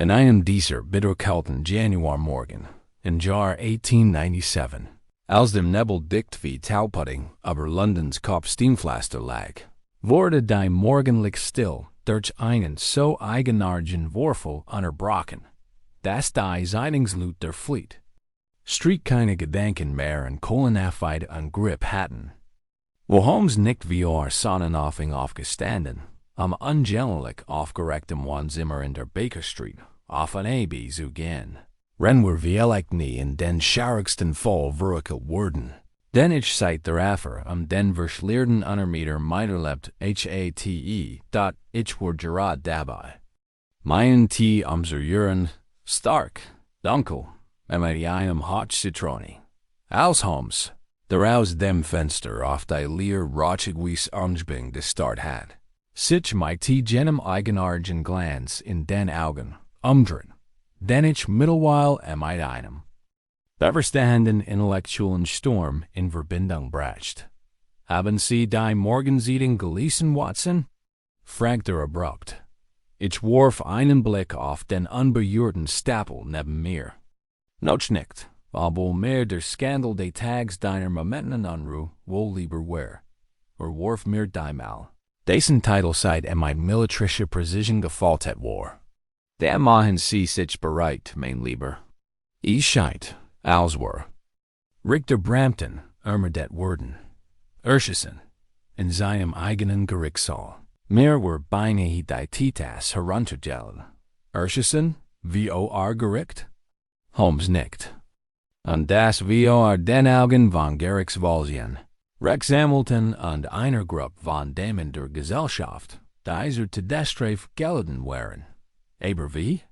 En einem dieser bitterkalten Januarmorgen im Jahr 1897, als dem Nebel dicht wie Taupudding über Londons Kopfsteinpflaster lag, wurde die Morgenlicht still durch einen so eigenartigen Vorfall unterbrochen, dass die Zeitungsleute der Fleet Street keine Gedanken mehr an Kohlenafide an Grip hatten. Wo Holmes nicht wie Sonnenaufgang aufgestanden, am angellich aufgeregtem Wohnzimmer in der Baker Street, auf ein AB zu gehen, ren wir vielleicht nie in den scharigsten Fall verwickelt worden. Denn ich seit darauf den verschleerten Untermieter miterlebt HATE, dat ich war gerade dabei. Mein Tee observieren, stark, dunkel, mit einem hot Zitrone. Als Holmes, der aus dem Fenster auf die leer rochigwies Armsbing gestarrt hat, sich mit jenem eigenartigen Glanz in den Augen umdrehen, den ich mittlerweile mit einem beverstehenden intellektuellen Sturm in Verbindung bracht. Haben Sie die Morgensitzung gelesen, Watson? Fragte abrupt. Ich warf einen Blick auf den unberührten Stapel neben mir. Noch nicht, aber mir der Skandal des Tags deiner momentenen Unruhe wohl lieber wär. Warf mir die mal. Dessen Titel seit mit militärischer Präzision gefolgt war. Da machen Sie sich bereit, mein Lieber. Ich scheint, als war Richter Brampton ermordet worden. Erschießen, in seinem eigenen Gerichtssaal. Mir war beinahe die Titas heruntergefallen. Erschießen, vor Gericht? Holmes nickt. Und das vor den Augen von Gerichtsvollziehern. Rex Hamilton und einer Gruppe von Damen der Gesellschaft, die zur Todesstrafe gelten waren. Aber wie?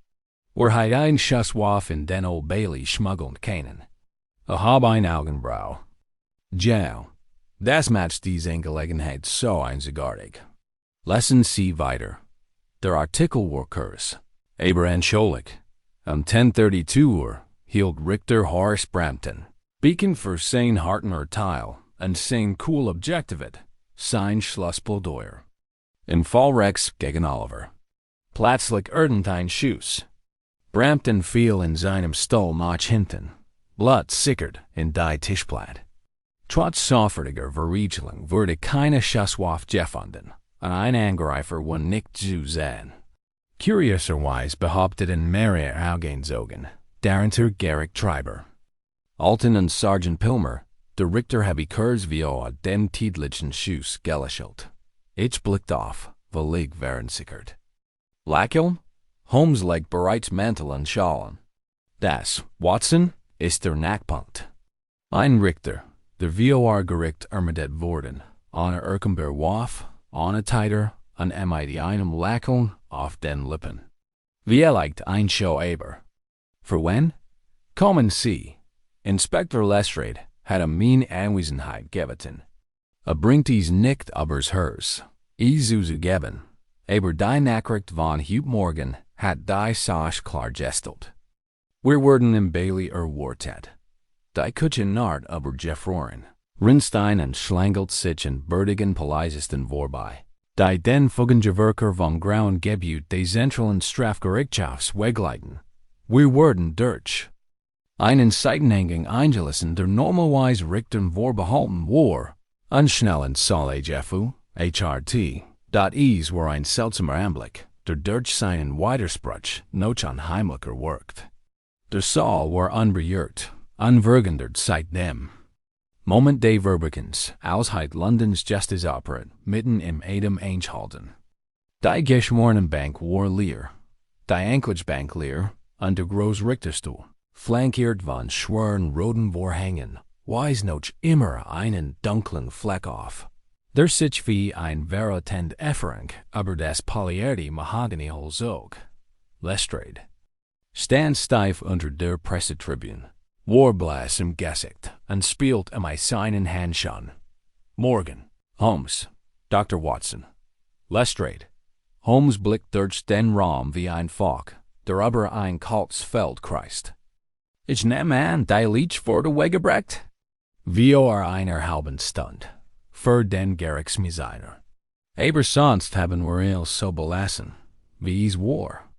Heit ein Schusswurf in den Old Bailey schmuggeln können. Hab ein Augenbrau. Ja, das macht diese Angelegenheit so einzigartig. Lassen Sie weiter. Der Artikel war kurz, aber anschaulich. 10:32 Uhr hielt Richter Horace Brampton, Beacon für sein harten Urteil und sein cool Objektivet, sein Schlussplädoyer. In Fall Rex gegen Oliver. Plötzlich irgendein Schuss. Brampton fiel in seinem Stuhl nach hinten. Blut sickert in die Tischplatte. Trotz sofortiger Verriegelung wurde keine Schusswaffe gefunden, und ein Angreifer war nicht zu sehen. Curioserweise behaupteten mehrere Augenzeugen, darunter Garrick Treiber. Alton und Sergeant Pilmer, der Richter habe kurz vor dem tödlichen Schuss gelächelt. Ich blickte auf, weil ich verunsichert. Lächeln? Holmes legt bereits Mantel und Schalen. Das, Watson, ist der Knackpunkt. Ein Richter, der vor Gericht ermordet worden, ohne irgendein Wurf, ohne Teiter und mit einem Lächeln auf den Lippen. Vielleicht ein Show aber. Für wen? Kommen Sie. Inspektor Lestrade hat meine Anwesenheit gebeten. Bringt dies nicht übers Hers. Ich zu geben. Aber die Nachricht von heute Morgen hat die Sache klargestellt. Wir wurden im Bailey erwartet. Die Kutsche naht über Jeffroren. Rinstein und schlangelt sich in bürtigen Paleisten vorbei. Die den Fugengewerker vom Grauen Gebiet des zentralen Strafgerichtshofs wegleiten. Wir wurden durch einen Seitenhängung eingelassen, der normalerweise Richtern vorbehalten war. Anschnellend soll Jeffu, HRT, dies war ein seltsamer Anblick, der durch seinen Widerspruch noch unheimlicher wirkt. Der Saal war unberührt, unverwundert seitdem. Moment des Verbekens, als Londons Justiceoperett mitten im Atem einhalten. Die Geschwornenbank war leer, die Anklagebank leer, und der Großrichterstuhl, flankiert von schweren roten Vorhängen, weist noch immer einen dunklen Fleck auf. Der sich wie ein verrotend Efferung über das polierte Mahagony-Holzog. Lestrade stand steif unter der Pressetribüne, Warblass im Gesicht und spielt seinen Handschon. Morgan, Holmes, Dr. Watson, Lestrade. Holmes blickt durch den Raum wie ein Falk, der über ein kaltes Feld kreist. Ich nehme an, die Leech wurde weggebracht? Vor einer halben Stunde, für den Gerichtsmediziner. Aber sonst haben wir ihn so belassen, wie es war.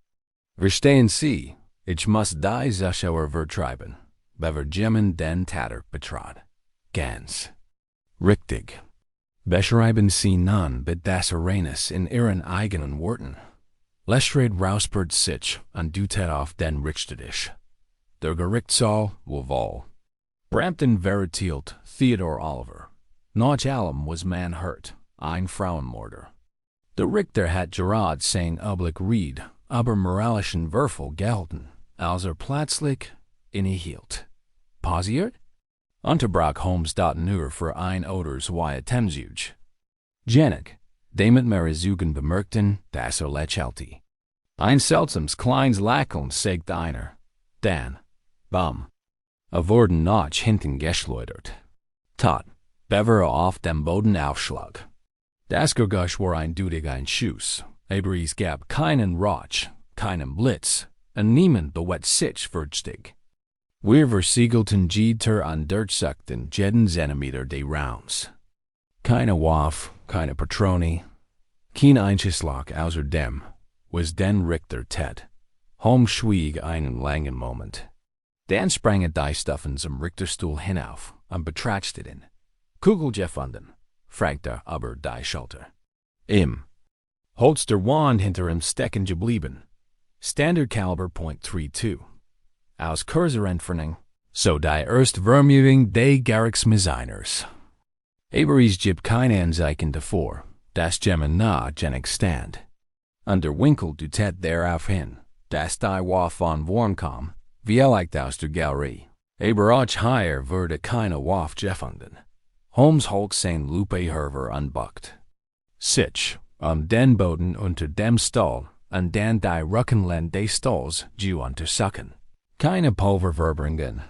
Verstehen Sie, ich muss die Zuschauer vertreiben, bevergemmen den Tater betrad. Ganz. Richtig. Beschreiben Sie nun bitte das Ereignis in Ihren eigenen Worten. Lestrade rouspert sich und deutet auf den Richtertisch. Der Gerichtssaal war voll. Brampton verurteilt Theodore Oliver. Nach allem was man hört, ein Frauenmörder. Der Richter hat gerade sein Oblick Ried, aber moralischen Würfel gelten, als plötzlich innehielt. Pausiert? Unterbrach Holmes nur für ein oder zwei Atemzüge. Janik, damit Zugen bemerkten, dass lächelte. Ein seltsames kleines Lächeln sagt einer. Dann, bam. Wurden nach hinten geschleudert. Tot, bever auf dem Boden aufschlag. Das Geräusch war eindeutig ein Schuss, aber es gab keinen Rauch, keinen Blitz, und niemand bewegt sich vierzig. Wir versiegelten Jeter und durchsuchten jeden Zentimeter des Raums. Keine Waffe, keine Patrone, kein Einschlag außerdem, was den Richter tat. Holmes schwieg einen langen Moment. Dann sprangen die Stuffen zum Richterstuhl hinauf und betrachteten. Kugel gefunden, fragte aber die Schulter. Holster Wand hinter ihm stecken geblieben. Standardkaliber .32. Aus kurzer Entfernung, so die erste Vermutung des Gerichtsmediziners. Aber es gibt keine Anzeichen davor, dass jemand nah genug stand. Und der Winkel deutet darauf hin, dass die Waffe von vorn kam, vielleicht aus der Galerie. Aber auch hier wurde keine Waffe gefunden. Holmes holt sein Lupe-Herver unbuckt. Sich, den Boden unter dem Stall, und dann die Rückenlehne des Stalls untersuchen. Keine Pulververbringen.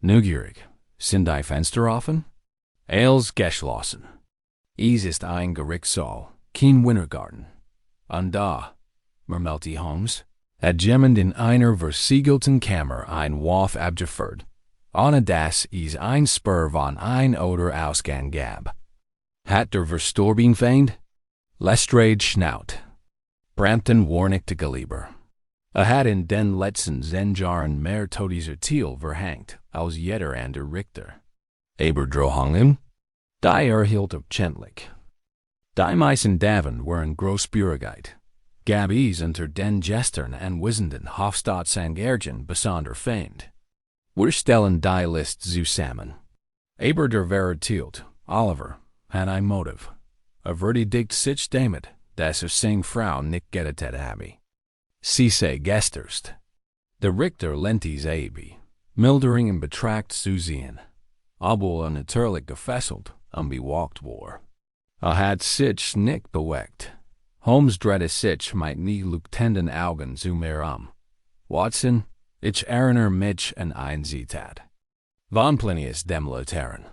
Neugierig. Sind die Fenster offen? Alles geschlossen. Es ist ein Gerichtssaal, kein Wintergarten. Und da, murmelte Holmes, hat jemand in einer versiegelten Kammer ein Waffe abgeführt, ohne dass es ein Spur von ein oder Ausgang gab. Hat der Verstorbene Feind? Lestrade schnaut. Brampton warnigte Galiber. Hat in den letzten 10 Jahren mehr Todes verhängt als jeder andere Richter. Aber drohungen? Die erhielt abschändlich. Die meisten Daven waren Großbürgerheit. Gab es unter den Gestern und Wissenden Hofstaatsangergen besonder Feind. Wir stellen die List zusammen. Aber der verurteilt, Oliver, hat ein Motiv. Verdict sich damit, dass seine Frau nicht gerettet habe. Sie sei gesterst. Der Richter lehnt es ab, mildering in Betracht zu sehen, obwohl natürlich gefesselt und bewalkt war. Hat sich nicht bewegt. Holmes drehte sich mit nie leuchtenden Augen zu mir Watson, ich erinnere mich an ein Zitat. Von Plinius dem Lateran.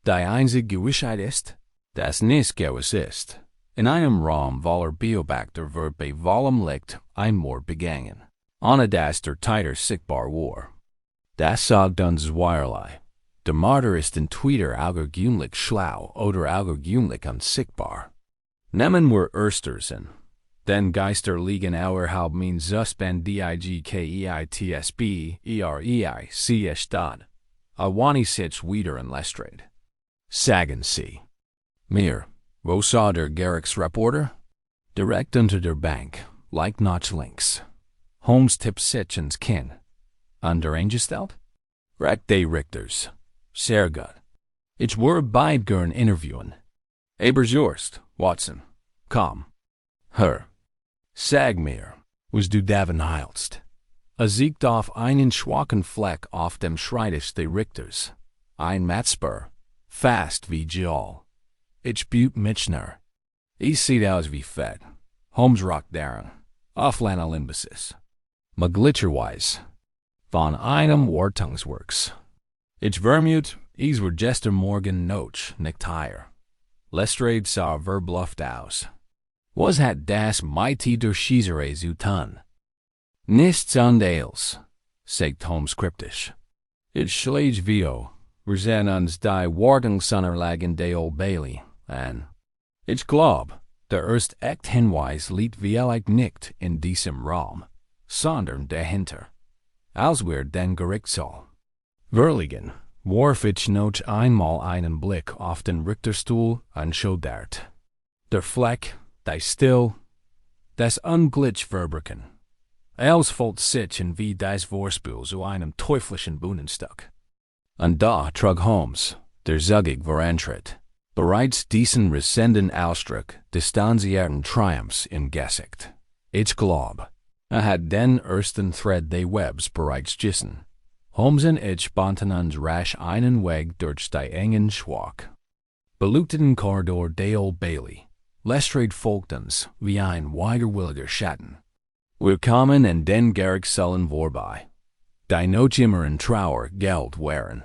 Die einzige Gewissheit ist, dass nichts gewiss ist. In einem Raum voller Beobachter wird bei vollem Licht ein Mord begangen, ohne dass der Täter sichtbar war. Das sagt uns zweierlei. Der Mörder ist entweder außergewöhnlich schlau oder außergewöhnlich unsichtbar. Nehmen wir erstersen. Den Geister liegen außerhalb min Digkeitsb erei stad. Awani sich wieder in Lestrade. Sagen Sie. Mir, wo sah der Gerichtsreporter? Direkt unter der Bank, like nach links. Holmes tippt sich ins Kinn. Eingestellt? Recht des Richters. Sehr gut. Ich würde beide gern interviewen. Aber zuerst, Watson, komm. Sag mir, was du davon heilst. Siegt auf einen schwachen Fleck auf dem Schreibtisch des Richters. Ein Matzspur, fast wie Joel. Ich büt mich nur. Ich sieht aus wie Fett. Holmes rockt daran. Auf Lanolymbasis. Glitcherwise. Von einem Wartungsworks. Ich vermute, es war gestern Morgen noch nicht hier. Lestrade sah verbluft aus. Was hat das mighty der Schießerei zu tun? Nichts anderes, sagt Holmes kryptisch. Ich schlage vio, wir sehen uns die Wartungsunterlagen der Old Bailey, an. Ich glaub, der erste echt Hinweis liegt vielleicht nicht in diesem Raum. sondern dahinter. Als wir den Gerichtssaal verliegen, warf ich noch einmal einen Blick auf den Richterstuhl anschaudert. Der Fleck, die still, das Unglitch verbrechen. Els volt sich in wie das Vorspiel zu einem teuflischen Bühnenstück. Und da trug Holmes, der zugig vorantritt, bereits diesen resenden Ausdruck distanzierten Triumphs in Gesicht. Ich glaub, hat den ersten Thread des Webs bereits gissen. Holmes und ich bahnten uns rasch einen Weg durch die engen Schwach. Beleuchteten Korridor des Old Bailey. Lestrade folgt uns wie ein widerwilliger Schatten. Wir kamen in den Gerichtssälen vorbei, die noch immer in Trauer gehüllt waren.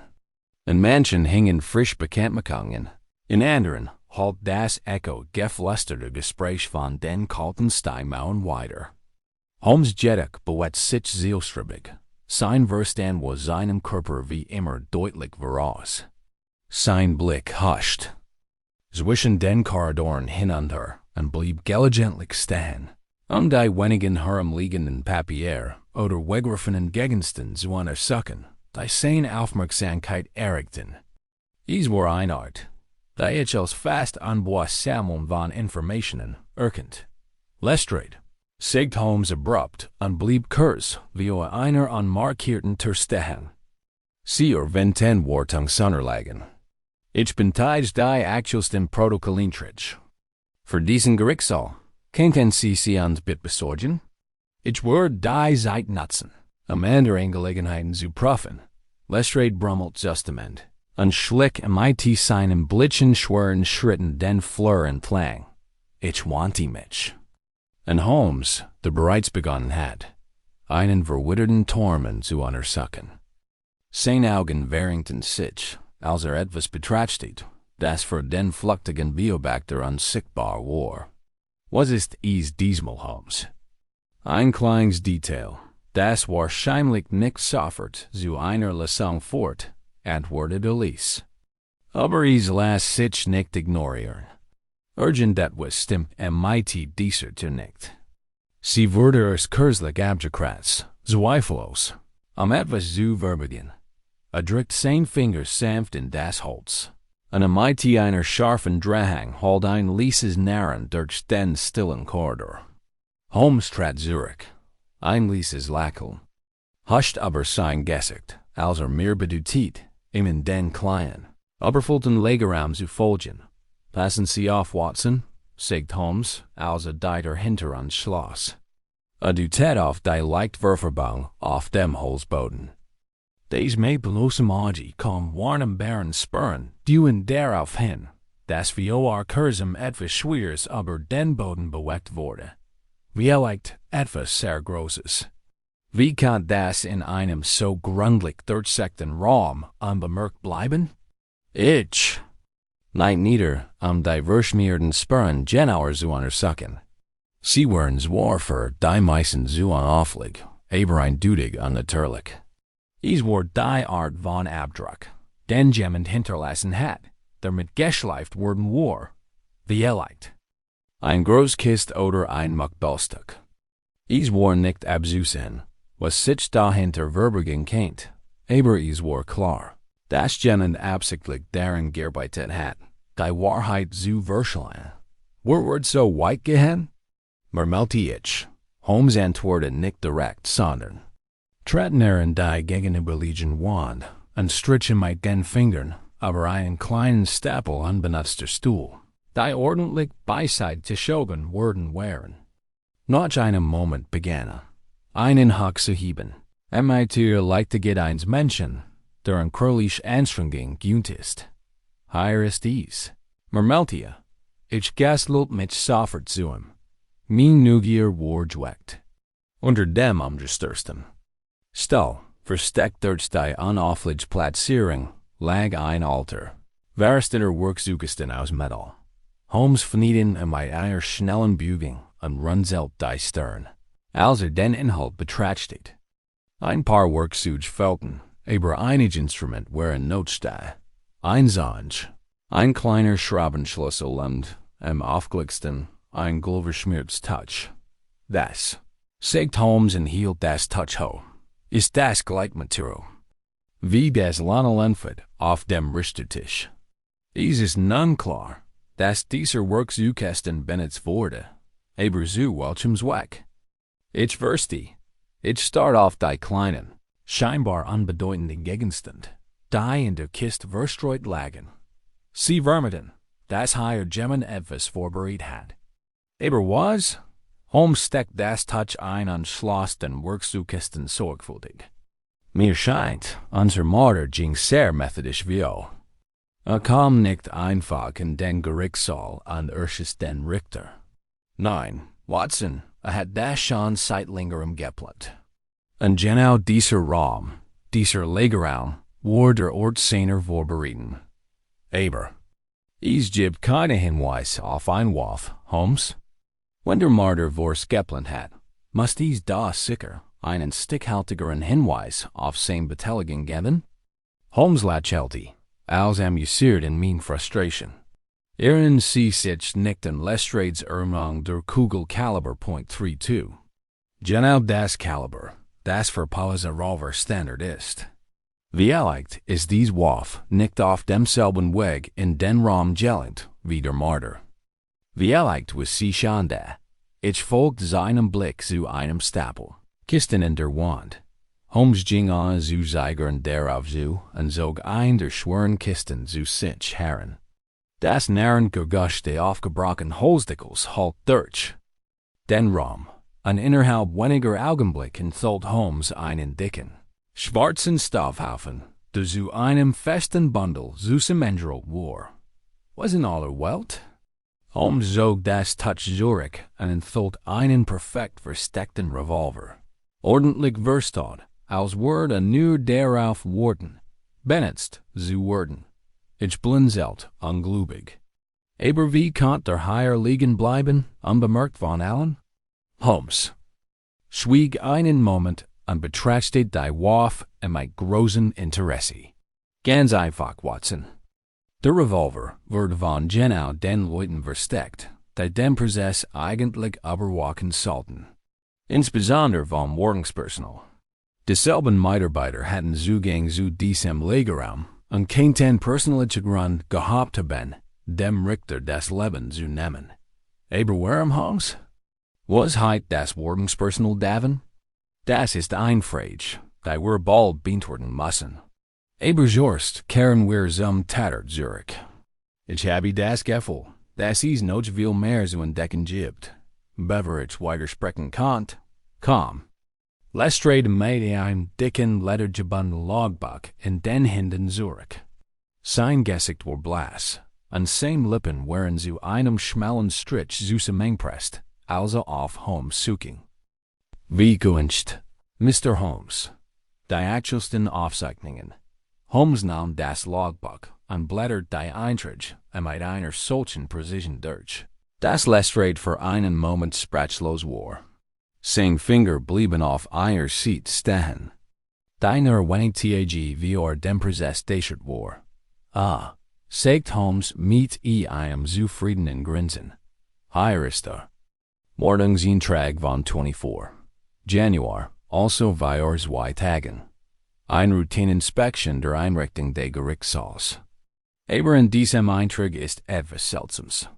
In manchen hingen frisch Bekanntmachungen, in anderen hallt das Echo geflüsterter Gespräch von den kalten Steinmauern weiter. Holmes Jedek bewegt sich zielstrebig. Sein Verstand war seinem Körper wie immer deutlich voraus. Sein Blick huscht zwischen den Korridoren hinunter und blieb gelegentlich stehen, die wenigen herumliegenden Papier oder wegwerfenden Gegenstände zu untersuchen, die seine Aufmerksamkeit erregten. Dies war eine Art, die ich als fast unbewusst Sammlung von Informationen erkannt. Lestrade sagt Holmes abrupt und blieb kurz wie einer unmarkierten Tür stehen. Sie wenn 10 Wortung sonderlagen. Ich bin teils die aktuellsten Protokollintrich. Für diesen Gerichtssaal, können Sie uns bitte besorgen? Ich würde die Zeit nutzen, andere Angelegenheiten zu prüfen. Lestrade brummelt justement, und schlich mit seinen blitzschnellen Schritten den Flur entlang. Ich wandte mich. Und Holmes, der bereits begonnen hat, einen verwitterten Tormen zu untersuchen. Seine Augen verringten sich, als etwas betrachtet, das für den flüchtigen Beobachter unsichtbar war. Was ist diesmal, Holmes? Ein kleines Detail, das wahrscheinlich nicht sofort zu einer Lesson fort, antwortete Elise. Aber lässt sich nicht ignorieren. Urgent etwas stimmt mit dieser nicht. Sie wurde kürzlich abgekratzt, zweifellos, etwas zu verbergen. Drückt sein Finger sanft in das Holz. Und mit einer scharfen Drehung holt ein Lises Narren durch den stillen Korridor. Holmes trat zurück. Ein Lises Lächeln. Huscht aber sein Gesicht, als mir bedeutet, ihm in den kleinen, überfüllten Legeraum zu folgen. Passen Sie auf, Watson, sagt Holmes, als der hinter uns schloss. Deutet auf die Leichtwürferbank auf dem Holzboden. Dies may bloßem Auge kaum warnem Bären spüren, duwen darauf hin, dass wir kurzem etwas Schweres über den Boden bewegt wurde. Vielleicht etwas sehr Großes. Wie kann das in einem so gründlich durchseckten Raum unbemerkt bleiben? Ich nicht nieder, die verschmierten Spuren genauer zu untersuchen. Sie waren zwar für die meisten zu unauffällig, aber eindeutig unnatürlich. Dies war die Art von Abdruck, den jemand hinterlassen hat, der mit geschleift worden war. Vielleicht ein Großkist oder ein Muckballstück. Dies war nicht abzusehen, was sich dahinter verbergen kennt, aber es war klar, dass jemand absichtlich daran gearbeitet hat, die Wahrheit zu verschleiern. Wird so weit gehen? Murmelte ich. Holmes antwortete nicht direkt, sondern traten in die gegenüberliegende Wand und strichen mit den Fingern über einen kleinen Stapel unbenutzter Stuhl, die ordentlich beiseite geschoben worden waren. Nach einem Moment begann einen Hack zu heben, mit leichtigkeit eines Menschen, der an körperliche Anstrengung gewöhnt ist. Hier ist dies, murmelte ich gastelt mich sofort zu ihm. Mein Neugier war geweckt. Unter dem Umgestürzten, still, versteckt durch die unauffällige Platzierung, lag ein alter, versteter Werkzeugkasten aus Metall. Holmes vernieten mit einer schnellen Beugung und runzelt die Stirn, als den Inhalt betrachtet. Ein paar Werkzeuge fehlten, aber einige Instrumente waren notwendig. Ein Zange, ein kleiner Schraubenschlüssel und, am aufgelegten, ein goldverschmiertes Touch. Das Sagt Holmes und hielt das Touch ho. Ist das Gleichmaterial? Wie das Langelenfit auf dem Richtertisch. Ist nun klar, dass dieser Werkzukästen Bennets wurde, aber zu welchem Zweck? Ich verstehe. Ich start auf die kleinen, scheinbar unbedeutenden Gegenstand, die in der Kiste verstreut lagen. Sie vermuten, dass Herr Gemmen etwas vorbereitet hat. Aber was? Holmes steckt das Touch ein und schloss den Werkzeugkasten sorgfältig. Mir scheint, unser Mörder ging sehr methodisch wie. Kam nicht einfach in den Gerichtssaal und erschoss den Richter. Nein, Watson, hat das schon seit längerem geplant. Und genau dieser Raum, dieser Legerraum, wurde der Ort seiner vorbereiten. Aber es gibt keine Hinweise auf Einwurf, Holmes. Wenn der Mörder vors geplant hat, muss es da sicher einen stichhaltigeren Hinweis auf seine Beteiligung geben? Holmes lächelte, als amüsiert in min Frustration. Erinnern Sie sich nicht an Lestrade's Ermung der Kugelkaliber .32. Genau das Kaliber, das für Pauls Revolver Standard ist. Vielleicht ist dies Wurf nicht auf demselben Weg in den Raum gelegt wie der Mörder. Vielleicht was sie schon da. Ich folgte seinem Blick zu einem Stapel Kisten in der Wand. Holmes ging an zu Zeigern darauf zu und zog ein der schweren Kisten zu sich heran. Das Narrengegusch der aufgebrochenen Holzdeckels halt durch. Den Raum, an innerhalb weniger Augenblick enthielt Holmes einen dicken, schwarzen Stoffhaufen, der zu einem festen Bundel zusammengedrückt war. Was in aller Welt? Holmes zog das Touch zurück und enthielt einen perfekt versteckten Revolver. Ordentlich verstaut, als würde nur darauf warten, benutzt zu werden. Ich blinzelte ungläubig. Aber wie konnte der Herr liegen bleiben, unbemerkt von allen? Holmes schwieg einen Moment und betrachtete die Wurf mit großem Interesse. Ganz einfach, Watson. Der Revolver wird von genau den Leuten versteckt, die den Prozess eigentlich überwachen sollten. Insbesondere vom Ordnungspersonal. Dieselben Mitarbeiter hatten Zugang zu diesem Lagerraum und keinen personlichen Grund gehabt haben, dem Richter das Leben zu nehmen. Aber warum, Holmes? Was hat das Ordnungspersonal davon? Das ist eine Frage, die wir bald beantworten müssen. Aber zuerst kehren wir zum Tatort zurück. Ich habe das Gefühl, dass es noch viel mehr zu entdecken gibt. Bevor ich weitersprechen kann, komm. Lestrade mit einem dicken, ledergebundenen Logbuch in den Händen zurück. Sein Gesicht war blass, und seine Lippen waren zu einem schmalen Strich zusammengepresst, also auf Holmes suchen. Wie gewünscht, Mr. Holmes. Die aktuellsten Aufzeichnungen. Holmes nahm das Logbuch und blätterte die Einträge mit einer solchen Präzision durch, dass Lestrade für einen Moment sprachlos war. Seine Finger blieben auf einer Seite stehen. Deiner wenig wie dem Prozess desiert war. Ah, sagt Holmes mit einem zufriedenen Grinsen. Hier ist Morgensintrag von 24. Januar, also vor 2 Tagen. Eine Routineninspektion der Einrichtung des Gerichtssaals. Aber in diesem Eintrag ist etwas Seltsames.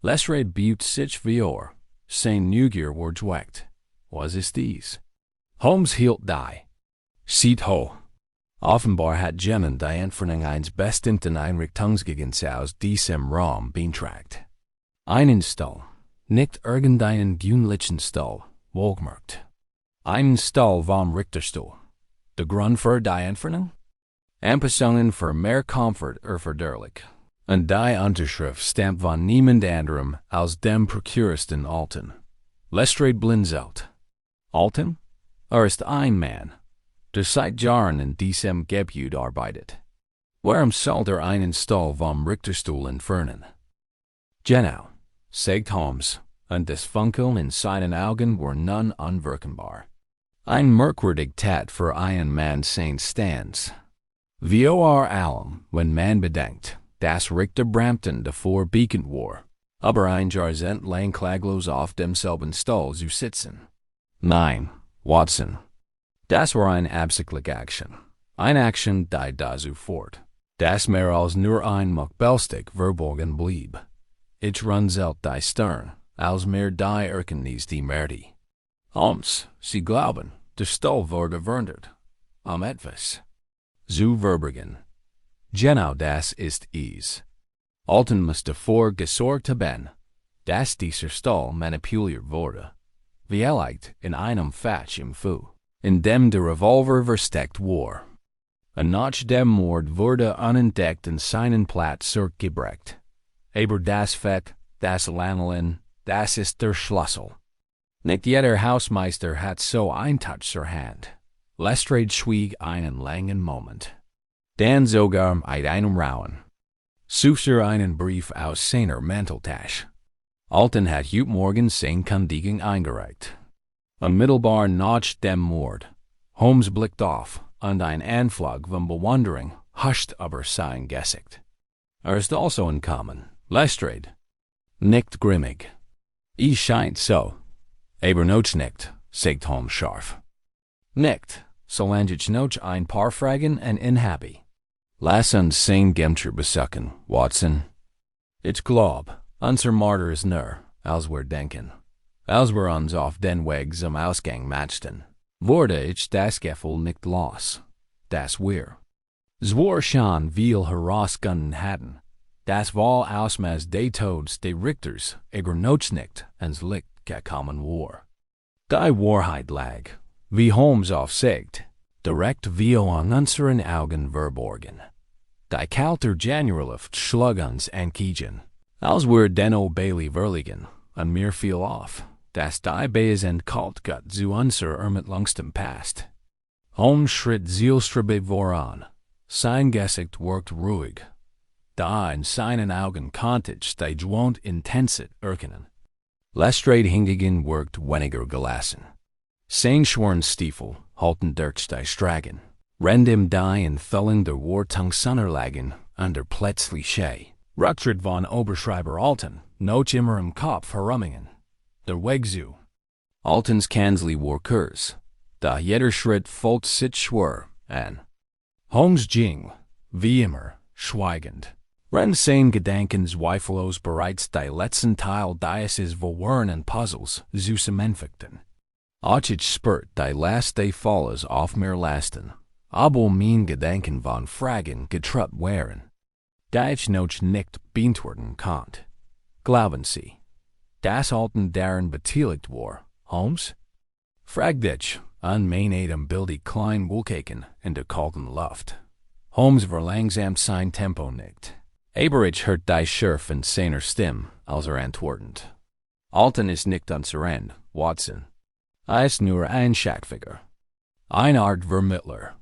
Lestrade beut sich vor, sein Neugier war geweckt. Was ist dies? Holmes hielt die. Sieht ho. Offenbar hat Gemmen die Entfernung eines bestimmten Einrichtungsgegens aus diesem Raum beantragt. Einen Stall, nicht irgendeinen gewöhnlichen Stall, wohlgemerkt. Einen Stall vom Richterstuhl. Der Grund für die Entfernung? Anpassungen für mehr Komfort erforderlich. Und die Unterschrift stammt von niemand anderem als dem Prokuristen Alton. Lestrade blinzelt. Alton? Ist ein Mann, der seit Jahren in diesem Gebiet arbeitet. Warum soll einen Stall vom Richterstuhl entfernen? Genau, sagt Holmes, und das Funkeln in seinen Augen war nun unwirkbar. Ein merkwürdig Tat für einen Mann seines Stands. Vor allem, wenn man bedenkt, dass Richter Brampton davor bekannt war, aber ein Jahrzehnte lang klaglos auf demselben Stall zu sitzen. 9. Watson. Das war ein absichtliche Action. Eine Action, die dazu fort. Das mehr als nur ein Muckbelstig verborgen blieb. Ich runzelt die Stern, als mehr die Erkenntnis die Merdi. Holmes, Sie glauben, der Stall wurde verwundert. Etwas. Zu verbergen. Genau das ist es. Alten muss davor gesorgt haben, dass dieser Stall manipuliert wurde. Vielleicht in einem falschen Fu, in dem der Revolver versteckt war. Nach dem Mord wurde unentdeckt in seinen Platz zurückgebracht. Aber das Fett, das Lanolin, das ist der Schlüssel. Nicht jeder Hausmeister hat so ein Touch zur Hand. Lestrade schwieg einen langen Moment. Dann sogar mit einem Rauen. Suchte einen Brief aus seiner Manteltasche. Alten hat heute Morgen sein Kündigung eingereicht. Unmittelbar nach dem Mord. Holmes blickt auf, und ein Anflug von Bewunderung huscht über sein Gesicht. Ist also in Common, Lestrade. Nicht grimmig. Ich scheint so. Aber noch nicht, sagt Holmes scharf. Nicht, solange ich noch ein paar Fragen und inhabe. Lass uns sein Gemtür besuchen, Watson. Ich glaub, unser Martyr ist näher, als wir denken. Als wir uns auf den Weg zum Ausgang machten, wurde ich das Gefühl nicht los, dass wir zwar schon viel herausgefunden hatten, das Wahl Ausmaß des Todes des Richters aber noch nicht ans Licht gekommen war. Die Wahrheit lag, wie Holmes aufsagt, direkt wie an unseren Augen verborgen. Die kalte Januarluft schlug uns entgegen, als wir den Bailey verlegen, und mir fiel auf, dass die Beis kalt gut zu unser Ermittlungstem passt. Holmes schritt zielstrebig voran, sein Gesicht wirkt ruhig. Da in seinen Augen konnte ich die gewohnt Intensität erkennen. Lestrade hingegen wirkt weniger gelassen. Sein Schwernstiefel halten durch die Stragen, rennt ihm die in Fällen der Wartung Sonnerlagen und der plötzliche Rücktritt von Oberschreiber Alten noch immer im Kopf herumhingen. Der Weg zu Altens Kanzlei war kurz, da jeder Schritt folgt sich schwer an. Holmes ging, wie immer, schweigend. Rennt sein Gedanken zweifellos bereits die letzten Teil dieses verworrenen Puzzles zu zusammenfügten. Auch ich spürt die Last des Falles auf mir lasten, aber mein Gedanken von Fragen getrübt waren, da ich noch nicht beantworten konnte. Glauben Sie, dass Alten daran beteiligt war, Holmes? Fragte ich, an mein Adem bildig klein Wolken in der kalten Luft. Holmes verlangsamt sein Tempo nicht. Aber ich hört die Schärfe in seiner Stimme, als antwortend. Alten ist nicht unser End, Watson. Ist nur ein Schackfigur. Eine Art Vermittler.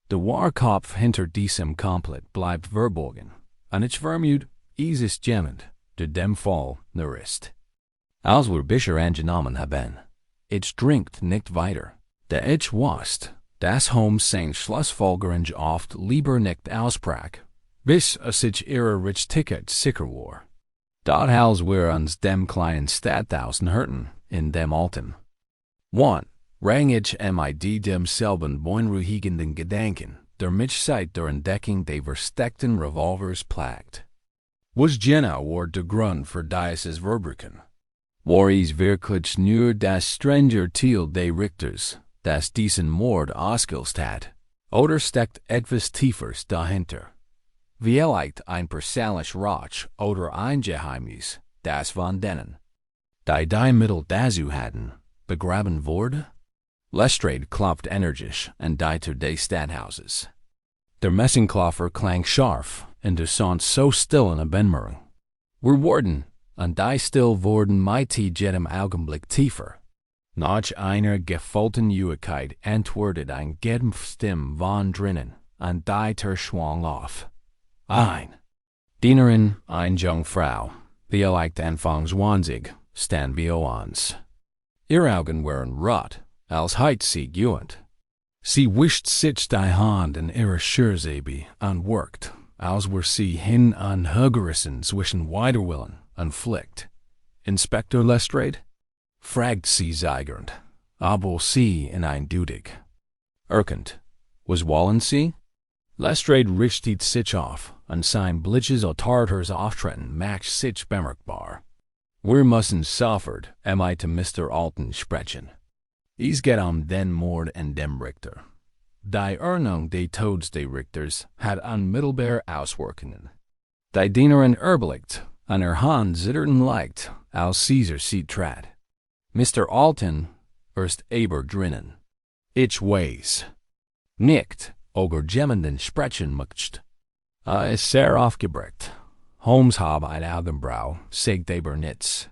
Der Wahrkopf hinter diesem komplett bleibt verborgen. Und ich vermute, ist jemand, der dem Fall nur ist. Als wir Bücher angenommen haben, ich dringt nicht weiter. Da ich wusste, dass Holmes sein Schlussfolgerung oft lieber nicht aussprach, bis sich ihre Richtigkeit sicher war. Dort als wir uns dem kleinen Stadthausen hörten, in dem Alten. Rang ich mit demselben beunruhigenden Gedanken, der mich seit der Entdeckung des versteckten Revolvers plagt. Was genau war der Grund für dieses Verbrechen? War es wirklich nur das strange Teil des Richters, das diesen Mord ausgelöst hat, oder steckt etwas Tieferes dahinter? Vielleicht ein persönlicher Rausch oder ein Geheimnis, das von denen, die Mittel dazu hatten, begraben wurde? Lestrade klopft energisch an die Tür des Stadthauses. Der Messingklopfer klang scharf, und der Sound so still in der Benmurung. Wir wurden, und die still wurden mit jedem Augenblick tiefer. Nach einer gefühlten Juigkeit antwortet ein gedämpfte Stimme von drinnen, und die Tür schwang auf. Ein Dienerin, eine Jungfrau, vielleicht anfangs 20, stand wie uns. Ihre Augen waren rot, als hätte sie geweint. Sie wischt sich die Hand in ihre Schürze und workte, als wir sie hin und hergerissen zwischen Widerwillen und Pflicht. Inspektor Lestrade? Fragt sie zögernd, Sie in eindeutig. Erkend, was wollen Sie? Lestrade richtig sich auf, und sein Blitzes Autarters Auftreten macht sich bemerkbar. Wir müssen sofort to Mr. Alten sprechen. Es geht den Mord and dem Richter. Die Ernung des Todes des Richters hat unmittelbare Auswirkungen. Die Dienerin erblickt, an Hand zitterten leicht, als Caesar sie trat. Mr. Alten erst aber drinnen. Ich weiß. Nicht, jemanden sprechen möcht. Ist sehr aufgebracht. Holmes habe ein Augenbrau, sagt aber nichts.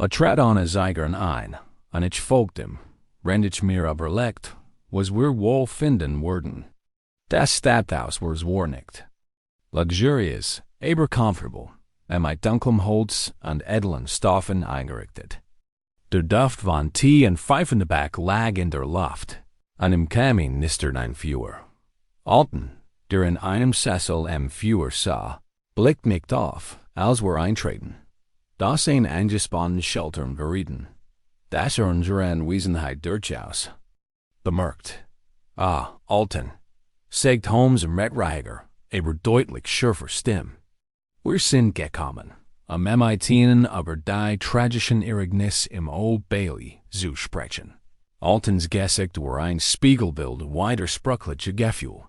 Trat an Zeigern ein, und ich folgte ihm, rend ich mir überlegt, was wir wohl finden würden. Das Stadthaus war nicht. Luxurious, aber comfortable, mit dunklem Holz und edlen Stoffen eingerichtet. Der Duft von Tee und Pfeifentabak lag in der Luft, und im Kamin knistert ein Feuer. Alten, der in einem Sessel am Feuer sah, blickt mich auf, als wir eintreten. Das ein angespannten Scheltern verrieten. Das unsere Anwesenheit durchaus bemerkt. Alten, sagt Holmes mit reiger, aber deutlich schärfer Stimme. Wir sind gekommen, mit Ihnen über die tragischen Ereignisse im Old Bailey zu sprechen. Altens Gesicht war ein Spiegelbild widersprüchlicher Gefühl.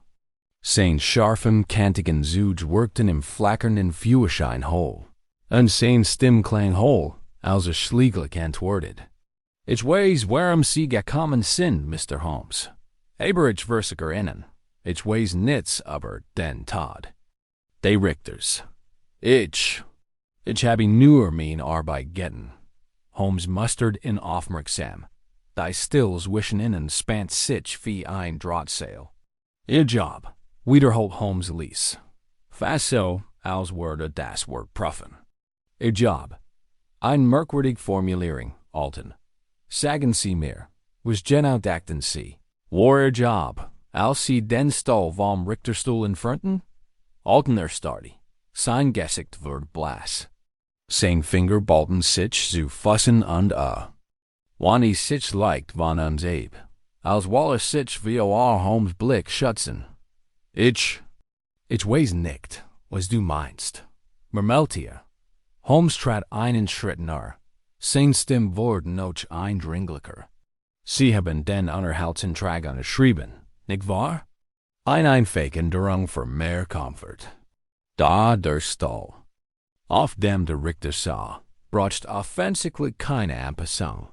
Sein scharfen, kantigen Zug wirkten im flackernden Feuerschein hohl, und sein Stimme klang hohl, als schläglich antwortet. Ich weiß, warum Sie gekommen sind, Mr. Holmes. Aber ich versicher Ihnen, ich weiß nichts über den Tod. Die Richters. Ich habe nur mein Arbeit getan. Holmes mustert in aufmerksam. Die Stills wischen innen spannt sich wie ein Drahtseil. Ihr Job, wiederholt Holmes Lies. Fast so, als würde das Wort prüfen. Ihr Job. Ein merkwürdig Formulierung, Alten. Sagen Sie mir, was genau dachten Sie? War Ihr Job, als Sie den Stuhl vom Richterstuhl entfernten? Alten erstarrte. Sein Gesicht wird blass. Sein Finger ballten sich zu Fussen und Wann sich leicht von uns ab, als Wallace sich wie Holmes Blick schützen. Ich weiß nicht, was du meinst. Mermeltier. Holmes trat einen Schritt näher. Sein Stimme wurde noch eindringlicher. Sie haben den Unterhaltsantrag unterschrieben, nicht wahr? Ein Einfächenderung für mehr Komfort. Da der Stuhl. Auf dem der Richter sah, braucht offensichtlich keine Anpassung.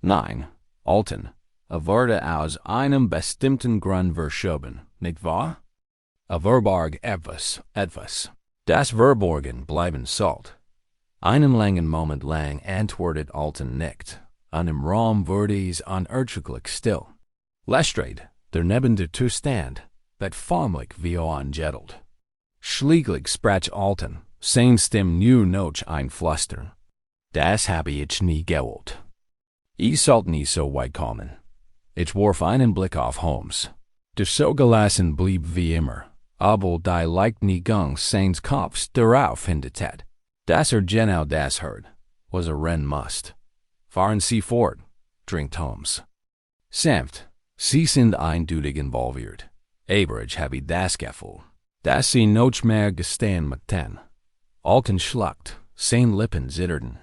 Nein, Alten, wurde aus einem bestimmten Grund verschoben, nicht wahr? Verborg etwas. Das Verborgen bleiben sollt. Einen langen Moment lang antwortet Alten nicht, und im Raum wurde es unerträglich still. Lestrade, der neben der Tür stand, wird förmlich wie angettelt. Schläglich sprach Alten, sein Stimme nur noch einflüstern. Das habe ich nie gewollt. Ich sollte nie so weit kommen. Ich warf einen Blick auf Holmes. Der so gelassen blieb wie immer, aber die Leichtneigung seines Kopfs darauf hinderte, dass genau das hört, was rennen musste. Fahren Sie fort, dringt Holmes. Sanft, Sie sind eindeutig involviert, aber ich habe das Gefühl, dass Sie noch mehr gestehen möchten. Alten schluckt, seine Lippen zitterten.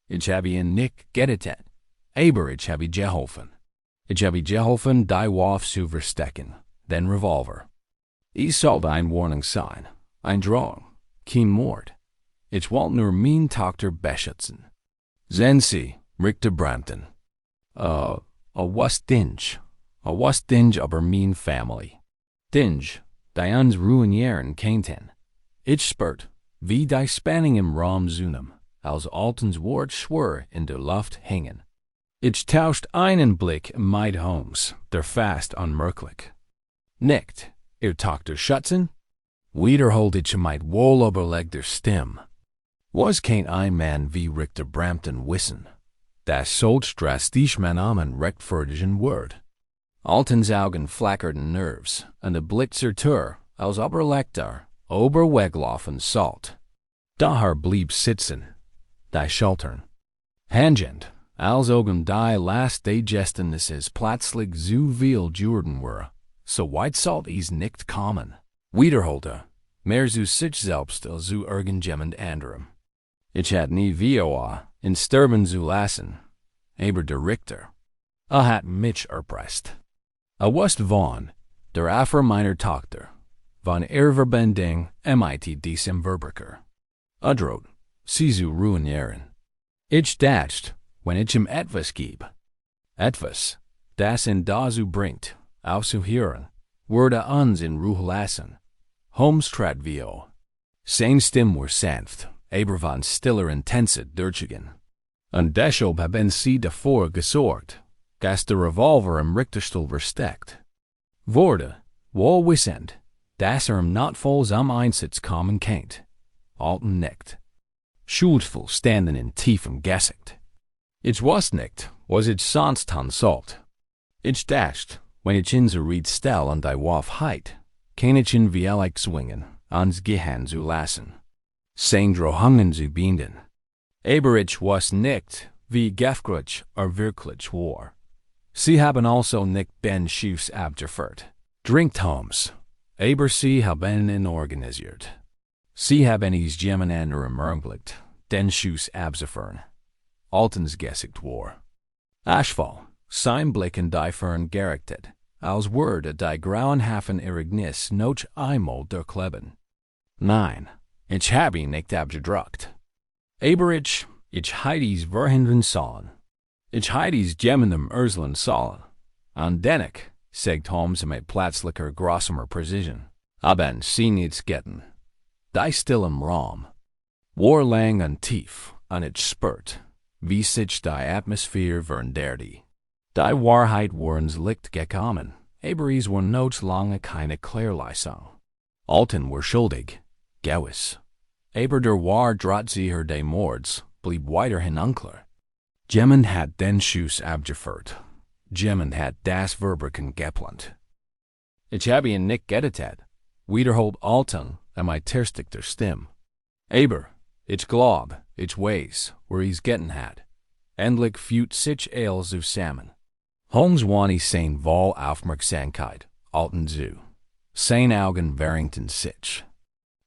Ich habe ihn nicht gerettet, aber ich habe geholfen. Ich habe geholfen, die Waffe zu verstecken, den Revolver. Ich sollte ein Warnung sein, ein Drohung, kein Mord. Ich wollte nur meine Tochter beschützen. Sehen Sie, Richter Brampton. Was Dinge über meine Familie. Dinge, die uns ruinieren könnten. Ich spürt, wie die Spannung im Raum zunahm, als Altens Wort schwör in der Luft hingen. Ich tauscht einen Blick mit Holmes, der fast unmerklich. Nicht, Ihr Tochter schützen? Wiederholt ich mit wohlüberlegter Stimme. Was kennt ein Mann wie Richter Brampton wissen? Das solch drastisch man rechtfertigen wird. Altens Augen flackerten Nervs, und der Blick zertür, als Oberlechter, Oberweglaufen sollt. Daher blieb sitzen, die Schultern. Hangend, Als Ogem die last Digestionisses plötzlich zu viel Jordan were, so white salt is nicht kommen. Wiederholte, mehr zu sich selbst als zu irgendjemand anderem. Ich had nie VOA in sterben zu lassen, aber der Richter. Hat mich erpresst. Was von, der Affer meiner Tochter, von Verwendung mit diesem Verbrecher. Droht, sie zu ruinieren. Ich dacht, wenn ich ihm etwas gebe. Etwas, das ihn dazu bringt, aufzuhören, würde uns in Ruhe lassen. Holmes trat vio. Sein Stimme war sanft, aber von stiller Intensität durchgegangen. Und deshalb haben sie davor gesorgt, dass der Revolver im Richterstuhl versteckt wurde, wohl wissend, dass ihm not voll zum Einsatz kommen kennt. Alten nickt. Schuldvoll standen in tiefem Gesicht. Ich was nicht, was ich sonst sollt. Ich dacht, wenn ich in so Ried stell und die Wahrheit, kann ich in vielig zwingen, ans Gehirn zu lassen. Sandro hungen zu binden. Aber ich was nicht, wie gefgrutsch wirklich war. Sie haben also nicht den Schuss abgeführt. Drinkt Holmes. Aber sie haben ihn organisiert. Sie haben es jemand anderem ermöglicht, den Schuss abzuführen. Altens Gesicht war. Ashfall, sein Blick in die Fern gerichtet, als würde die grauenhaften Ereignis noch einmal durchleben. Nein, ich habe ihn nicht abgedruckt. Aber ich heit es verhindern sollen. Ich heit es jemandem erzählen sollen. Und dennoch, sagt Holmes mit plötzlicher grausamer Precision, haben sie nichts getan. Die still im Raum. War lang und tief, und ich spürt, wie sich die Atmosphäre veränderte. Die Wahrheit war ins Licht gekommen, aber es war noch lange keine Klärleistung. Alten war schuldig, gewiss. Aber der Wahr Drahtzieher des Mords blieb weiterhin unklar. Jemand hat den Schuss abgeführt. Jemand hat das Verbrechen geplant. Ich habe ihn nicht getötet, wiederholt Alten mit terstigter Stimme. Aber, ich glaub, ich weiß, wo es getan hat. Endlich fühlt sich alles zusammen. Holmes wandte sein voll Aufmerksamkeit, Alten zu. Sein Augen verringten sich.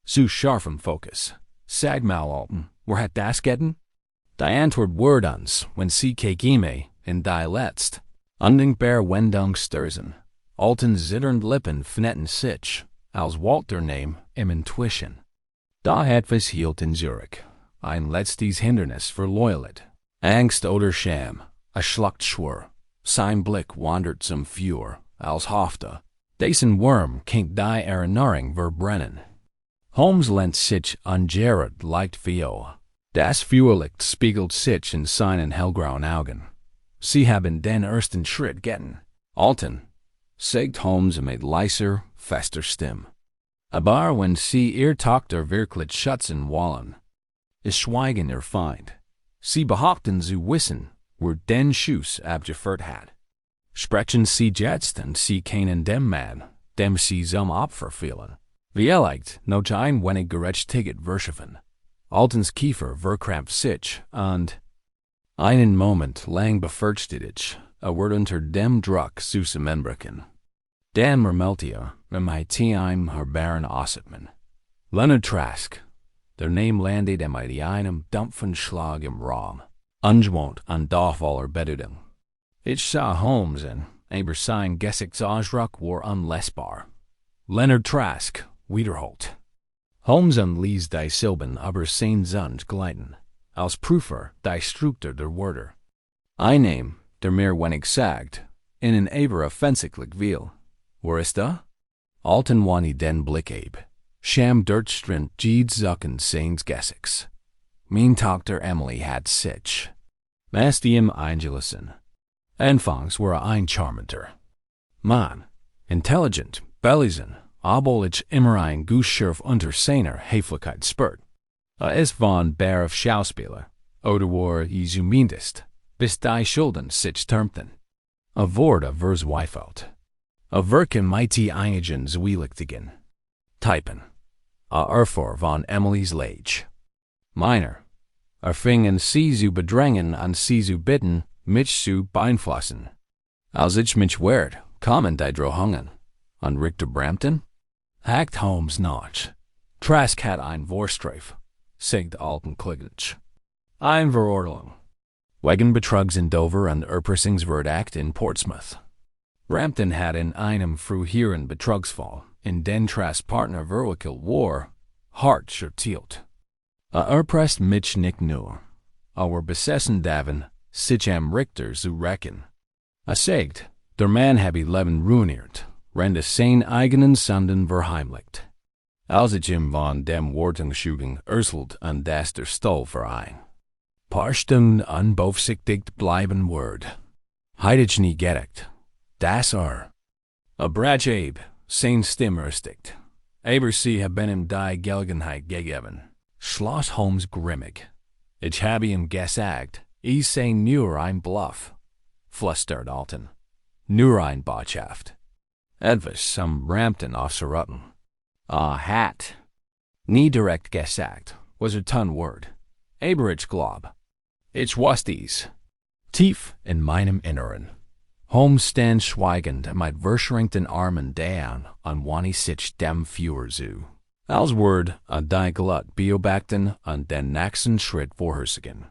Zu scharfem Fokus. Sag mal, Alten, wo hat das getan? Die Antwort wurde uns, wenn sie kekime, in die letzt, undenkbar Wendung stürzen. Altens zitternd Lippen fnetten sich, als Walter name im Intuition. Da etwas hielt in Zurich, ein letztes Hindernis für Loyalität. Angst oder Scham, a Schlachtschwur. Sein Blick wandert zum Feuer, als hoffte, dessen Wurm kennt die Erinnerung verbrennen. Holmes lehnt sich an Gerard leicht Vio. Das Feuerlicht spiegelt sich in seinen hellgrauen Augen. Sie haben den ersten Schritt getan. Alten, sagt Holmes mit leiser, fester Stimme. Aber wenn sie ihr Tochter wirklich schützen wollen, ist Schweigen ihr Feind. Sie behaupten zu wissen, wo den Schuss abgeführt hat. Sprechen sie jetzt und sie kennen dem Mann, dem sie zum Opfer fielen. Vielleicht noch ein wenig gerechtigkeit verschaffen. Altens Kiefer verkrampft sich und einen Moment lang befürchtet ich, wird unter dem Druck zusammenbrechen. Dan Mermeltia, mit einem herbaren Ausatmen. Leonard Trask, der Name landet mit einem dumpfen Schlag im Raum. Ungewohnt und doch voller Bedeutung. Ich sah Holmes an, aber sein Gesichtsausdruck war unlesbar. Leonard Trask, wiederholt. Holmes ließ die Silben aber sein Sand gleiten, als Prüfer die Struktur der Wörter. Ein Name, der mir wenig sagt, in aber offensichtlich will. Wo ist da? Alten wandte den Blick ab. Scham durchströmt Zucken seines Gesichts. Mein Tochter Emily hat sich. Mest ihm eingelassen. Anfangs war ein charmanter Mann, intelligent, belesen, obwohl ich immer ein Gussschurf unter seiner Höflichkeit spürt. Es von Bär auf Schauspieler, oder war zumindest, bis die Schulden sich türmten. Wurde verzweifelt. Wirken mighty einigen zwielichtigen. Typen. Erfuhr von Emilys Lage. Meiner. Fingen sie zu bedrängen und sie zu bitten, mich zu beeinflussen. Als ich mich werd, kamen die Drohungen. An Richter Brampton? Hakt Holmes noch. Trask hat ein Vorstreif, sagt Alten kläglich. Ein Verurteilung. Wegen Betrugs in Dover und Erpressungsverdacht in Portsmouth. Brampton hat in einem früheren Betrugsfall, in den Trask Partner verwickelt war, hart verurteilt. Erpresst mich nicht nur, aber besessen davon, sich am Richter zu rächen. Sagt, der Mann habe Leben ruiniert, rende sein eigenen Sünden verheimlicht. Als ich ihm von dem Wortenschugen erzählt und das der Stall verein. Paar Stunden unbeaufsichtigt bleiben Word. Heit ich nie gedeckt. Das Brach Abe, sein Stimme erstickt. Aber sie haben ihm die Gelegenheit gegeben. Schloss Holmes grimmig. Ich habe ihm gesagt, ich sei nur ein Bluff. Flüstert Alten. Nur ein Botschaft. Etwas am Brampton aufzuraten. Hat. Nie direkt gesagt, was ton Word. Aber ich glaub. Ich was dies. Tief in meinem Inneren. Holmes stand schweigend mit verschränkten Armen down und wann sich dem Führer zu. Als Word die Glut beobachten und den nächsten Schritt vorhersagen.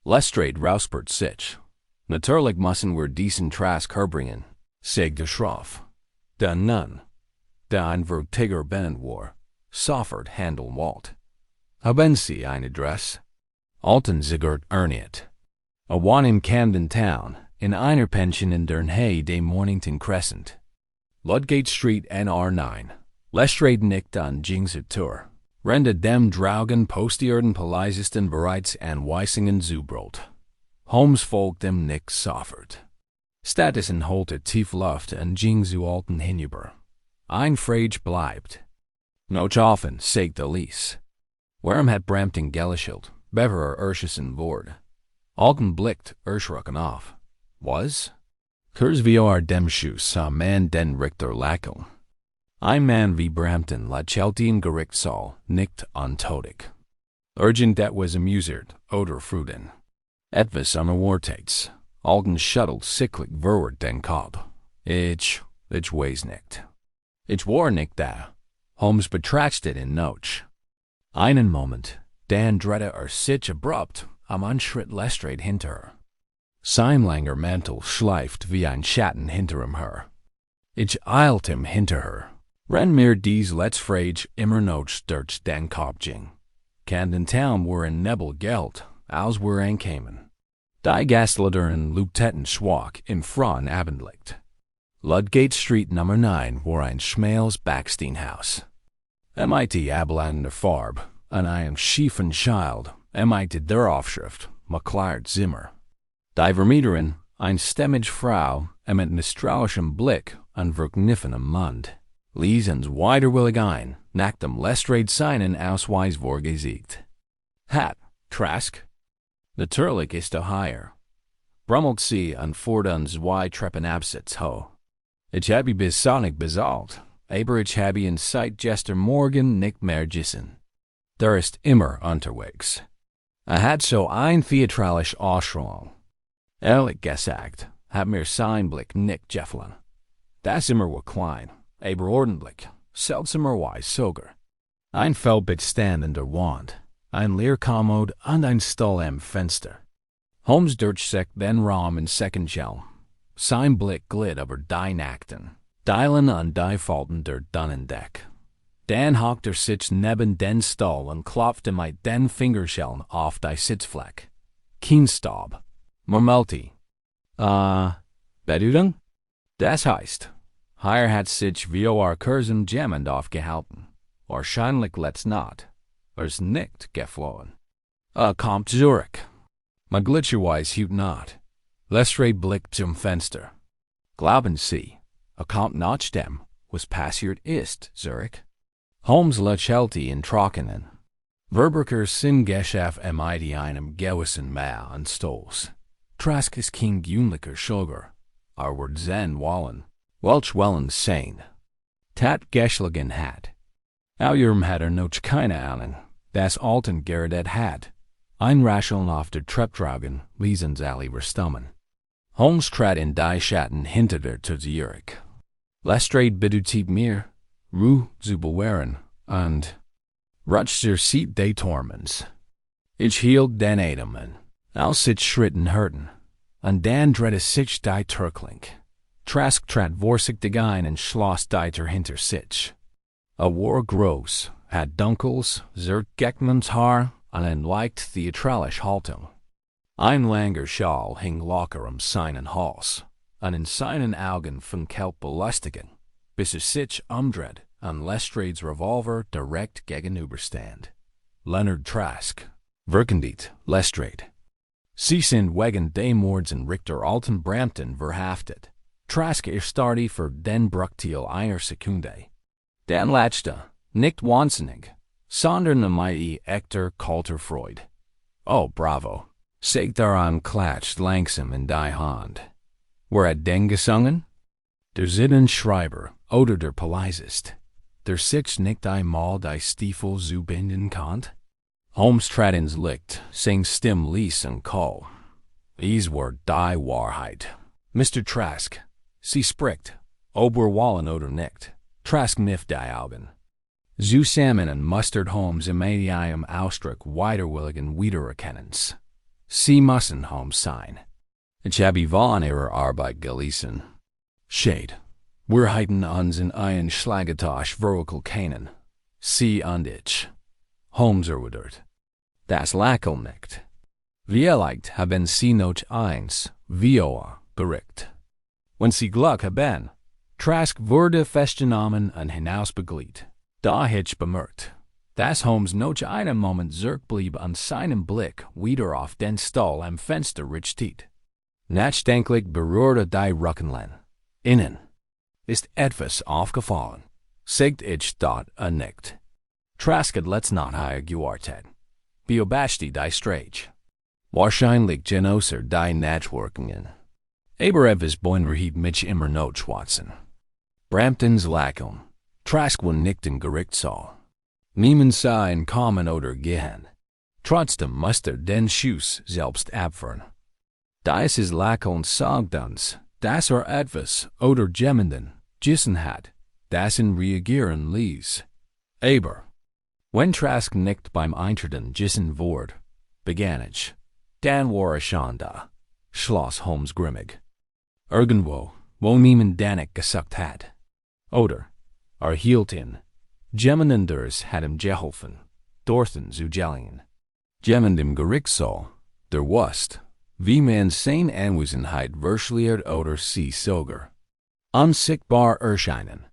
Lestrade rouspert sich. Natürlich müssen wir diesen Trask herbringen, sagt der Schroff. Der Nun, der ein Vertiger Bennett war, soffert handeln wollt. Haben Sie eine Adresse? Alten zigert erniet. One in Camden Town, in einer Pension in der Nähe dem Mornington Crescent. Ludgate Street NR9. Lestrade nickt an Jingser Tour. Rende dem Draugen postierten Paleisisten bereits an Weissingen Zubrot. Holmes folgt dem Nick soffert. Statisen holte tief Luft und ging zu Alten hinüber. Ein Frage bleibt. Noch offen, sagt Elise. Warum hat Brampton gelächelt, bever Urschison Wort? Alten blickt erschrocken auf. Was? Kurs vor dem Schuss sah man den Richter lächeln. Ein Mann wie Brampton lächelte im Gerichtssaal, nickt untodig. Urgent das was amusert, oder Fruden. Etwas unerwartetes. Alten schuttelt sicklich verward den Kopf. Ich weiß nicht. Ich war nicht da. Holmes betrachtet in Noch. Einen Moment, dann drehte sich abrupt einen Schritt Lestrade hinter. Sein langer Mantel schleift wie ein Schatten hinter ihm her. Ich eilte hinter her. Wenn mir dies Letzfrage immer noch durch den Kopf ging. Camden Town war in Nebel Geld, als wir ankamen. Die Gastleder Lieutenant Schwach im freien Abendlicht. Ludgate Street Nummer 9 war ein schmales Backsteinhaus. MIT ableitende Farbe, an einem schiefen Schild, MIT der Aufschrift, Maclard Zimmer. Die Vermieterin, ein stämmige Frau, mit nostalgischem Blick und verkniffenem Mund. Ließ uns widerwillig ein, nach dem Lestrade seinen Ausweis vorgesiegt. Hat, Trask? Natürlich ist hier. Brummelt sie und fort uns zwei Treppen abseits ho. Ich habe bis Sonic bezahlt, aber ich habe in Zeit gestern Morgen nicht mehr gissen. Der ist immer unterwegs. Hat so ein theatralisch Ausstrahlung. Ehrlich gesagt, hat mir sein Blick nicht gefallen. Das immer war klein, aber ordentlich, seltsamerweise sogar. Ein Feldbettstand in der Wand, ein Leerkommode und ein Stuhl am Fenster. Holmes durchseckt den Raum in Secondschell. Sein Blick glitt über die Nackten, Dielen und die Falten der Dunnendeck. Dann hockt sich neben den Stuhl und klopfte mit den Fingerschellen auf die Sitzfläche. Kein Staub. Murmelte. Bedeutung? Das heißt, hier hat sich vor Kursen jemand aufgehalten. Wahrscheinlich let's not. Nicht geflohen. Kommt zurück. Glitcherweise hüt not. Lestrade blickt zum Fenster. Glauben Sie, kommt nach dem, was passiert ist, Zurich? Holmes lächelte in Trockenen. Verberker sin Geschäft mit einem gewissen Mal an Stolz. Trask ist kein gewöhnlicher Schulger, wird sein wollen, welch wollen sein. Tat geschlagen hat. Auerm hat noch keine Ahnung, das Alten Gerdet hat. Einrascheln auf der Trepptragen ließen alle verstummen. Holmes trat in die Schatten hinter der Tür zurück. Lestrade bedeutet mir, Ruhe zu bewahren, und rutschte Seat des Torments. Ich hielt den Atem an, als ich Schritten hörten, und dann drehte sich die Türklink. Trask trat vorsichtig ein und schloss die Tür hinter sich. War groß, hat dunkles, zurückgecktes Haar und eine leicht theatralische Haltung. Ein langer Schal hing locker seinen Hals, und in seinen Augen funkelte Belustigung, bis sich umdreht und Lestrades Revolver direkt gegenüberstand. Leonard Trask, verkündigt Lestrade. Sie sind wegen des Mords in Richter Alten Brampton verhaftet. Trask erstarrte für den Bruchteil einer Sekunde. Dan lachte, nicht wahnsinnig, sondern eine echte kalte Freude. Oh, bravo, sagte und klatscht langsam in die Hand. Wer hat den gesungen? Der Sittenschreiber oder der Polizist, der sich nicht einmal die Stiefel zubinden konnte? Holmes trat ins Licht, seine Stimme leise und kahl. Es war die Wahrheit. Mr. Trask, Sie spricht, ob wir wollen oder nicht. Trask kniff die Augen. Zusammen und mustert Holmes in einem Ausdruck widerwilligen Wiedererkennens. Sie müssen Holmes sein. Ich habe von Ihrer Arbeit gelesen. Shade, wir halten uns in einen Schlagetasch verwickelt kennen. Sie und ich. Holmes erwidert. Das lächelt nicht. Vielleicht haben Sie noch eins, VOA, bericht. Wenn Sie Glück haben, Trask wurde festgenommen und hinausbegleitet. Da ich bemerkt, dass Holmes noch einen Moment zurückblieb und seinen Blick wieder auf den Stuhl am Fenster richtet. Nachdenklich berührte die Rückenlehne. Innen ist etwas aufgefallen, sagte ich dort und nickt. Trask hat letzt Nacht gewartet. Beobachtete die Strage. Wahrscheinlich genoss die Nachwirkungen. Aber etwas beunruhigt mich immer noch, Watson. Bramptons Lächeln. Trask war nicht im Gerichtssaal. Niemand sah ihn kommen oder gehen. Trotzdem musste den Schuss selbst abwehren. Dieses Lächeln sagt uns, dass etwas oder jemanden gesehen hat, das ihn reagieren ließ. Aber wenn Trask nicht beim Eintreten gesehen wurde, begann ich. Dann war schon da, schloss Holmes grimmig. Irgendwo, wo niemand Danik gesagt hat. Oder hielt ihn. Jemanders hat ihm geholfen, dorten zu gelingen. Jemand im Gerichtssaal, der wusste, wie man seine Anwesenheit verschleiert oder sie sogar unsichtbar erscheinen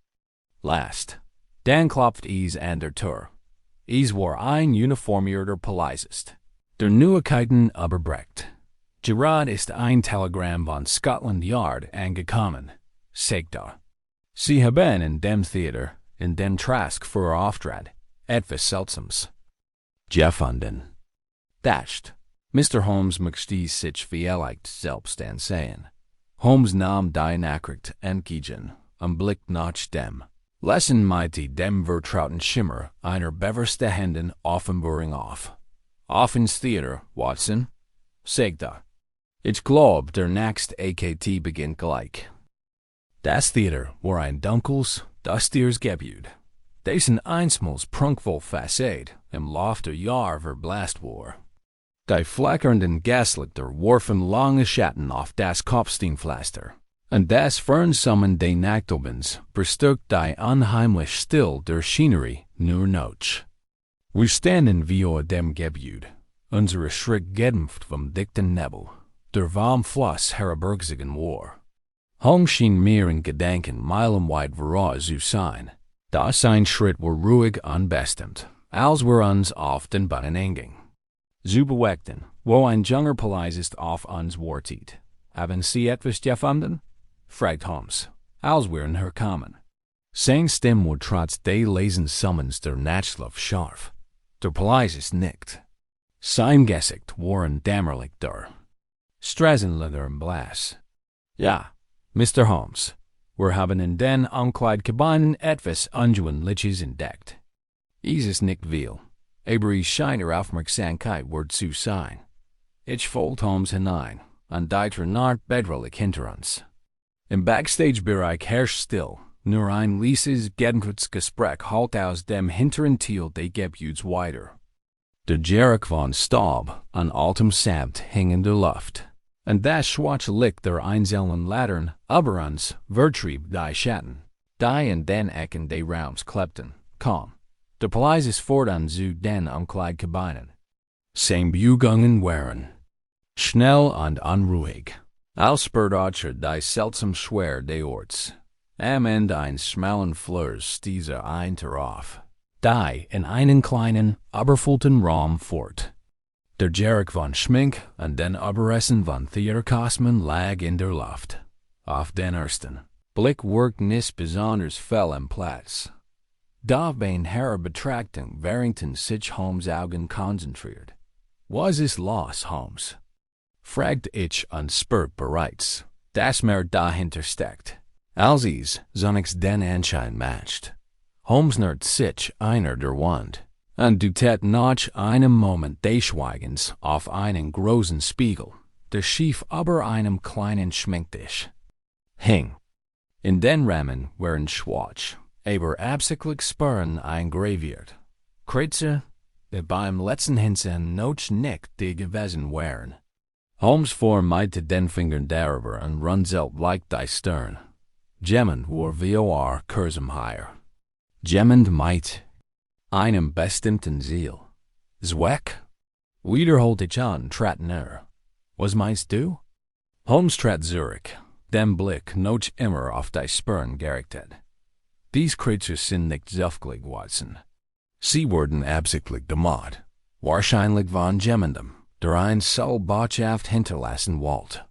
lässt. Dann klopft es an der Tür. Es war ein uniformierter Polizist. Der Neuigkeiten überbringt. Gerade ist ein Telegramm von Scotland Yard angekommen, sagt er. Sie haben in dem Theater, in dem Trask für auftrat, etwas Seltsames gefunden. Dascht. Mr. Holmes möchte sich vielleicht selbst ansehen. Holmes nahm die Nachricht entgegen und blickte nach dem. Lassen meinte dem vertrauten Schimmer einer bevorstehenden Offenbarung auf. Auf ins Theater, Watson, sagt er. Ich glaub, der nächste AKT beginnt gleich. Das Theater war ein dunkles, dustiges Gebäude, dessen einstmals prunkvoll Fassade im Lauf der Jahre verblasst war. Die flackernden Gaslichter warfen lange Schatten auf das Kopfsteinpflaster, und das Fernsummen des Nachtobens bestückt die unheimlich Still der Schinerie nur noch. Wir standen vor dem Gebäude, unsere Schritt gedämpft vom dichten Nebel, der warm Fluss herabbergsigen war. Holmes schien mir in Gedanken meilenweit voraus zu sein, da sein Schritt war ruhig und bestimmt, als wir uns auf den Boden hingen. Zu bewachten, wo ein junger Polizist auf uns wartet. Haben Sie etwas gefunden? Fragt Holmes, als wir herkamen. Seine Stimme war trotz des leisen Summens der Nachtschlaf scharf. Der Polizist nickt. Sein Gesicht war ein dämmerlich dürr. Straßenlichter im Blass. Ja, Mr. Holmes, wir haben in den Umkleidekabinen etwas Ungewohnliches entdeckt. Es ist nicht viel. aber scheiner Aufmerksamkeit wird zu sein. Ich folgt Holmes hinein, und deiter Naht bedrohlich hinter uns. Im Backstage-Bereich herrscht still, nur ein leises Gedankenkurzgespräch halt aus dem hinteren Teil des Gebäudes weiter. Der Geruch von Staub an altem Samt hing in der Luft, und das schwarze Licht der einzelnen Laternen über uns vertrieb die Schatten, die in den Ecken des Raums klebten, kaum. Der Preis ist fortan zu den Umkleidekabinen. Same Bewegungen waren schnell und unruhig. Als spurte die seltsam schwer des Orts. Am Ende eines schmalen Flurs stieß ein darauf, die in einen kleinen, überfüllten Raum fort. Der Geruch von Schmink und den Überresten von Theaterkostümen lag in der Luft. Auf den ersten Blick wirkt nichts besonders fehl am Platz. Da bein Herr Betrachtung während sich Holmes' Augen konzentriert. Was ist los, Holmes? Fragt ich und spürt bereits, dass mehr dahinter steckt. Als es zunächst den Anschein matcht. Holmes nähert sich einer der Wand und deutet nach einem Moment des Schweigens auf einen großen Spiegel, der schief über einem kleinen Schminktisch hing. In den Rahmen waren schwarz, aber absichtlich Spuren eingraviert. Kreuze, die beim letzten Hinsehen noch nicht die gewesen wären. Holmes formierte den Finger darüber und runzelt leicht die Stirn. Jemand war vor kurzem hier. Jemand mit einem bestimmten Ziel. Zweck? Wiederholte ich an, trat näher. Was meinst du? Holmes trat zurück, den Blick noch immer auf die Spuren gerichtet. Dies Kreatur sind nicht zufällig, Watson. Sie wurden absichtlich gemacht. Wahrscheinlich von jemandem, der ein Botschaft hinterlassen wollte.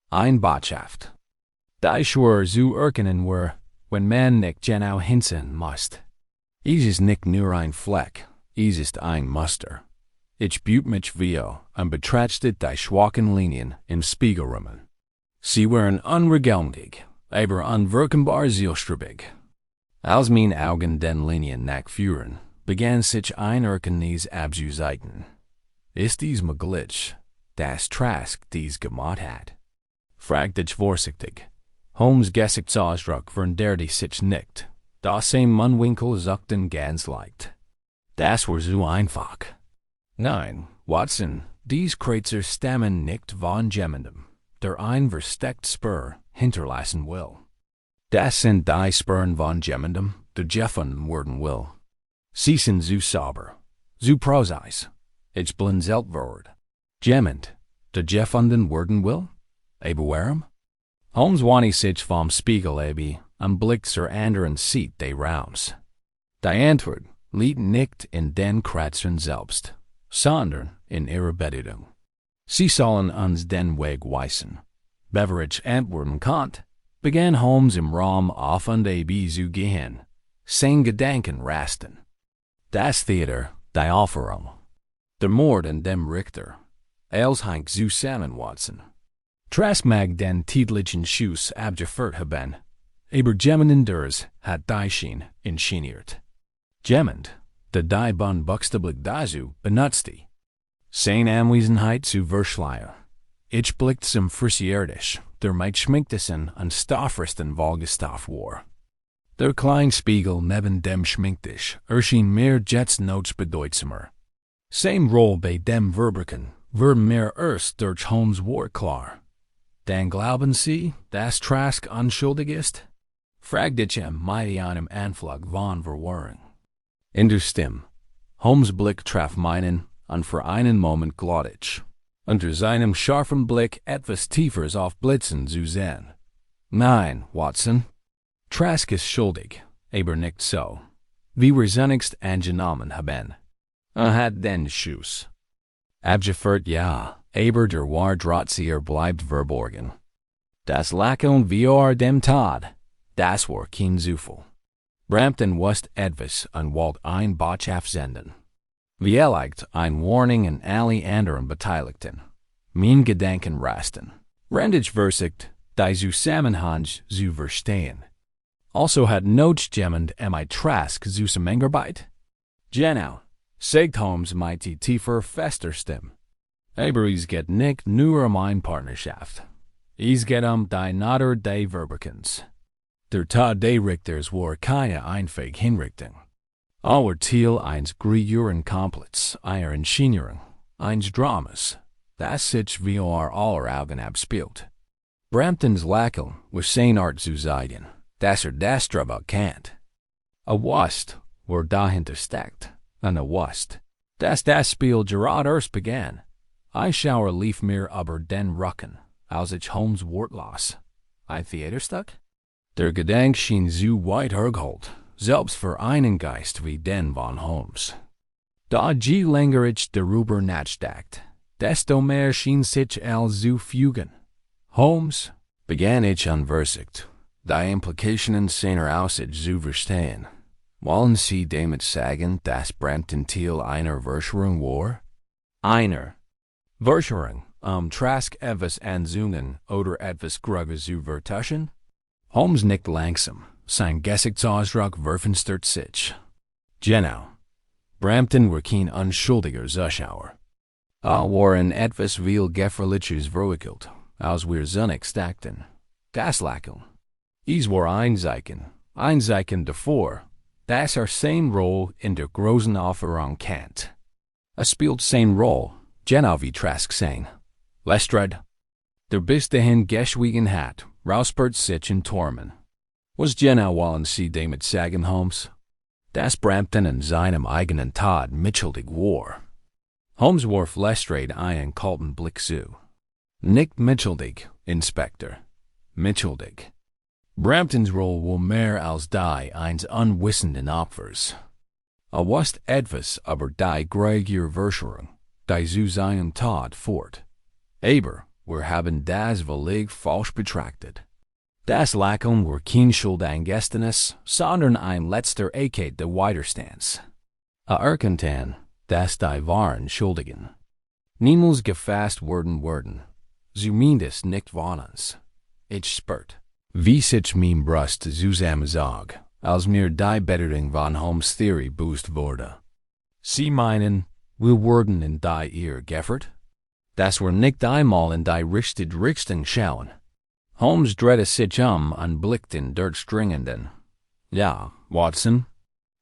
Ein Botschaft. Die schwer zu erkennen war, wenn man nicht genau hinsehen muss. Es ist nicht nur ein Fleck, es ist ein Muster. Ich büt mich vor und betrachtete die schwachen Linien im Spiegelrahmen. Sie waren unregelmäßig, aber unwirkbar zielstrebig. Als meine Augen den Linien nachfuhren, begann sich ein Erkenntnis abzuseiten. Ist dies möglich, dass Trask dies gemacht hat? Fragte ich vorsichtig. Holmes' Gesichtsausdruck veränderte sich nicht. Das same Mundwinkel zuckten ganz leicht. Das war so einfach. Nein, Watson, dies Kreatur stammen nicht von jemandem, der ein versteckt Spur hinterlassen will. Das sind die Spuren von jemandem, der gefunden werden will. Sie sind so sauber, so präzise. Ich blinzelt wird. Jemand, der gefunden werden will? Aber warum? Holmes wandte sich vom Spiegel und blickte zur anderen Seite des Raums. Die Antwort liegt nicht in den Kreaturen selbst, sondern in ihrer Bedeutung. Sie sollen uns den Weg weisen. Bevor ich antworten konnte, begann Holmes im Raum auf und ab zu gehen. Sein Gedanken rasten. Das Theater, die Aufführung. Der Mord an dem Richter. Alles hängt zusammen, Watson. Trask mag den tätlichen Schuss abgeführt haben, aber jemand anders hat die Schien inszeniert. Jemand, der die Band buchstäblich dazu benutzte. Seine Anwesenheit zu verschleiern. Ich blickte zum Frisiertisch, der mit Schminktissen und Stoffresten vollgestopft war. Der kleine Spiegel neben dem Schminktisch erschien mir jetzt noch bedeutsamer. Same Rolle bei dem Verbrücken wurde mir erst durch Holmes war klar. Dann glauben Sie, dass Trask unschuldig ist? Fragte ich mit einem Anflug von Verwirrung. In der Stimme. Holmes' Blick traf meinen, und für einen Moment glaubte ich, unter seinem scharfen Blick etwas Tieferes aufblitzen zu sehen. Nein, Watson. Trask ist schuldig, aber nicht so. Wie wir zunächst angenommen haben. Hat den Schuss. Abgeführt ja, aber der Wardratzier bleibt verborgen. Das Lachen vor dem Tod, das war kein Zufall. Brampton wusste etwas und wollte ein Botschaft senden. Vielleicht ein Warning an alle anderen Beteiligten. Mein Gedanken rasten. Rendig versigt, die Zusammenhang zu verstehen. Also hat noch jemand mit Trask zusammengearbeitet? Genau. Sagt Holmes mighty tiefer fester stem. Aber is get nicht nur mein Partnerschaft. Is get die nader die Verbekens. Der Tod des Richters war keine einfache Hinrichtung. Our Thiel eins Grüren Komplets, eier Inszenierung, eins Dramas, das sich vor aller Augen abspielt. Brampton's Lachen was sein Art zu zeigen, dass das drüber kennt. A wust war dahinter steckt, und a wust, dass das Spiel gerade erst begann. I schauer lief mir aber den Rücken, als ich Holmes wortlos. Ein Theaterstück? Der Gedanke schien so weit hergeholt, selbst für einen Geist wie den von Holmes. Da je länger ich darüber nachdacht, desto mehr schien sich zu fügen. Holmes, begann ich unversigt, die Implikationen seiner Aussicht zu verstehen. Wollen Sie damit sagen, dass Brampton Thiel einer Verschwörung war? Einer Verschwörung, trask etwas anzunehmen oder etwas Größeres zu vertuschen? Holmes nickt langsam, sein Gesichtsausdruck verfinstert sich. Genau. Brampton war kein unschuldiger Zuschauer. Waren etwas viel Gefährliches verwickelt, als wir zunächst dachten. Das Lachen. Es war ein Zeichen davor, dass seine Rolle in der großen Aufführung kennt. Spielt seine Rolle, genau wie Trask sein. Lestrade. Der bis dahin geschwiegen hat, rouspert sich in Tormen. Was genau wollen Sie damit sagen, Holmes? Dass Brampton in seinem eigenen Tod mitschuldig war. Holmes warf Lestrade einen kalten Blick zu. Nicht mitschuldig, Inspektor. Mitschuldig. Bramptons Rolle war mehr als die eines unwissenden Opfers. Was etwas aber die größere Verschwörung, die zu seinem Tod fort. Aber wir haben das völlig falsch betrachtet. Das Lachen war kein Schuldeingeständnis, sondern ein letzter Eid des Widerstands. Erkannten, dass die wahren Schuldigen niemals gefasst würden. Zumindest nicht von uns. Ich spürt, wie sich mein Brust zusammenzog, als mir die Betterung von Holmes' Theorie bewusst wurde. Sie meinen, wir wurden in die Irre geführt? Das wir nicht einmal in die richtige Richtung schauen. Holmes drehte sich und blickte in durchdringenden. Ja, Watson.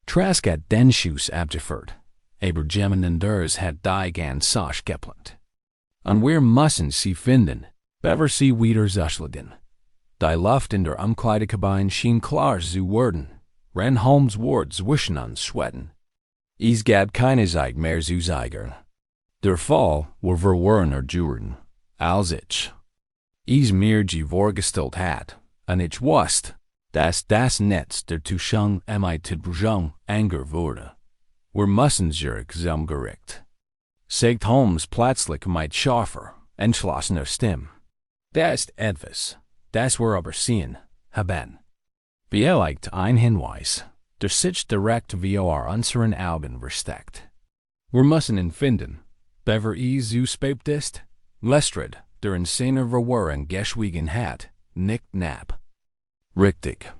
Trask hat den Schuss abgeführt, aber jemanden anders hat die ganz Sache geplant. Und wir müssen sie finden, bevor sie wieder zuschlagen. Die Luft in der Umkleidekabine schien klar zu werden, wenn Holmes' Wort zwischen uns schwebten. Es gab keine Zeit mehr zu zögern. Der Fall war verworrener geworden, als ich. Es mir vorgestellt hat, und ich wusste, dass das Netz der Tuschung mit Brüchung enger wurde. Wir müssen zurück zum Gericht. Sagt Holmes plötzlich mit scharfer, entschlossener Stimme. Das ist etwas, das wir aber sehen haben. Vielleicht ein Hinweis, der sich direkt vor unseren Augen versteckt. Wir müssen ihn finden, bevor zu spät ist. Lestrade, der in seiner Verwirrung geschwiegen hat, nickt ab. Richtig.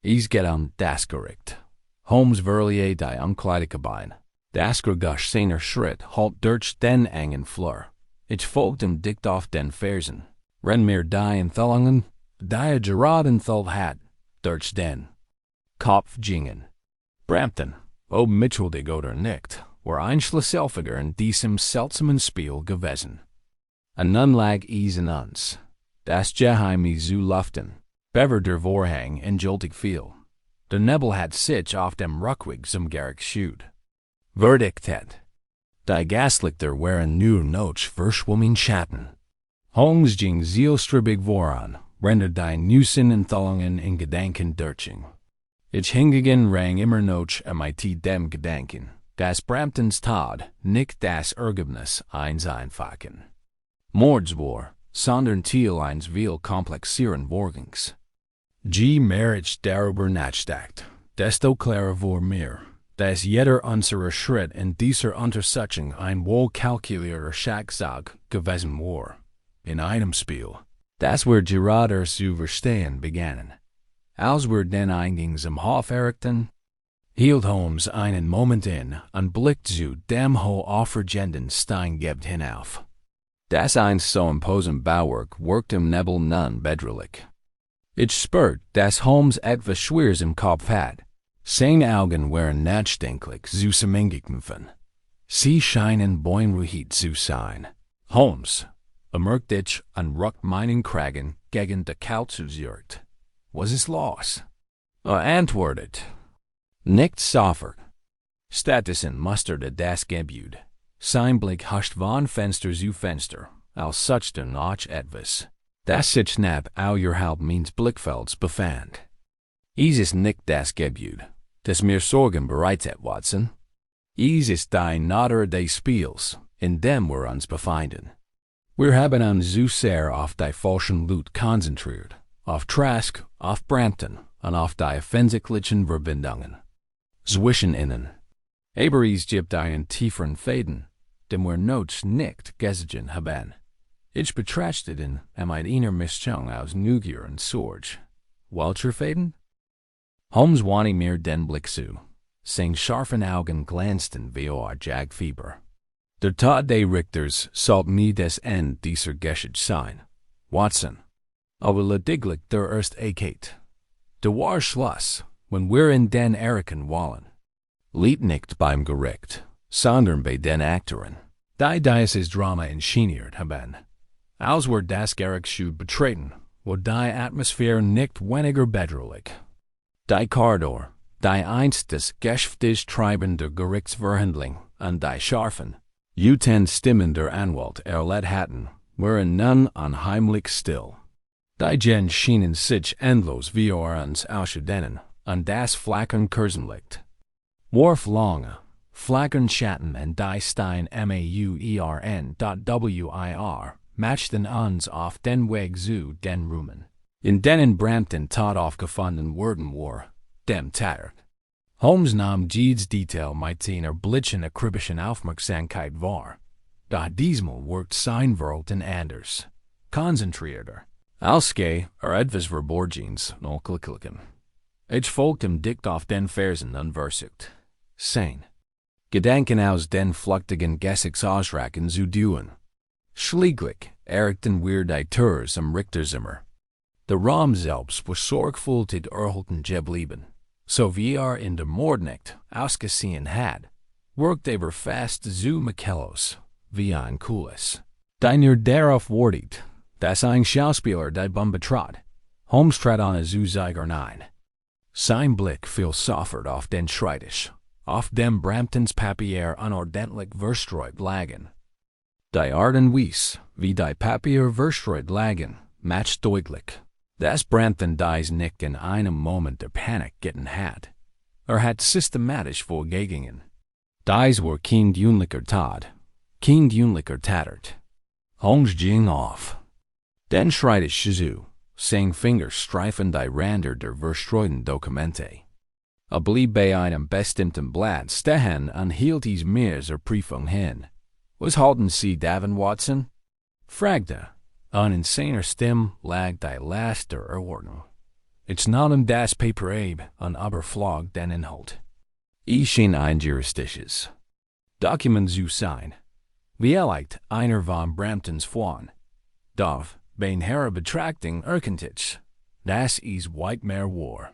Es geht das Gericht. Holmes verlieh die Umkleidekabine. Das Gericht seiner Schritt halt durch den engen Flur. Ich folgte ihm dicht auf den Fersen. Wenn mir die Enthüllungen, die gerade enthüllt hat, durch den Kopf gingen. Brampton, ob mitschuldig oder nicht, war ein Schlüsselfigur in diesem seltsamen Spiel gewesen. Und nun lag es in uns, das Geheimnisse zu lüften, bevor der Vorhang endgültig fiel. Der Nebel hat sich auf dem Rückweg zum Gericht geschaut. Verdiktet. Die Gaslichter waren nur noch verschwommene Schatten. Holmes ging zielstrebig voran, während die neuesten Enthüllungen in Gedanken durchging. Ich hingegen rang immer noch mit dem Gedanken, dass Bramptons Tod nicht das Ergebnis eines einfachen Mords war, sondern Teil eines viel komplexeren Vorgangs. Je mehr ich darüber nachdachte, desto klarer war mir, dass jeder unserer Schritt in dieser Untersuchung ein wohlkalkulierter Schachzug gewesen war. In einem Spiel, das wir gerade zu verstehen begannen. Als wir den Eingang zum Hof erreichten, Hielt Holmes einen Moment in und blickt zu dem hochaufregenden Stein gebt hinauf. Das einst so imposant Bauwerk worked im Nebel nun bedrohlich. Ich spürt, dass Holmes etwas Schweres im Kopf hat. Seine Augen waren nachdenklich zusammengekniffen. Sie scheinen beunruhigt zu sein. Holmes, bemerkt ich und rückt meinen Kragen gegen die Kalte zurück. Was ist los? Antwortet. Nichts sofort. Stattdessen musterte das Gebäude. Sein Blick huscht von Fenster zu Fenster, als suchte noch etwas, das sich knapp außerhalb meines Blickfelds befand. Es ist nicht das Gebäude, das mir Sorgen bereitet, Watson. Es ist die Natur des Spiels, in dem wir uns befinden. Wir haben uns zu sehr auf die falschen Leute konzentriert, auf Trask, auf Brampton und auf die offensichtlichen Verbindungen zwischen ihnen. Aber es gibt einen tieferen Faden, dem wir noch nicht gesehen haben. Ich betrachte den mit einer Mischung aus Neugier und Sorge. Welcher Faden? Holmes wandte mir den Blick zu. Seine scharfen Augen glänzten wie Jagdfieber. Der Tod des Richters sollte nie das Ende dieser Geschichte sein, Watson. Aber lediglich der erste Akt. Der wahre Schluss, wenn wir in den Erken wollen, liegt nicht beim Gericht, sondern bei den Akteuren, die dieses Drama inszeniert haben. Als wir das Gerichtshof betreten, war die Atmosphäre nicht weniger bedrohlich. Die Korridor, die einst das geschäftliche Treiben der Gerichtsverhandlung und die scharfen, lauten Stimmen der Anwalt erlebt hatten, waren nun unheimlich still. Die Gen schienen sich endlos wie uns auszudehnen, und das flackern Kerzenlicht. Warf lange, flackern Schatten und die Stein maurn.wir matchten uns auf den Weg zu den Räumen, in denen Brampton tot aufgefunden worden war, dem Tattert. Holmes nahm jedes Detail mit seiner blitzenden akribischen Aufmerksamkeit wahr. Doch diesmal wirkt sein Verhalten anders, konzentrierter, als etwas Verborgenes noch klicken. Ich folgte ihm dicht auf den Fersen unversucht. Sein Gedanken aus den flüchtigen Gesichtsausdrücken zu tun. Schließlich erreichten wir die Tür zum Richterzimmer. Der Raum selbst war sorgfältig erhalten geblieben. So wie in der Mordnacht ausgesehen hat, wirkt fast zu makellos wie ein Kulis. Die darauf wartet, dass ein Schauspieler die Bombe trat. Holmes trat an zu Zeiger ein. Sein Blick fiel sofort auf den Schreibtisch, auf dem Bramptons Papier unordentlich verstreut lagen. Die Art und Weise, wie die Papier verstreut lagen, matcht deutlich, dass Brampton dies nicht in einem Moment der Panik gelitten hat. Hat systematisch vorgegangen. Dies war kein dünnlicher Tod, kein dünnlicher Tattert. Holmes ging auf. Den Schreibtisch zu, seine Finger streifen die Ränder der verstreuten Dokumente. Blieb bei einem bestimmten Blatt stehen und hielt es mir zur Prüfung hin. Was halten Sie davon, Watson? Fragte. An insaner Stimme lag die Last der Erordnung. Ich nahm das Paper ab und überflog den Inhalt. Es schien ein juristisches Dokument zu sein. Vielleicht einer von Bramptons Freund. Doch, bei näherer Betrachtung erkannte ich, dass es weit mehr war.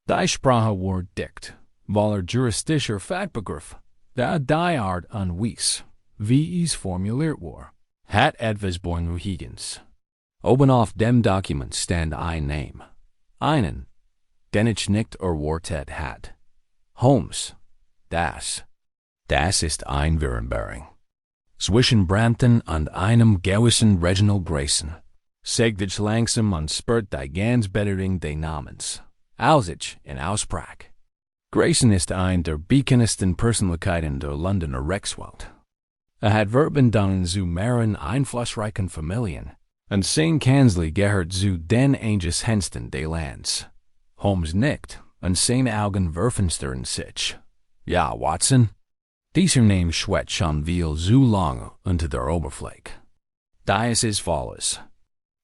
Die Sprache war dicht, voller juristischer Fachbegriff, da die Art und Weise, wie es formuliert war, hat etwas Beunruhigendes. Oben auf dem Dokument stand ein Name, einen, den ich nicht erwartet hat. Holmes, das ist ein Vereinbarung. Zwischen Brampton und einem gewissen Reginald Grayson, sagte ich langsam und spürt die ganz Bedeutung des Namens, als ich ihn aussprach. Grayson ist ein der bekanntesten Persönlichkeiten der Londoner Rechtswelt. Hat Verbindungen zu mehreren einflussreichen Familien, und sein Kanzlei gehört zu den eingehendsten des Landes. Holmes nickt, und seine Augen verfinstern sich. Ja, Watson? Dieser Name schwebt schon viel zu lange unter der Oberfläche. Dies ist folgendes.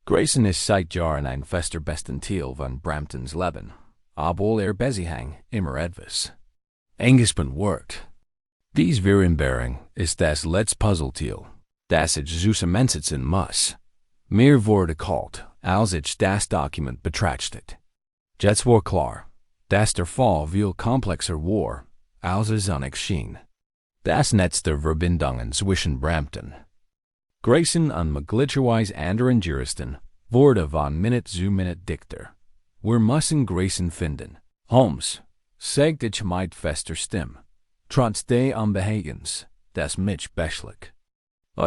Grayson ist seit Jahren ein fester Bestandteil von Bramptons Leben, obwohl Beziehung immer etwas Engagement worked. Dies Virenbearing is das letzte Puzzleteil, das ich zusammensetzen muss. Mir wurde kalt, als ich das Dokument betrachtet. Jetzt war klar, dass der Fall viel komplexer war, als es schien. Das Netz der Verbindungen zwischen Brampton, Grayson und möglicherweise anderen Juristen wurde von Minute zu Minute dichter. Wir müssen Grayson finden. Holmes, sagt ich mit fester Stimme, trotz des Unbehagens, das mich beschlich.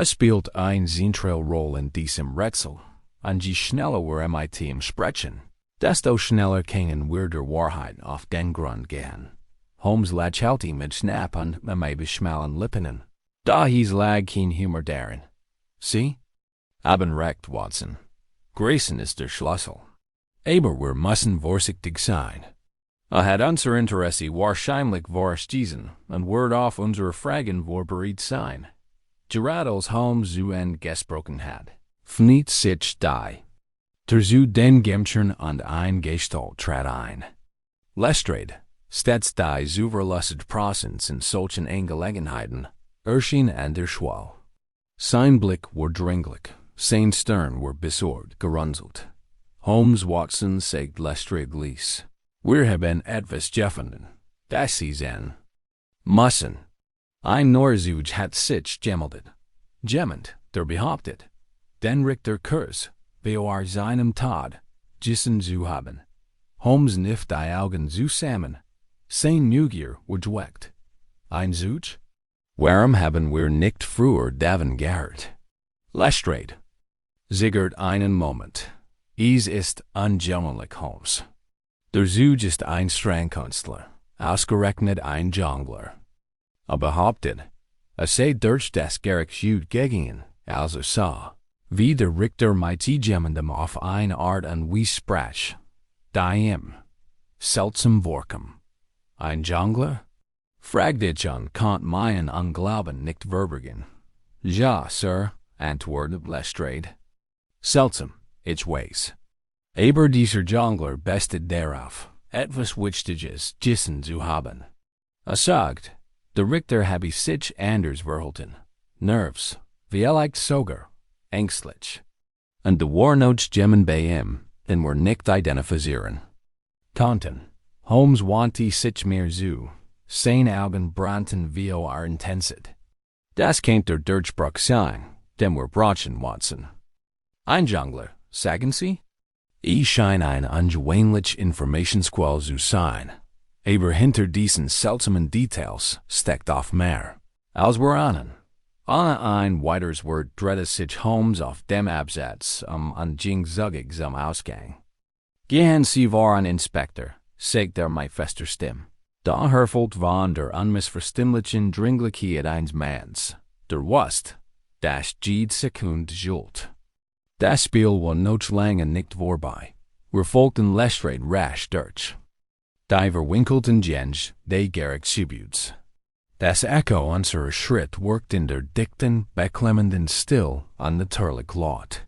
Spielt eine zentrale Rolle in diesem Rätsel, und je schneller wir mit ihm sprechen, desto schneller können wir der Wahrheit auf den Grund gehen. Holmes lächelte mit Schnapp und mit schmalen Lippen. Da lag kein Humor darin. Sie? Haben recht, Watson. Grayson ist der Schlüssel. Aber wir müssen vorsichtig sein. Hat unser Interesse wahrscheinlich vorgestellt und wird auf unsere Fragen vorbereitet sein. Gerade als Holmes zu Ende gesprochen hat, fniet sich die. Zu den Gemtern und ein Gestalt trat ein. Lestrade, stets die zuverlässige Präsenz in solchen Angelegenheiten, erschien an der Schwelle. Sein Blick war dringlich, sein Stirn war besorgt gerunzelt. Holmes Watson sagt Lestrade ließ. Wir haben etwas gefunden, das Sie sehen müssen. Ein Norzuge hat sich gemeldet. Jemand, der behauptet, den Richter Kurs, vor seinem Tod, gesehen zu haben. Holmes kniff die Augen zusammen. Sein Neugier war geweckt. Ein Zug? Warum haben wir nicht früher davon gehört? Lestrade. Zögert einen Moment. Es ist ungewöhnlich, Holmes. Der Zug ist ein Strangkünstler, ausgerechnet ein Jongleur. Behauptet, sei durch das Gerichtsgut gegen, als sah, wie der Richter mit jemandem auf eine Art und Weise sprach, die ihm seltsam vorkam. Ein Jongleur? Fragte ich und konnte meinen Unglauben nicht verbergen. Ja, Sir, antwortete Lestrade. Seltsam, ich weiß. Aber dieser Jongleur bestet darauf, etwas Wichtiges gesehen zu haben. Sagt, der Richter habe sich anders verhalten, nervös, vielleicht sogar ängstlich. Und de war notes gemmen bei ihm, den wir nicht identifizieren konnten. Holmes wandte sich mehr zu, seine Augen brannten wie intensität. Das kennt der Durchbruch sein, den wir brauchen, Watson. Ein Jongleur, sagen Sie? Ich scheine ein ungewöhnlich Informationsquell zu sein. Aber hinter diesen seltsamen Details steckt oft mehr, als wir ahnen. Ohne ein weiteres Wort drehte sich Holmes auf dem Absatz und ging zügig zum Ausgang. Gehen Sie vor an Inspektor, sagte mit fester Stimme. Da hervult von der unmissverständlichen Dringlichkeit eines Manns, der wusste, dass jede Sekunde zählt. Das Spiel war noch lange nicht vorbei. Wir folgten Lestrade rasch durch. Die verwinkelten Gänge des Gerichtsgebiets. Das Echo unserer Schritt workte in der dichten, beklemmenden Still und natürlich laut.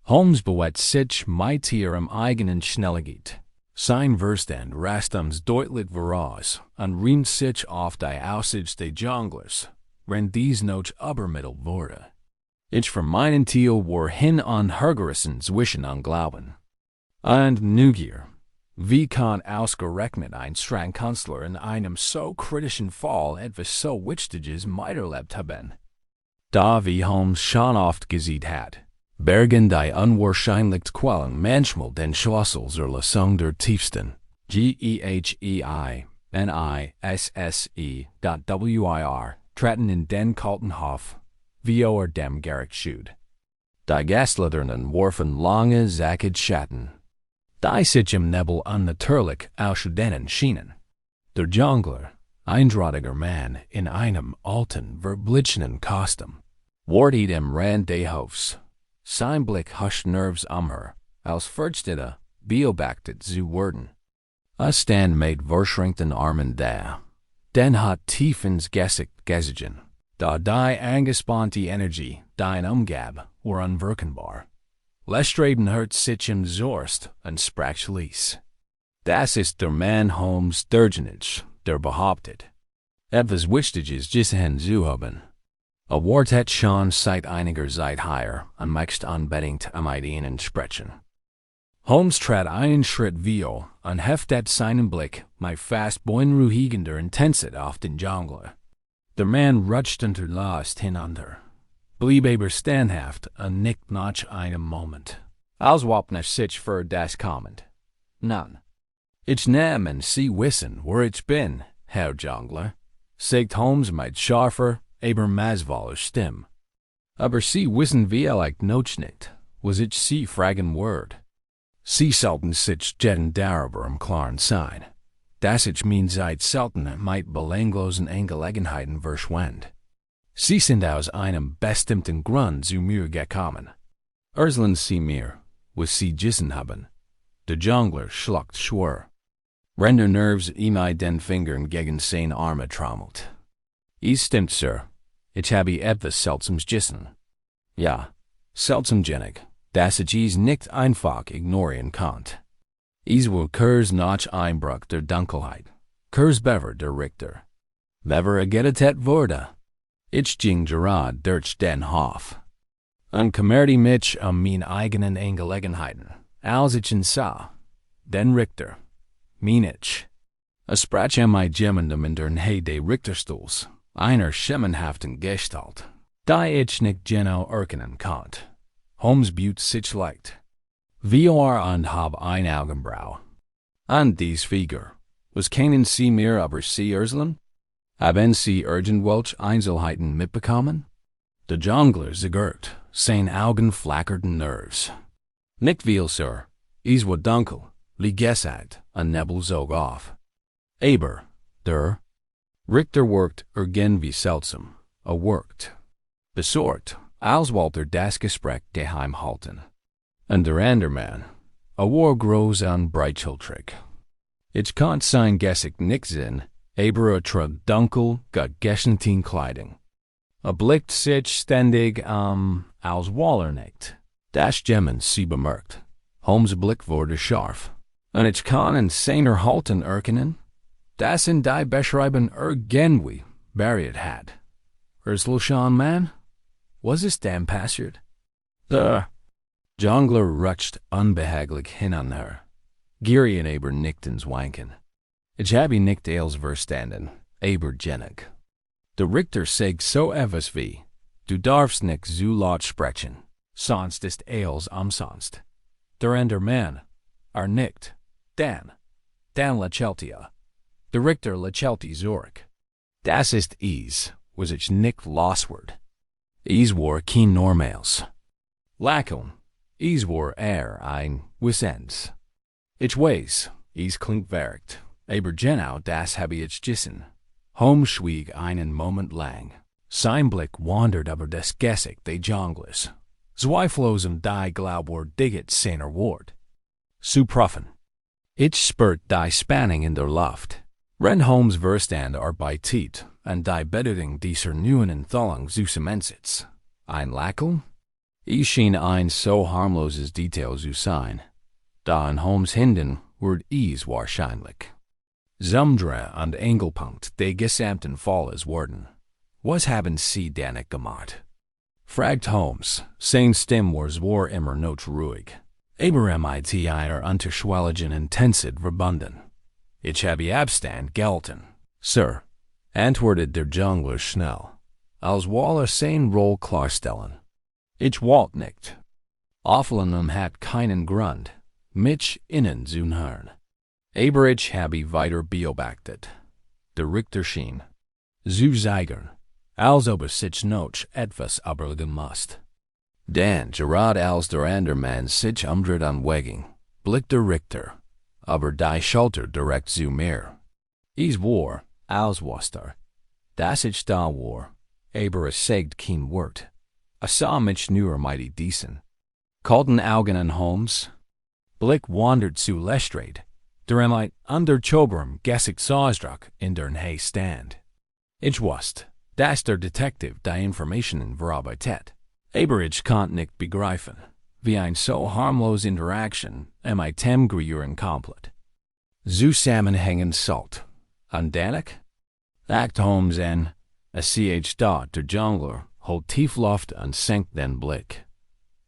Holmes bewegt sich mit ihrem eigenen Schnelligkeit. Sein Verstand rast uns deutlich voraus und riemt sich auf die Aussicht des Jongleurs, wenn dies noch übermittelt wurde. Ich für meinen Teil war hin und hergerissen zwischen Unglauben und Neugier. Wie kann ausgerechnet ein Strangkünstler in einem so kritischen Fall etwas so Wichtiges miterlebt haben? Da wie Holmes schon oft gesehen hat, bergen die unwahrscheinlichsten Quellen manchmal den Schlüssel zur Lösung der tiefsten, Geheimnisse.wir treten in den kalten Hof, vor dem Gerichtsgut. Die Gaslaternen warfen lange, zackige Schatten. Die sich im Nebel unnatürlich aus denen schienen. Der Jongleur, ein drahtiger Mann in einem alten, verblichenen Kostüm, wartet am Rand des Hofs. Sein Blick huscht nervös her, als fürchtete, beobachtet zu werden. Stand mit verschränkten Armen da. Den hat tief ins Gesicht gesehen. Da die angespannte Energie, die ihn umgab, war unwirkbar. Lestrade hört sich im Zorst und sprach schließ. Das ist der Mann Holmes Durgenitsch, der behauptet, etwas Wichtiges gesehen zu haben. Erwartet schon seit einiger Zeit hier und möchte unbedingt mit Ihnen sprechen. Holmes trat einen Schritt vor und heftet seinen Blick mit fast beunruhigender Intensität auf den Jongleur. Der Mann rutscht unterlast hinunter, blieb aber standhaft und nickt nach einem Moment, als ob sich für das kommend. Nun, ich nehme Sie wissen, wo ich bin, Herr Jongleur, sagt Holmes mit scharfer, aber maßvoller Stimme. Aber Sie wissen vielleicht noch nicht, was ich Sie fragen würde. Sie sollten sich jetten darüber im Klaren sein, dass ich meine Zeit selten mit belanglosen Angelegenheiten verschwende. Sie sind aus einem bestimmten Grund zu mir gekommen. Erzählen Sie mir, was Sie gesehen haben. Der Jongleur schluckt schwer. Render Nerves ihm den Fingern gegen seine Arme trommelt. Es stimmt, Sir. Ich habe etwas Seltsames gesehen. Ja, seltsam genug, dass ich es nicht einfach ignorieren konnte. Es war kurz nach Einbruch der Dunkelheit, kurz bevor der Richter gerettet wurde. Ich ging gerade durch den Hof und kümmerte mich meine eigenen Angelegenheiten, als ich ihn sah. Den Richter, ich. Es sprach mit jemandem in der Nähe des Richterstuhls, einer schemenhaften Gestalt, die ich nicht genau erkennen konnte. Holmes bot sich leicht. Wir und hab ein Augenbrau. An dies Figur, was kennen Sie mir über Sie erzählen? Haben Sie irgendwelche Einzelheiten mitbekommen? Der Jongleur zögert, seine Augen flackerten Nerves. Nicht viel, Sir. Es war dunkel, wie gesagt, und Nebel zog auf. Aber, der Richter worked irgendwie seltsam, worked besorgt, als wollte das Gespräch geheim halten. Und der andere Mann, war groß und breitschultrig. Ich konnte sein Gesicht nicht sehen, aber trug dunkel, gegeschnitten Kleidung. Blickt sich ständig als nicht. Das Gemmen Sie bemerkt. Holmes' Blick wurde scharf. Und ich kann in seiner Haltung erkennen, dass in die Beschreibung irgendwie buried hat. Schon, Mann? Was ist denn passiert? Der Jongleur rutscht unbehaglich hinunter. Gierig aber nicht ins Wanken. Ich habe nicht als verstanden, aber genug. Der Richter sagt so etwas wie, du darfst nicht so laut sprechen, sonst ist als umsonst. Der andere Mann, nicht, Dan lächelte. Der Richter lächelte zurück. Das ist was ich nicht loswerde. War kein Normals. Lächeln, war ein Wissens. Ich weiß, klingt verrückt, aber genau das habe ich gesehen. Holmes schwieg einen Moment lang. Sein Blick wandert über das Gesicht des Jongleurs. Zweifellos die Glaube digget seiner Wort. Zu prüfen. Ich spürt die Spannung in der Luft. Wenn Holmes Verstand arbeitet und die Bedeutung dieser neuen Entwicklung zu immens. Ein Lächeln? Es schien ein so harmloses Detail zu sein. Da in Holmes Händen wird es wahrscheinlich Umdreh und Engelpunkt des gesamten Falles worden. Was haben Sie denn gemacht? Fragt Holmes, seine Stimme war immer noch ruhig. Aber mit einer unterschwelligen Intensität verbunden. Ich habe Abstand gehalten, Sir, antwortet der Jongleur schnell, als wolle seine Rolle klarstellen. Ich wollte nicht. Auflehnung hat keinen Grund, mich innen zu hören. Aber ich habe weiter beobachtet. Der Richter schien zu zögern, als ob sich noch etwas überlegen musste. Dann, gerade als der andere Mann sich umdreht und wegging, blickt der Richter, aber die Schulter direkt zu mir. Es war, als wusste, dass ich da war, aber es sagt kein Wort. Sah mich nur mighty decent. Kalten Augen an Holmes. Blick wandert zu Lestrade, der under Choberm Gesicht Ausdruck in der Nähe stand. Ich wusste, dass der Detektiv die Informationen verarbeitet, aber ich konnte nicht begreifen, wie ein so harmlos Interaktion mit dem Grüren komplett. Zusammenhängend sollte. undannig? Act Holmes en, ch dot der Jongler, hold tiefloft und senkt den Blick.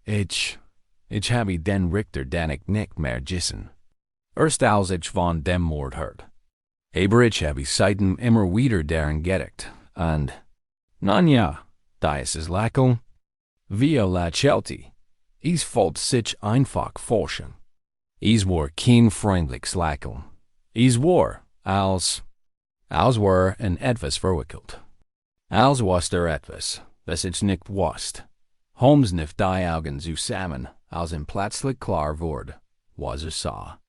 Ich habe den Richter danig nicht mehr gissen. Erst als ich von dem Mord hört. Aber ich habe seitdem immer wieder daran gedacht, und, nun ja, das ist Lackung. Via lächelte. Es folgt sich einfach forschen. Es war kein freundliches Lächeln. Es war, als war ein etwas verwickelt. Als was der etwas, das ich nicht wusste. Holmes kniff die Augen zusammen, als plötzlich klar wurde, was sah.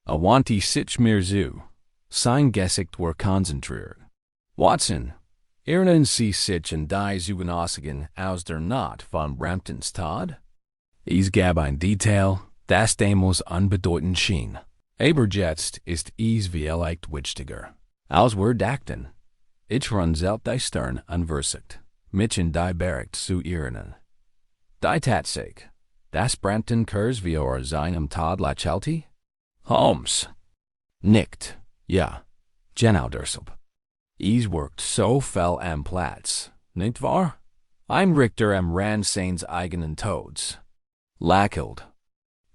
Wandte sich mir zu. Sein Gesicht war konzentriert. Watson, erinnern Sie sich an die Zugenosungen aus der Nacht von Bramptons Tod? Es gab ein Detail, das damals unbedeutend schien. Aber jetzt ist es vielleicht wichtiger. Als wir dachten, ich runzelte die Stirn und versuchte, mich in die Bericht zu erinnern. Die Tatsache, dass Brampton Kurs via seinem Tod lächelte? Holmes nickt, ja, genau deshalb. Es wirkt so fehl am Platz, nicht wahr? Ein Richter am Rand seines eigenen Todes. Lächelt.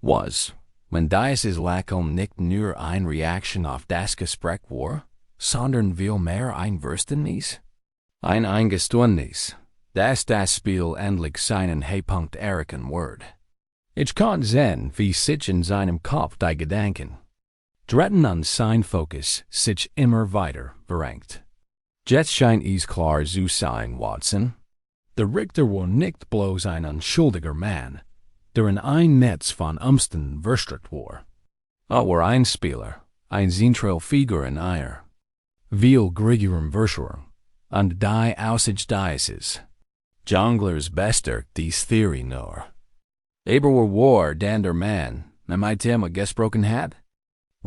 Was, wenn dieses Lächeln nicht nur eine Reaktion auf das Gespräch war, sondern vielmehr ein Verständnis? Ein Eingeständnis, dass das Spiel endlich seinen Höhepunkt erreichen wird. Ich kann sehen, wie sich in seinem Kopf die Gedanken dritten und sein Fokus sich immer weiter verrenkt. Jetzt scheint es klar zu sein, Watson. Der Richter war nicht bloß ein unschuldiger Mann, der in ein Netz von Umständen verstrickt war. War ein Spieler, ein zentrale Figur in einer viel größeren Version, und die Aussicht dieses Jonglers bestätigt dies Theorie nur. Aber war dann der Mann, mit dem gesprochen hat?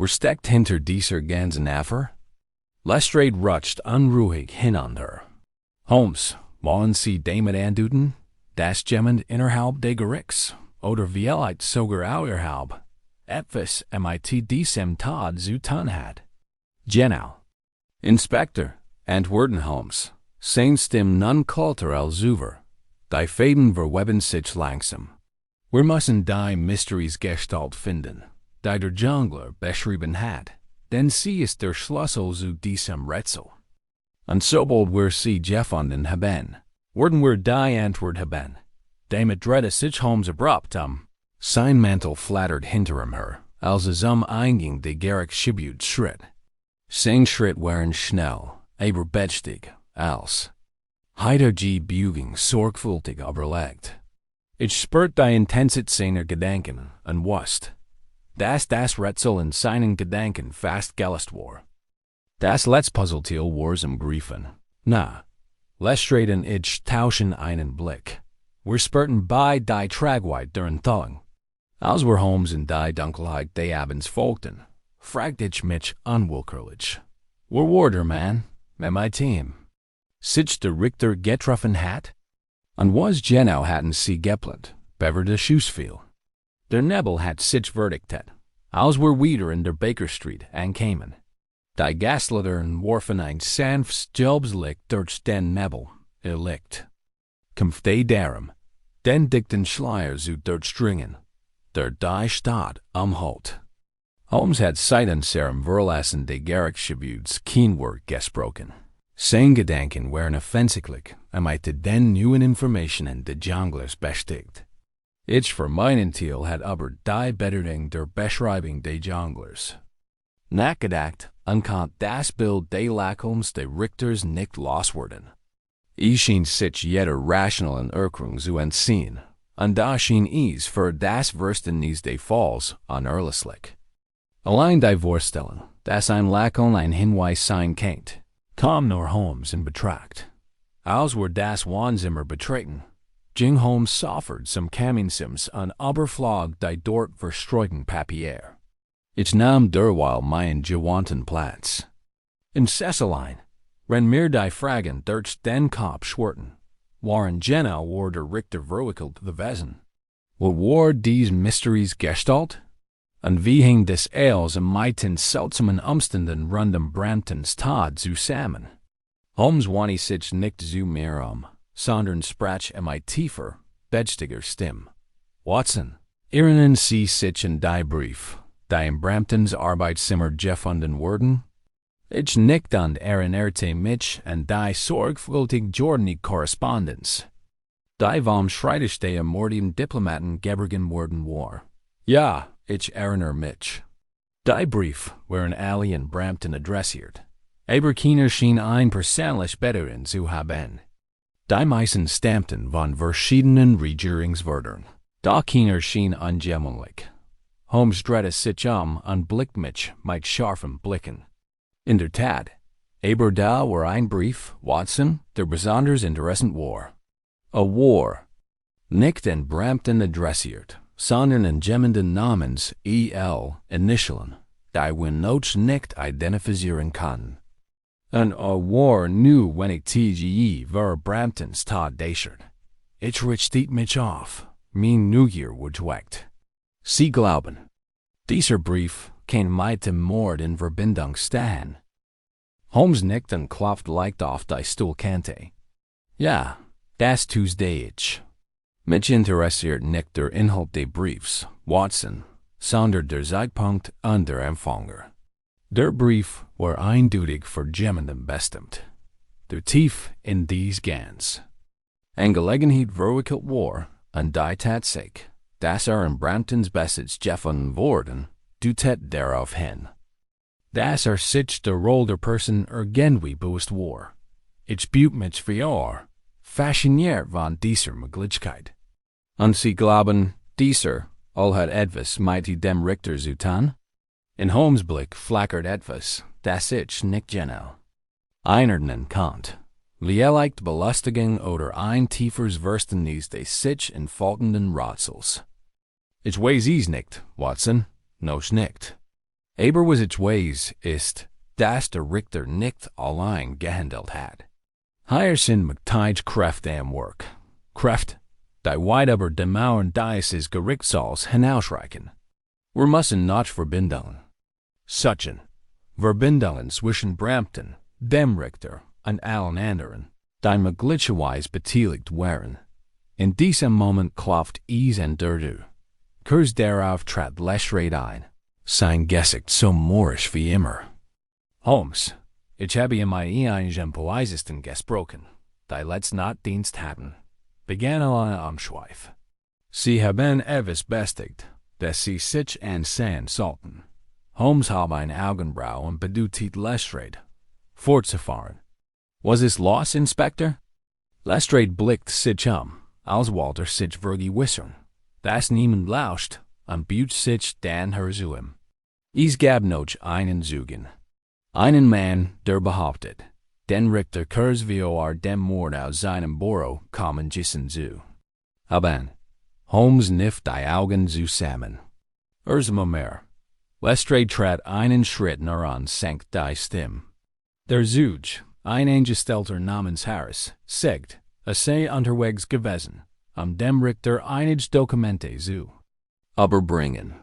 Steckt hinter dieser ganzen Affair? Lestrade rutscht unruhig hinunter. Holmes, wollen Sie damit andeuten, dass jemand innerhalb des Gerichts, oder vielleicht sogar außerhalb, etwas mit diesem Tod zu tun hat? Genau. Inspector, antworten Holmes, sein Stimme nun kulturell zuver. Die Fäden verweben sich langsam. Wir müssen die Mysteriesgestalt finden, die der Jongler beschrieben hat, denn sie ist der Schlüssel zu diesem Rätsel. Und sobald wir sie gefunden haben, werden wir die Antwort haben. Damit drehte sich Holmes abrupt sein Mantel flattert hinter ihm her, als Eingang der Gerichtsgebäude schritt. Sein Schritt waren schnell, aber bedächtig, als hätte die Bewegung sorgfältig überlegt. Ich spürte die Intensität seiner Gedanken und wusste, dass das Rätsel in seinen Gedanken fast gelöst war. Das letzte Puzzleteil war Griefen. Na, Lestrade und ich tauschen einen Blick. Wir spürten bei die Tragweite der Enthüllung. Als wir Holmes in die Dunkelheit des Abends folgten, fragte ich mich unwillkürlich, wo war der Mann mit mein Team? Sich der Richter getroffen hat? Und was genau hatten sie geplant, bevor der Schuss fiel? Der Nebel hat sich verdichtet, als wir wieder in der Baker Street ankamen. Die Gaslichtern warfen ein sanftes Gelbslicht durch den Nebel, Licht. Kämpfte darum, den dichten Schleier zu durchdringen, der die Stadt umhüllt. Holmes hat seitens seinem Verlassen des Gerichtsgebäudes kein Wort gesprochen. Seine Gedanken waren offensichtlich mit den neuen Informationen des Jonglers bestätigt. Ich für meinen Teil hat aber die Bedeutung der Beschreibung des Jonglers nachgedacht und konnte das Bild des Lächelns des Richters nicht loswerden. Es schien sich jeder rationalen Erklärung zu entziehen, und da schien es für das Verständnis des Falls unerlässlich. Allein die Vorstellung, dass ein Lächeln ein Hinweis sein könnte, kam nur Holmes in Betracht. Als wir das Wohnzimmer betreten, ging Holmes sofort zum Kaminsims und überflog die dort verstreuten Papier. Ich nahm derweil meinen gewohnten Platz. In Cecilein, wenn mir die Fragen durch den Kopf schwirrten, waren genau war der Richter verwickelt gewesen. What war dies Mysteriesgestalt? En wie hing des eels en myten seltsamen omstanden rondom Brampton's Todd zu samen. Holmes wanneer sich nicht zu meer sondern sprach tiefer, bedstiger stim. Watson, erinnern Sie sich an die Brief, die in Bramptons Arbeitszimmer gefunden wurden? Ich nicht und erinnerte mich an die sorgfältig jordene Korrespondenz. Die vom Schreibtisch der mordigen Diplomaten geborgen worden war. Ja, ich erinnere mich. Die Brief waren alle in Brampton adressiert. Aber keiner schien ein persönlich Betteren zu haben. Die meisten stammten von verschiedenen Regierungswörtern. Da keiner schien angemeldet. Holmes drehte sich und blickte mich mit scharfen Blicken. In der Tat, aber da war ein Brief, Watson, der besonders interessant war. War. Nicht in Brampton adressiert, sondern in jemanden namens E.L. Initialen, die wir noch nicht identifizieren kann. En war nu wenn ik TGE ver Bramptons Todd deschert. Ich richtet mich auf, mein Neugier wordt weckt. Sie glauben, dieser Brief kann mit dem Mord in Verbindung stehen. Holmes nickt und klopft leicht auf die Stuhlkante. Ja, das Tuesday ich. Mich interessiert nicht der Inhalt des Briefs, Watson, sondern der Zeitpunkt und der Empfänger. Der Brief war eindeutig für jemanden bestimmt, der tief in dies Gans. Angelegenheit verwickelt war, und die Tatsache, dass in Bramptons Besitz gefunden worden, deutet darauf hin. Dass sich der Rolle der Person irgendwie bewusst war. Ich büt mich für fasziniert von dieser Möglichkeit. Und Sie glauben, dieser, hat etwas mit dem Richter zu tun? In Holmes' Blick flackert etwas, das ich nicht genau einordnen konnte. Vielleicht Belustigung oder ein tiefers Verständnis des sich entfaltenden Rätsels. Ich weiß es nicht, Watson, noch nicht. Aber was ich weiß ist, dass der Richter nicht allein gehandelt hat. Hier sind mit Kräfte am Werk. Kräfte, die weit über die Mauern dieses Gerichtssaals hinausreichen. Wir müssen noch Verbindungen. Solchen Verbindungen zwischen Brampton, dem Richter und allen anderen, die möglicherweise beteiligt waren. In diesem Moment klopft es an der Tür. Kurz darauf trat Lestrade ein, sein Gesicht so moorisch wie immer. Holmes, ich habe in meinem Poeisisten gesprochen, die letzte Nacht Dienst hatten, begann eine Umschweif. Sie haben etwas bestätigt, dass Sie sich ansehen sollten. Holmes habe ein Augenbrau und bedeutet Lestrade, fortzufahren. Was ist los, Inspektor? Lestrade blickt sich als Walter sich vergewissern, dass niemand lauscht, und bot sich dann herzu. Es gab noch einen Zeugen. Einen Mann, der behauptet, den Richter Kurzweil dem Mord aus seinem Büro kommen gissen zu. Aber Holmes kniff die Augen zusammen. Mehr. Lestrade trat einen Schritt nach und sank die Stimme. Der Zeuge, ein Angestellter namens Harris, sagt, sei unterwegs gewesen, dem Richter einige Dokumente zu überbringen.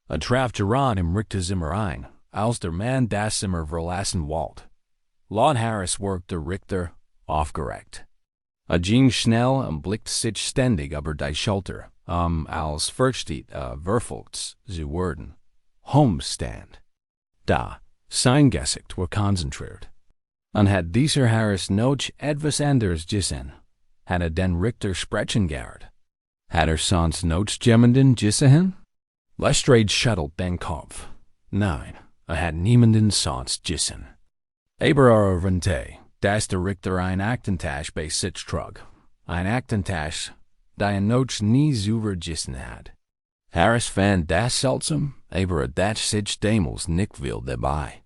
Traf gerade im Richterzimmer ein, als der Mann das Zimmer verlassen wollte. Laut Harris workte der Richter aufgeregt. Ging schnell und blickte sich ständig über die Schulter, als versteht verfolgt zu werden. Holmes stand. Da, sein Gesicht war konzentriert. Und hat dieser Harris noch etwas anderes gesehen? Hat den Richter sprechen gehört? Hat sonst noch jemanden gesehen? Lestrade schüttelt den Kopf. Nein, hat niemanden sonst gesehen. Aber erwähnte, dass der Richter ein Aktentasche bei sich trug. Ein Aktentasche, die noch nie sauber gesehen hat. Harris fand das seltsam, aber dat sich damals nicht viel dabei.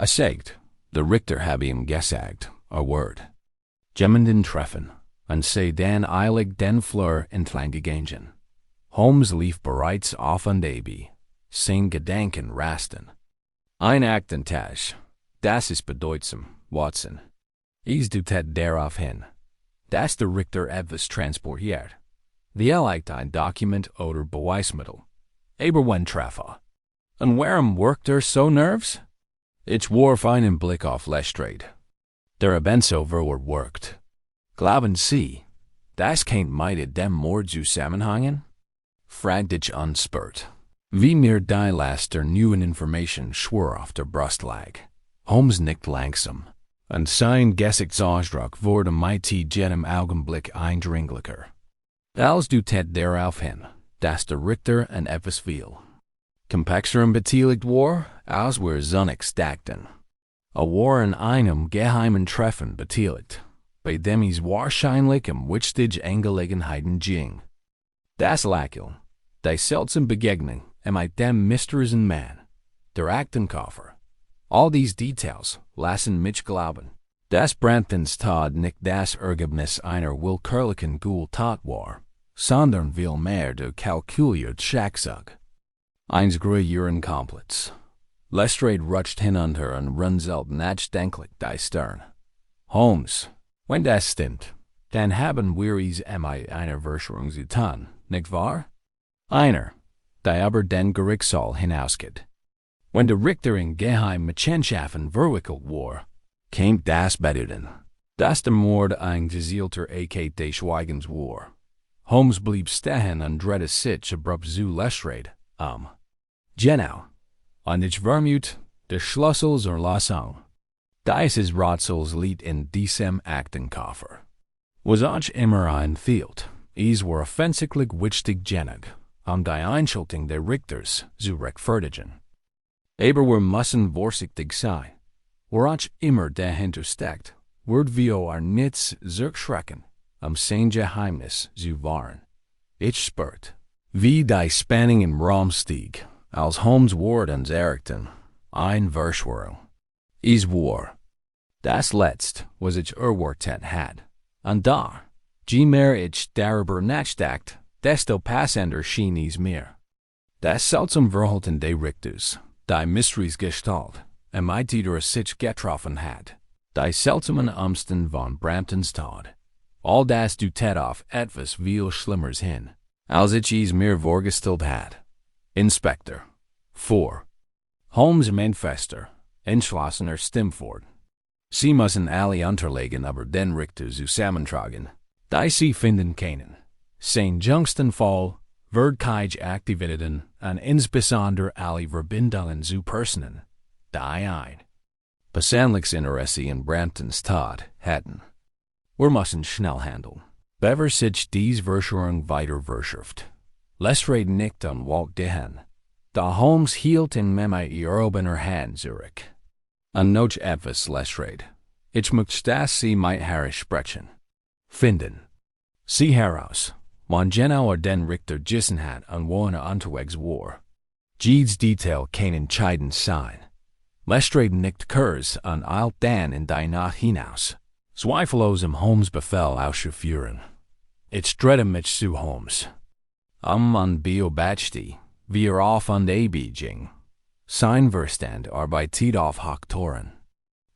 Sagt, der Richter habe ihm gesagt, Wort. Jemanden treffen, und sei dann eilig den Flur entlang gegangen. Holmes lief bereits auf und ab, sein Gedanken rasten. Ein Aktentasche, das ist bedeutsam, Watson. Es deutet darauf hin, dass der Richter etwas transportiert. Vielleicht ein Dokument oder Beweismittel. Aber wann traf And where'm worked er so nerves? Ich war feinen Blick auf Lestrade. Der Ebenso worked. Glauben Sie, das kennt meidet dem Mord zusammenhangen? Fragt ich unspurt. Wie mir die laster neuen Information schwur auf der Brust lag. Holmes nickt langsam. Und sein Gesichtsausdruck wurde mighty jedem Augenblick eindringlicher. Als du tät darauf hin, dass der Richter en etwas viel Kompexerum beteiligt war, als wir zunächst dachten. War in einem geheimen Treffen beteiligt, bei dem es wahrscheinlich wichtige Angelegenheiten ging. Das Lächeln, die seltsame Begegnung mit dem mysteriösen Mann, der Aktenkoffer, all these Details lassen mich glauben, dass Brantons Tod nicht das Ergebnis einer willkürlichen Ghoul-Tat war, sondern vielmehr der kalkuliert Schachzug eines größeren Komplots. Lestrade rutscht hinunter und runzelt nachdenklich die Stirn. Holmes, wenn das stimmt, dann haben wir es mit einer Verschwörung zu tun, nicht wahr? Einer, die aber den Gerichtssaal hinausgeht. Wenn der Richter in Geheimnisschaften verwickelt war, käme das bedeuten, dass der Mord ein gezielter Akt des Schweigens war. Holmes blieb stehen und drehte sich abrupt zu Lestrade. Genau. Und ich vermute, der Schlüssel zur Lösung dieses Rätsels liegt in diesem Aktenkoffer. Was ich immer einfielt, es war offensichtlich wichtig genug, die Einschaltung der Richters zu rechtfertigen. Aber wir müssen vorsichtig sein. Wo ich immer dahinter steckt, wird wir nichts zurückschrecken, sein Geheimnis zu wahren. Ich spürt, wie die Spannung im Raum stieg, als Holmes Ward und erregten, ein Verschwörung. Es war das Letzte, was ich erwartet had. Und da, je mehr ich darüber nachdacht, desto passender schien es mir. Das seltsame Verhalten des Richters, die Mysteriesgestalt, mit der sich getroffen hat, die seltsamen Umstände von Brantons Tod, all das deutet auf etwas viel Schlimmeres hin, als ich es mir vorgestellt had. Inspector. 4. Holmes Manifester, entschlossener Stimmfort. Sie müssen alle Unterlagen über den Richter zusammentragen, die Sie finden können. Sein jüngsten Fall, Verdkij Aktivitäten und insbesondere alle Verbindungen zu Personen, die ein persönliches Interesse in Brantons Tod hatten. Wir müssen schnell handeln. Bevor sich diese Verschwörung weiter verschärft. Lestrade nickt und walkte hin. Da Holmes hielt in mit erhobener Hand zurück. Und noch etwas, Lestrade. Ich möchte, dass Sie mit Harry sprechen. Finden Sie heraus, wann genau den Richter gegessen hat und wo unterwegs war. Jedes Detail kann entscheidend sein. Lestrade nickt kurz und eilt dann in die Nacht hinaus. Zweifellos Holmes Befehl auszuführen. Ich drehte mich zu Holmes. Und beobachtete, wie auf und ab ging. Sein Verstand arbeitet auf Hochtoren.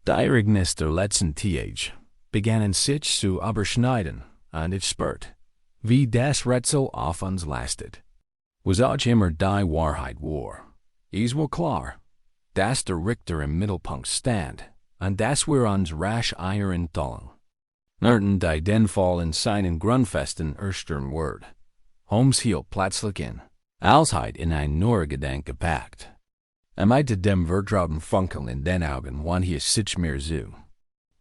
Die Ereignisse der letzten Tage begannen sich zu überschneiden, und ich spürt, wie das Rätsel auf uns lastet. Was auch immer die Wahrheit war, es war klar, dass der Richter im Mittelpunkt stand, und dass wir uns rasch eiern sollen. Nerten die den Fall in seinen grundfesten ersten Wort. Holmes hielt plötzlich in, als in ein neuer Gedanke gepackt. Mit dem vertrauten Funkeln in den Augen wand sich mir zu.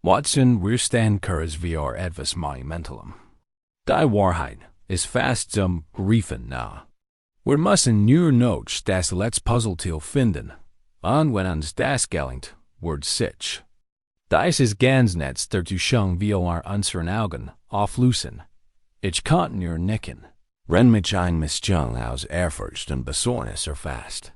Watson, wir stehen kurz wie etwas monumentalem. Die Wahrheit ist fast zum Griefen nah. Wir müssen nur noch das letzte Puzzleteil finden, und wenn uns das gelingt, wird sich dieses Gansnetz der Tuschung wie unseren Augen auflösen. Ich konnte nur nicken, wenn mich ein Mischung aus Ehrfurcht und Besorgnis erfasst.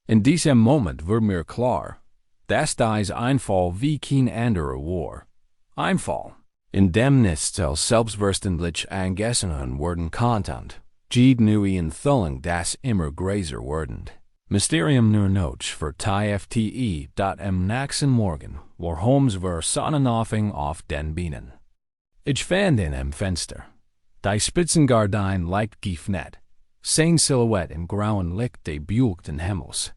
In diesem Moment wird mir klar, dass dies ein Fall wie kein anderer war. Ein Fall, in dem nichts als selbstverständlich angesehen werden konnte, jede neue Enthüllung das immer größer werdend. Mysterium nur noch für TFTE. Am nächsten Morgen war Holmes war Sonnenaufgang auf den Bienen. Ich fand ihn am Fenster. Die Spitzengardine leicht geöffnet, seine Silhouette im grauen Licht des bewölkten Himmels.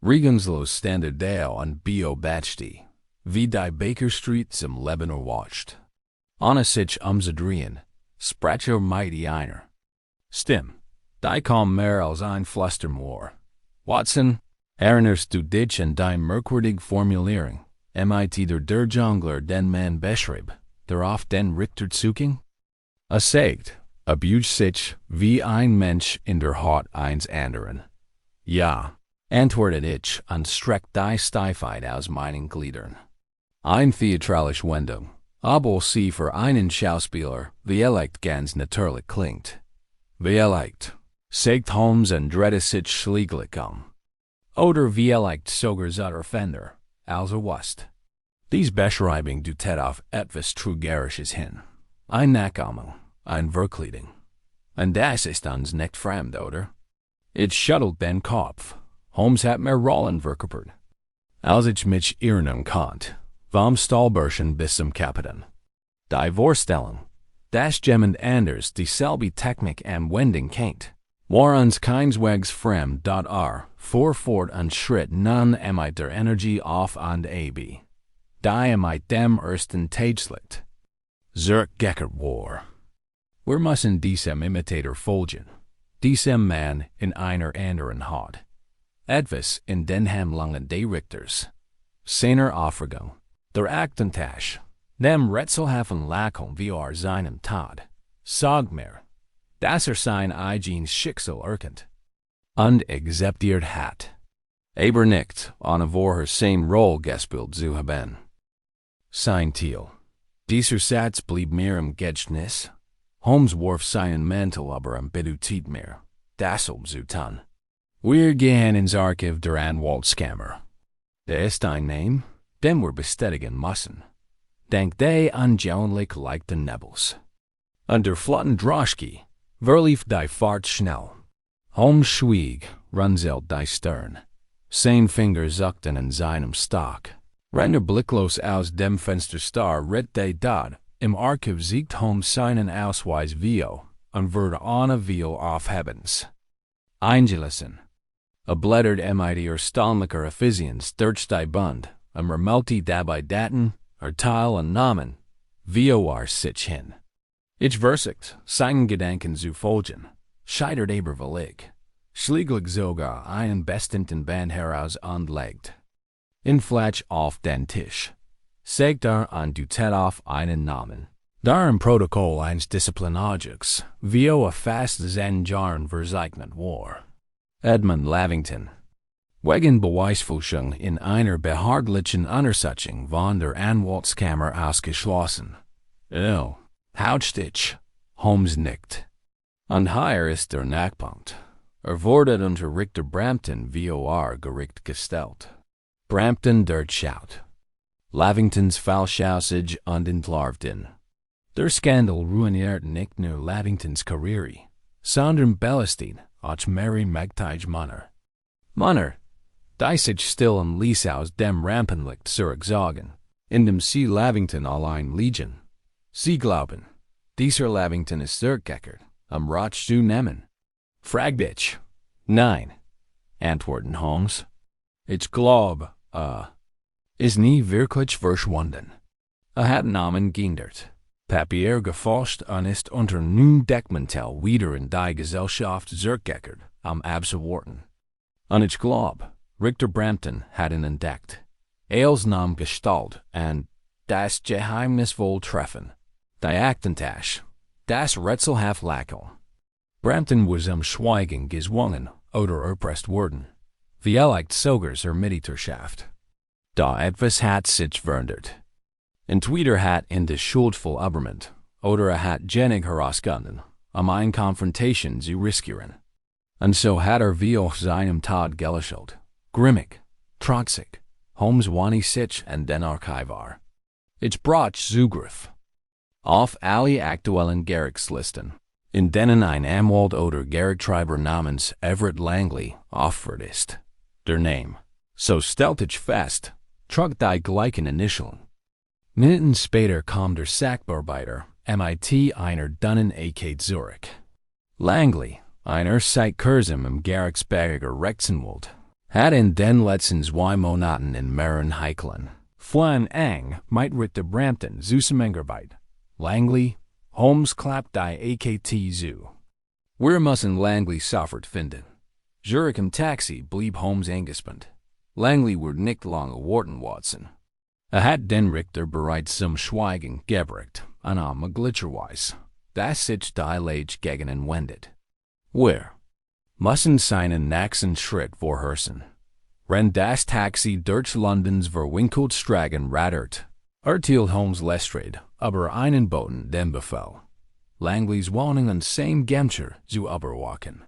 Regensloos standard dale an Bio Bachti, wie die Baker Street zum Leben erwacht. Anna sich Zadrien, Spracher mighty einer. Stim, die kom mehr als ein Flustermoor. Watson, erinnerst du dich an die merkwürdig Formulierung, mit der Jungler den man beschrieb, der auf den Richter zuking? Sagt, abügt sich, wie ein Mensch in der Haut eines anderen. Ja, antwortet ich und streckt die Steifheit aus meinen Gliedern. Ein theatralische Wendung, obwohl sie für einen Schauspieler vielleicht ganz natürlich klingt. Vielleicht, sagt Holmes und dreht sich schläglich Oder vielleicht sogar zu Erfinder, also was. Dies Beschreibung deutet auf etwas Trügerisches hin. Ein Nachahmung, ein Verkleidung. Und das ist uns nicht fremd, oder? Ich schüttelt den Kopf. Holmes hat mir Rollen verkörpert. Als ich mich erinnern konnte, vom Stahlbürschen bis zum Kapitän. Die Vorstellung, dass jemand anders dieselbe Technik am Wendung kennt, war uns keineswegs fremd. Fort und Schritt nun mit der Energie auf und ab. Die mit dem ersten Tageslicht. Zurückgekehrt war. Wir müssen diesem Imitator folgen. Diesem Mann in einer anderen Haut. Etwas in den Handlungen des Richters. Seiner Aufregung. Der Aktentasche. Dem rätselhaften Lachen wie seinem Tod. Sag mir, dass sein eigenes Schicksal erkennt. Und akzeptiert hat. Aber nicht, ohne vorher seine Rolle gespielt zu haben. Sein Ziel. Dieser Satz blieb mir im Gedächtnis. Holmes warf seinen Mantel aber bedeutet mir, das zu tun. Wir gehen ins Archiv der Anwaltskammer. Da ist ein Name, den wir bestätigen müssen. Denk de anschaulich leichte Nebels. Und der flotten Droschke verlief die Fahrt schnell. Holmes schwieg, runzelt die Stirn. Sein Finger zuckten in seinem Stock. Renne blicklos aus dem Fenster starr ritt de dort. Im Archiv siegt Holmes seinen Ausweis vio und wird ohne Veal aufhebens. Eingelassen. Blättert mit ihr stallmiker Effizienz durch die Bund, vermeldet dabei Daten, Teil und Namen, vio sich hin. Ich versigt, seinen Gedanken zu folgen, scheitert aber willig, schließlich sogar einen bestimmten Band heraus und legt. In Flatsch auf den Tisch. Sagt und deutet auf einen Namen. Da im Protokoll eines Disziplinarjux, vio fast sein Jahren verzeichnet war. Edmund Lavington. Wegen Beweisfälschung in einer behördlichen Untersuchung von der Anwaltskammer ausgeschlossen. Hautstich. Holmes nickt. Und hier ist der Knackpunkt. Wurde unter Richter Brampton vor Gericht gestellt. Brampton durchschaut. Lavingtons Falschausage und entlarvten. Der Skandal ruiniert nicht nur Lavingtons Karriere, sondern belastet auch Mary Magtage Manner, die sich still und ließ aus dem Rampenlicht zurücksagen, in dem sie Lavington allein liegen. Sie glauben, dieser Lavington ist zurückgekehrt, Ratsch zu nehmen. Fragt ich. Nein, antworten Holmes. Ich glaub, ist nie wirklich verschwunden. Hat Namen geändert. Papier geforscht und ist unter nun Deckmantel wieder in die Gesellschaft zurückgekehrt, abzuwarten. Und ich glaub, Richter Brampton hat ihn entdeckt. Els Namen Gestalt und das Geheimnis wohl treffen. Die Aktentasche, das rätselhaft Lachen. Brampton was Schweigen gezwungen oder erpresst worden. Vielleicht sogar Mitgliedschaft. Da etwas hat sich verändert. Entweder hat in das schuldvoll Übermund oder hat Jenig herausgefunden, eine Konfrontation zu riskieren. Und so hat wie seinem Tod gelächelt. Grimmig, trotzig, Holmes wani sich und den Archivar. Ich brach Zugriff auf alle aktuellen Gerichtslisten, in denen ein Anwalt oder Gerichtschreiber namens Everett Langley aufgeführt ist. Der Name, so stellt ich fest, trug die gleichen Initialen. Minuten später kam der Sachbearbeiter mit einer Dunnen AK Zurich. Langley, einer seit kurzem im Gerichtsbarriger Rechtsanwalt, Had in den letzten 2 Monaten in Maren Heiklen, Flan Ang, might Ritter Brampton, Zusammenarbeit. Langley, Holmes klappt die AKT zu. Wir müssen Langley sofort finden. Zurich im Taxi blieb Holmes angespannt. Langley wurde nicht lange warten Watson. Hat den Richter bereits zum Schweigen gebracht, an glitscherweise. Das sich die Lage gegen ihn wendet. Wir müssen seinen nächsten Schritt vorherrschen. Wenn das Taxi durch Londons Verwinkelstraßen rattert, erteilt Holmes Lestrade über einen Boten den Befehl, Langleys Wohnung an seinem Gemscher zu überwachen.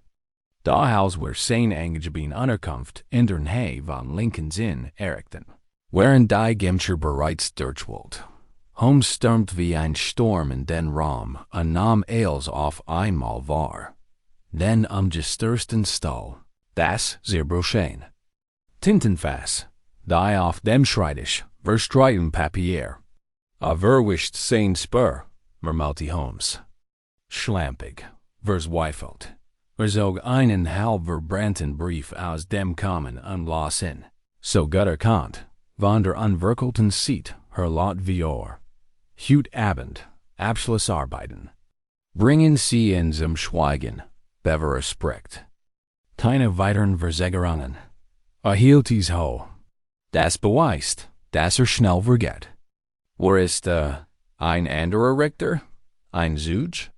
Da Haus wir sein angegebene Unterkunft in der Nähe von Lincolns Inn errichten, während die Gemscher bereits durchwollt. Holmes stürmt wie ein Sturm in den Raum und nahm alles auf einmal wahr. Den gestürzten Stall, das Zerbrochen. Tintenfass, die auf dem Schreibtisch, verstreuten Papier. Verwischt sein Spur, murmelte Holmes. Schlampig, verzweifelt. Zog einen halb verbrannten Brief aus dem Kommen und las in. So gut erkannt, von der unverkelten Seat, her Lot Vior. Heut Abend, Abschlussarbeiten. Bringen Sie in zum Schweigen, Beverer spricht. Keine weiteren Versägerungen. Erhielt dies ho. Das beweist, dass schnell vergeht. Wo ist, ein anderer Richter? Ein Zuge?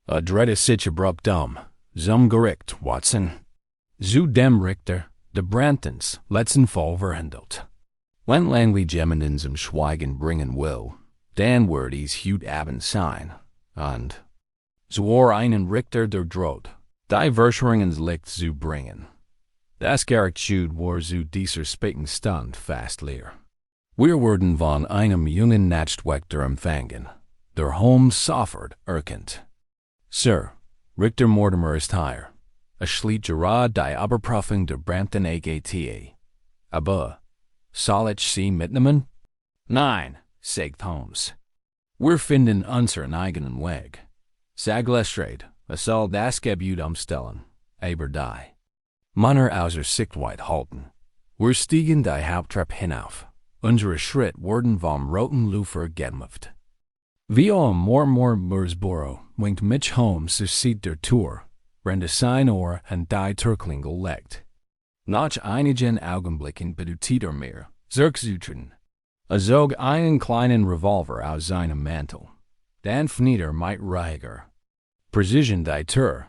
Dritte sich abrupt zum Gericht, Watson. Zu dem Richter, de Brantons, letzten Fall verhandelt. Wenn Langley jemanden zum Schweigen bringen will, dann wird dies heut Abend sein, und zwar einen Richter der droht, die Verschwörungens Licht zu bringen. Das Gerichtsschut war zu dieser späten Stund fast leer. Wir wurden von einem jungen Nachtwächter empfangen, der Holmes sofort erkennt. Sir, Richter Mortimer ist hier. Schliet gerade die Überprüfung der Brampton AGTA. Aber soll ich Sie mitnehmen? Nein, sagt Holmes. Wir finden unseren eigenen Weg. Sag Lestrade, soll das Gebiet umstellen, aber die. Manner außer Sichtweite halten. Wir stiegen die Haupttreppe hinauf. Unsere Schritt wurden vom roten Lufer gedämpft. Wie am Mormorsboro winkt Mitch Holmes zur Seat der Tür, wenn sein Ohr an die Türklingel legt. Nach einigen Augenblicken bedeutet mir, zurückzutreten. Zog einen kleinen Revolver aus seinem Mantel. Dann fnieder might ruhiger. Precision die Tür.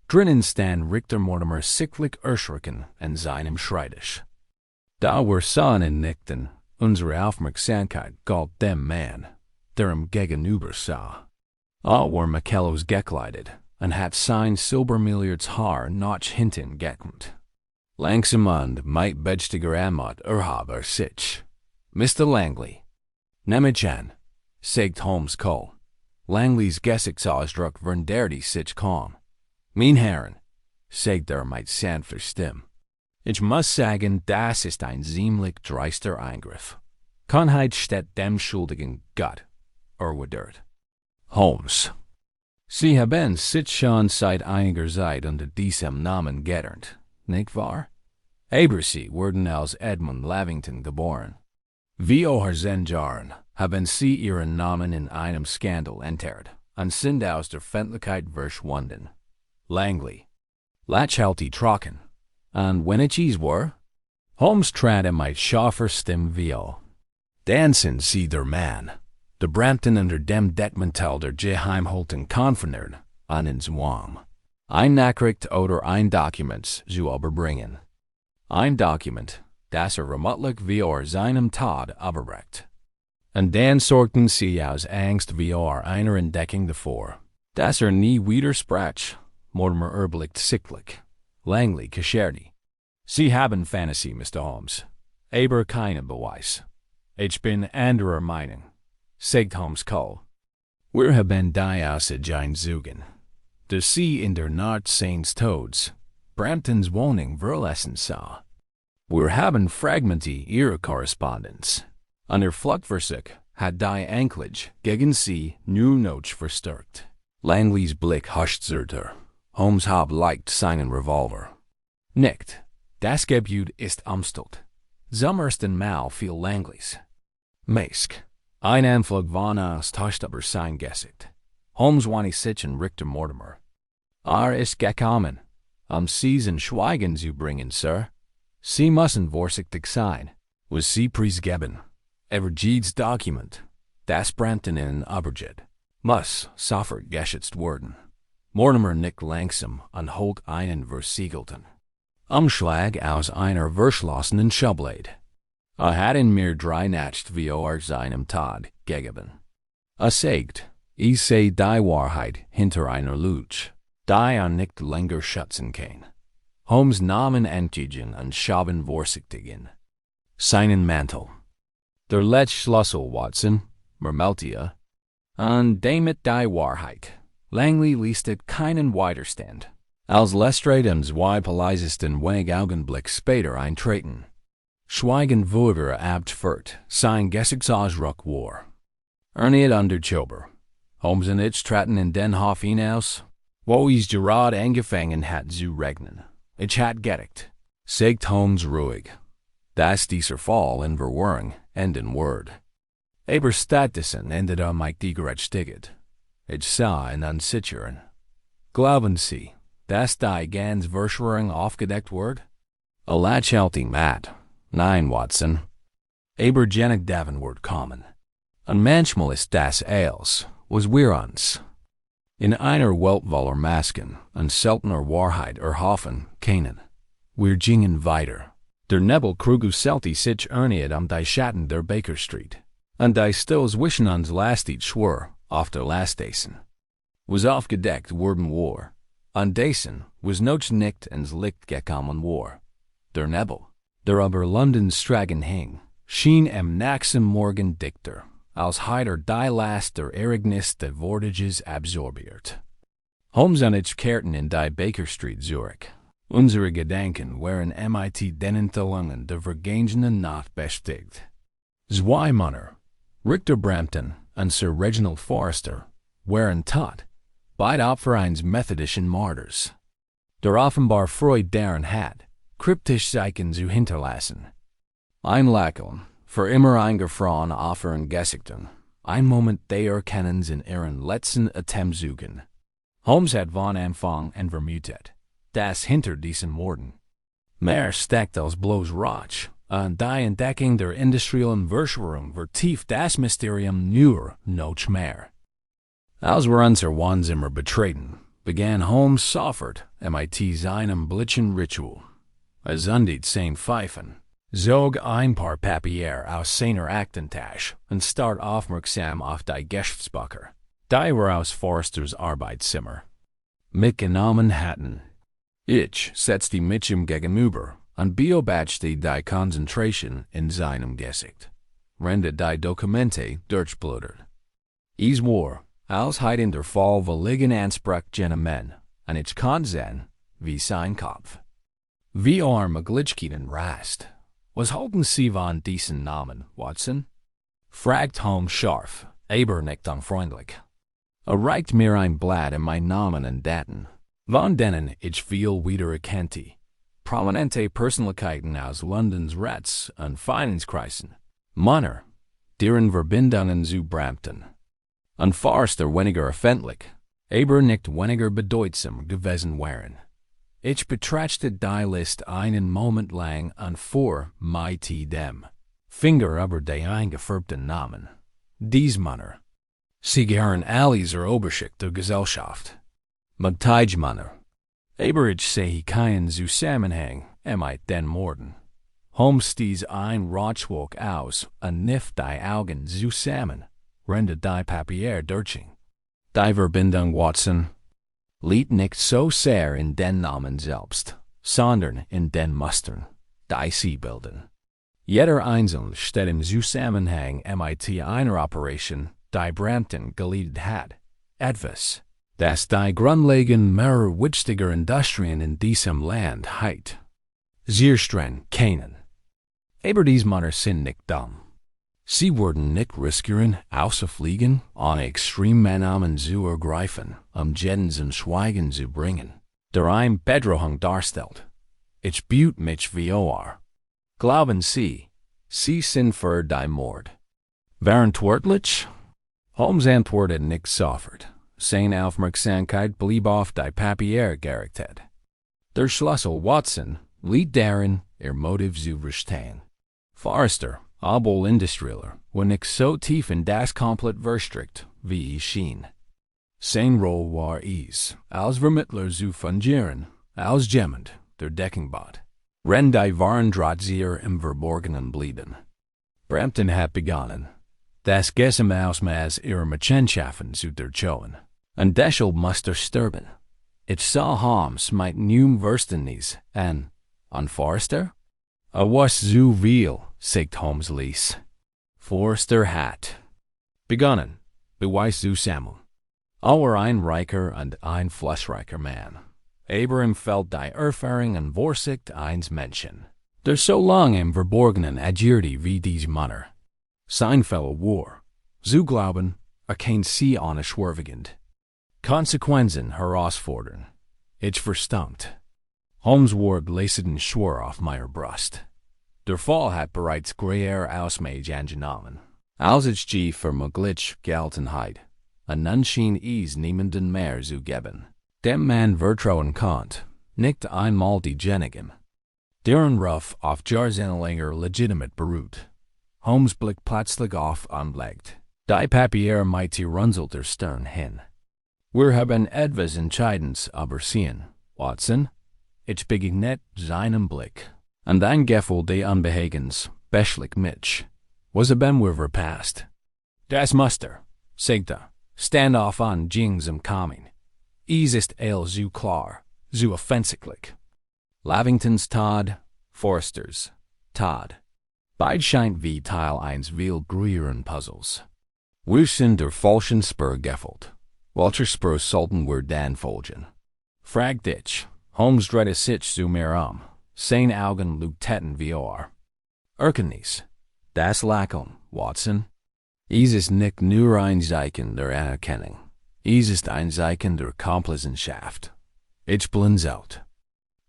Drinnen stand Richter Mortimer sichtlich erschrocken an seinem Schreibtisch. Da wir sahen und nickten, unsere Aufmerksamkeit galt dem Mann, der ihm gegenüber sah. War Michaelos gekleidet und hat sein silbermiljards Haar nach hinten gekämmt. Langsam und might bedstiger Amot erhaber sich. Mr. Langley. Nehmt an, sagt Holmes Cole. Langleys Gesichtsausdruck veränderti sich kaum. Mein Herren, sagt might sanfter Stimme. Ich muss sagen, das ist ein ziemlich dreister Eingriff. Kannheit steht dem Schuldigen Gott, erwidert. Holmes. Sie haben sich schon seit einiger Zeit unter diesem Namen gelernt, nicht wahr? Aber Sie wurden als Edmund Lavington geboren. Wie auch Jahren haben Sie Ihren Namen in einem Skandal entehrt und sind aus der Öffentlichkeit verschwunden. Langley. Lachhalti trocken. Und wenn ich war? Holmes trat mit scharfer Stimme viol. Dann sind Sie der Mann, der Brampton unter dem Deckmantel der Geheimhaltung konfiniert, an ins Wang. Ein Nachricht oder ein Dokument zu überbringen. Ein Dokument, das vermutlich wie seinem Tod überbringt. Und dann sorgten Sie aus Angst wie einer Entdeckung davor, dass nie widersprach. Mortimer erblickt sichtlich. Langley Geschichte. Sie haben Fantasie, Mr. Holmes. Aber keinen Beweis. Ich bin anderer Meinung, sagt Holmes Cole. Wir haben die Aussicht zugen, dass Sie in der Nacht seines Todes Bramptons Wohnung verlassen sah. Wir haben Fragmente Ihrer Korrespondenz. An der Fluchtversuch hat die Anklage gegen Sie nur noch verstärkt. Langleys Blick huscht zurter. Holmes leicht seinen Revolver. Nicht, Das Gebäude ist umstellt. Sommersten Mal viel Langlis. Mesk. Ein Anflug von Austausch über sein Gesicht. Holmes wann sich und Richter Mortimer. Ist gekommen. Season Schweigen zu bringen, Sir. Sie müssen vorsichtig sein. Was Sie preisgeben. Everjedes Dokument. Das Brampton in Oberjet. Muss sofort geschützt werden. Mortimer nickt langsam und holt einen versiegelten Umschlag aus einer verschlossenen Schublade. Hat ihn mir drei Nacht vor seinem Tod gegeben. Sagt, ich seh die Wahrheit hinter einer Lüge, die nicht länger schützen kann. Holmes nahmen entgegen und schaben vorsichtig seinen Mantel. Der letzte Schlüssel, Watson, murmelte und damit die Wahrheit. Langley leistet keinen Widerstand, als Lestrade am zweifellosesten wenig Augenblick später eintreten. Schweigen wurde abgefeuert, sein Gesichtsausdruck war. Nicht unterzogen. Holmes und ich traten in den Hof hinaus, wo es gerade angefangen hat zu regnen. Ich hat gedeckt, sagt Holmes ruhig, dass dieser Fall in Verwirrung enden wird. Aber stattdessen endete mich die Gerechtigkeit. Ich sah in unsicheren. Glauben Sie, dass die ganz Verschwörung aufgedeckt wird? Lächelte Matt. Nein, Watson. Aber Janet Davin wird kommen. Und manchmal ist das alles, was wir uns in einer Welt voller Masken und seltener Wahrheit erhoffen können. Wir gingen weiter. Der Nebel krügelte sich erneut die Schatten der Baker Street. Und die still zwischen uns lastet schwör auf der Lastdessen. Was aufgedeckt worden war. Und dessen was noch nicht ins Licht gekommen war. Der Nebel, der über Londons Straßen hing, schien am nächsten Morgen dichter, als hätte die Last der Ereignis des Vortages absorbiert. Holmes und ich kehrten in die Baker Street Zurich. Unsere Gedanken waren den Enthüllungen der vergangenen Nacht beschäftigt. Zwei Männer, Richter Brampton und Sir Reginald Forrester, waren tot, beide Opfer eines methodischen Martyrs. Der offenbar Freud daran hat, kryptisch Zeichen zu hinterlassen. Ein Lächeln, für immer eingefroren auf ihren Gesichtern, ein Moment der Erkennens in ihren letzten Atemzügen. Holmes hat von Anfang an vermutet, dass hinter diesen Worten mehr steckt als bloß Rauch, und die Entdeckung der industriellen Verschwörung vertieft das Mysterium nur noch mehr. Als wir unser Wohnzimmer betreten, begann Holmes sofort mit seinem blitzen Ritual. Zündet sein Pfeifen, zog ein paar Papier aus seiner Aktentasche und starrt aufmerksam auf die Geschäftsbücher, die wir aus Forsters Arbeitszimmer mitgenommen hatten. Ich setzte mich ihm gegenüber und beobachtete die Konzentration in seinem Gesicht, während die Dokumente durchblättert. Es war, als hätte der Fall willigen Anspruch genommen, und ich konnte sehen, wie sein Kopf. Wie Möglichkeiten rast. Was halten Sie von diesen Namen, Watson? Fragt Holmes scharf, aber nicht unfreundlich. Reicht mir ein Blatt in mein Namen und Daten, von denen ich viel wiedererkannte. Prominente Persönlichkeiten aus Londons Rechts- und Finanzkreisen. Männer, deren Verbindungen zu Brampton und Forster weniger öffentlich, aber nicht weniger bedeutsam gewesen waren. Ich betrachtete die List einen Moment lang und fuhr mit dem Finger über die eingefärbten Namen. Dies Männer. Sie gehören alle zur Oberschicht der Gesellschaft. Männer. Aber ich sehe keinen Zusammenhang mit den Morden. Holmes stieß ein Rauchwolk aus und kniff die Augen zusammen, während die Papier durchging. Die Verbindung, Watson, liegt nicht so sehr in den Namen selbst, sondern in den Mustern, die sie bilden. Jeder einzelne steht im Zusammenhang mit einer Operation, die Brampton geleitet hat. Etwas, das die Grundlagen mehrerer wichtiger Industrien in diesem Land hat. Sehr streng kennen. Aber diese Männer sind nicht dumm. Sie würden nicht riskieren, auszufliegen, ohne Extremmaßnahmen zu ergreifen, jeden zum Schweigen zu bringen, der eine Bedrohung darstellt. Ich buut mich vor. Glauben Sie sind für die Mord. Verantwortlich? Holmes antwortet nicht sofort. Seine Aufmerksamkeit blieb auf die Papiere gerichtet. Der Schlüssel Watson liegt darin, ihr Motiv zu verstehen. Forster, obwohl Industrieller, war nicht so tief in das komplett verstrickt, wie ich schien. Sein Rolle war es, als Vermittler zu fungieren, als jemand, der Deckung bot. Wenn die wahren Drahtzieher im Verborgenen blieben. Brampton hat begonnen, das Geheimnis ihrer Machenschaften zu durchschauen. Und deshalb musste sterben. Ich sah Holmes mit neuem Verständnis an Forster? Was zu viel, sagt Holmes ließ. Forster hat begonnen, Beweis zu sammeln. Ein reicher und ein fleißreicher Mann. Aber im Feld die Erfahrung und Vorsicht eines Menschen, der so lang im Verborgenen agierte wie dies Manner. Sein Fälle war, zu glauben, kein sie unschwerwiegend. Konsequenzen herausfordern. Ich verstummt. Holmes Ward leisteten Schwur auf meiner Brust. Der Fall hat bereits größere Ausmaß angenommen, als ich die für möglich Geltenheit, und nun schien es niemanden mehr zu geben, dem man vertrauen konnte, nicht einmal die Genigen. Deren Ruf auf jahrzehntelänger Legitimate beruht. Holmes Blick plötzlich auf anlegt. Die Papiere mit runzelte Stirn hin. Wir haben etwas Entscheidendes übersehen, Watson. Ich begegne seinem Blick. Und ein Gefühl des Unbehagens, beschlich mich. Was haben wir verpasst? Das Muster, sagte, stand auf an Jings im Coming. Es ist zu klar, zu offensichtlich. Lavingtons Tod, Forsters Tod. Beid scheint wie Teil eines viel größeren Puzzles. Wir sind der falschen Spur gefolgt. Welcher Spur sollten wir dann folgen? Fragt ich. Holmes drehte sich zu mir Seine Augen leuchteten vor. Erkenntnis. Das Lachen, Watson. Es ist nicht nur ein Zeichen der Anerkennung. Es ist ein Zeichen der Komplizenschaft. Ich blinzelte.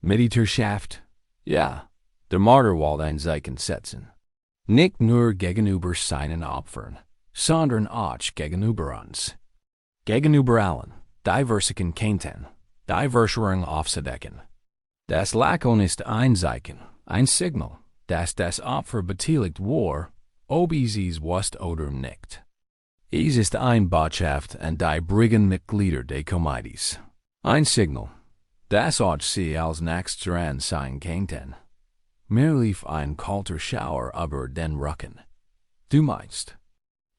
Militarschaft? Ja, der Martyr wollte ein Zeichen setzen. Nicht nur gegenüber seinen Opfern, sondern auch gegenüber uns. Gegenüber allen, die Versiken kennten, die Verschwörung aufzudecken. Das Lachen ist ein Zeichen, ein Signal, dass das Opfer beteiligt war, ob es wusste oder nicht. Es ist ein Botschaft an die Brigandmitglieder des Komitees. Ein Signal, das auch sie als nächstes dran sein könnten. Mir lief ein kalter Schauer über den Rücken. Du meinst,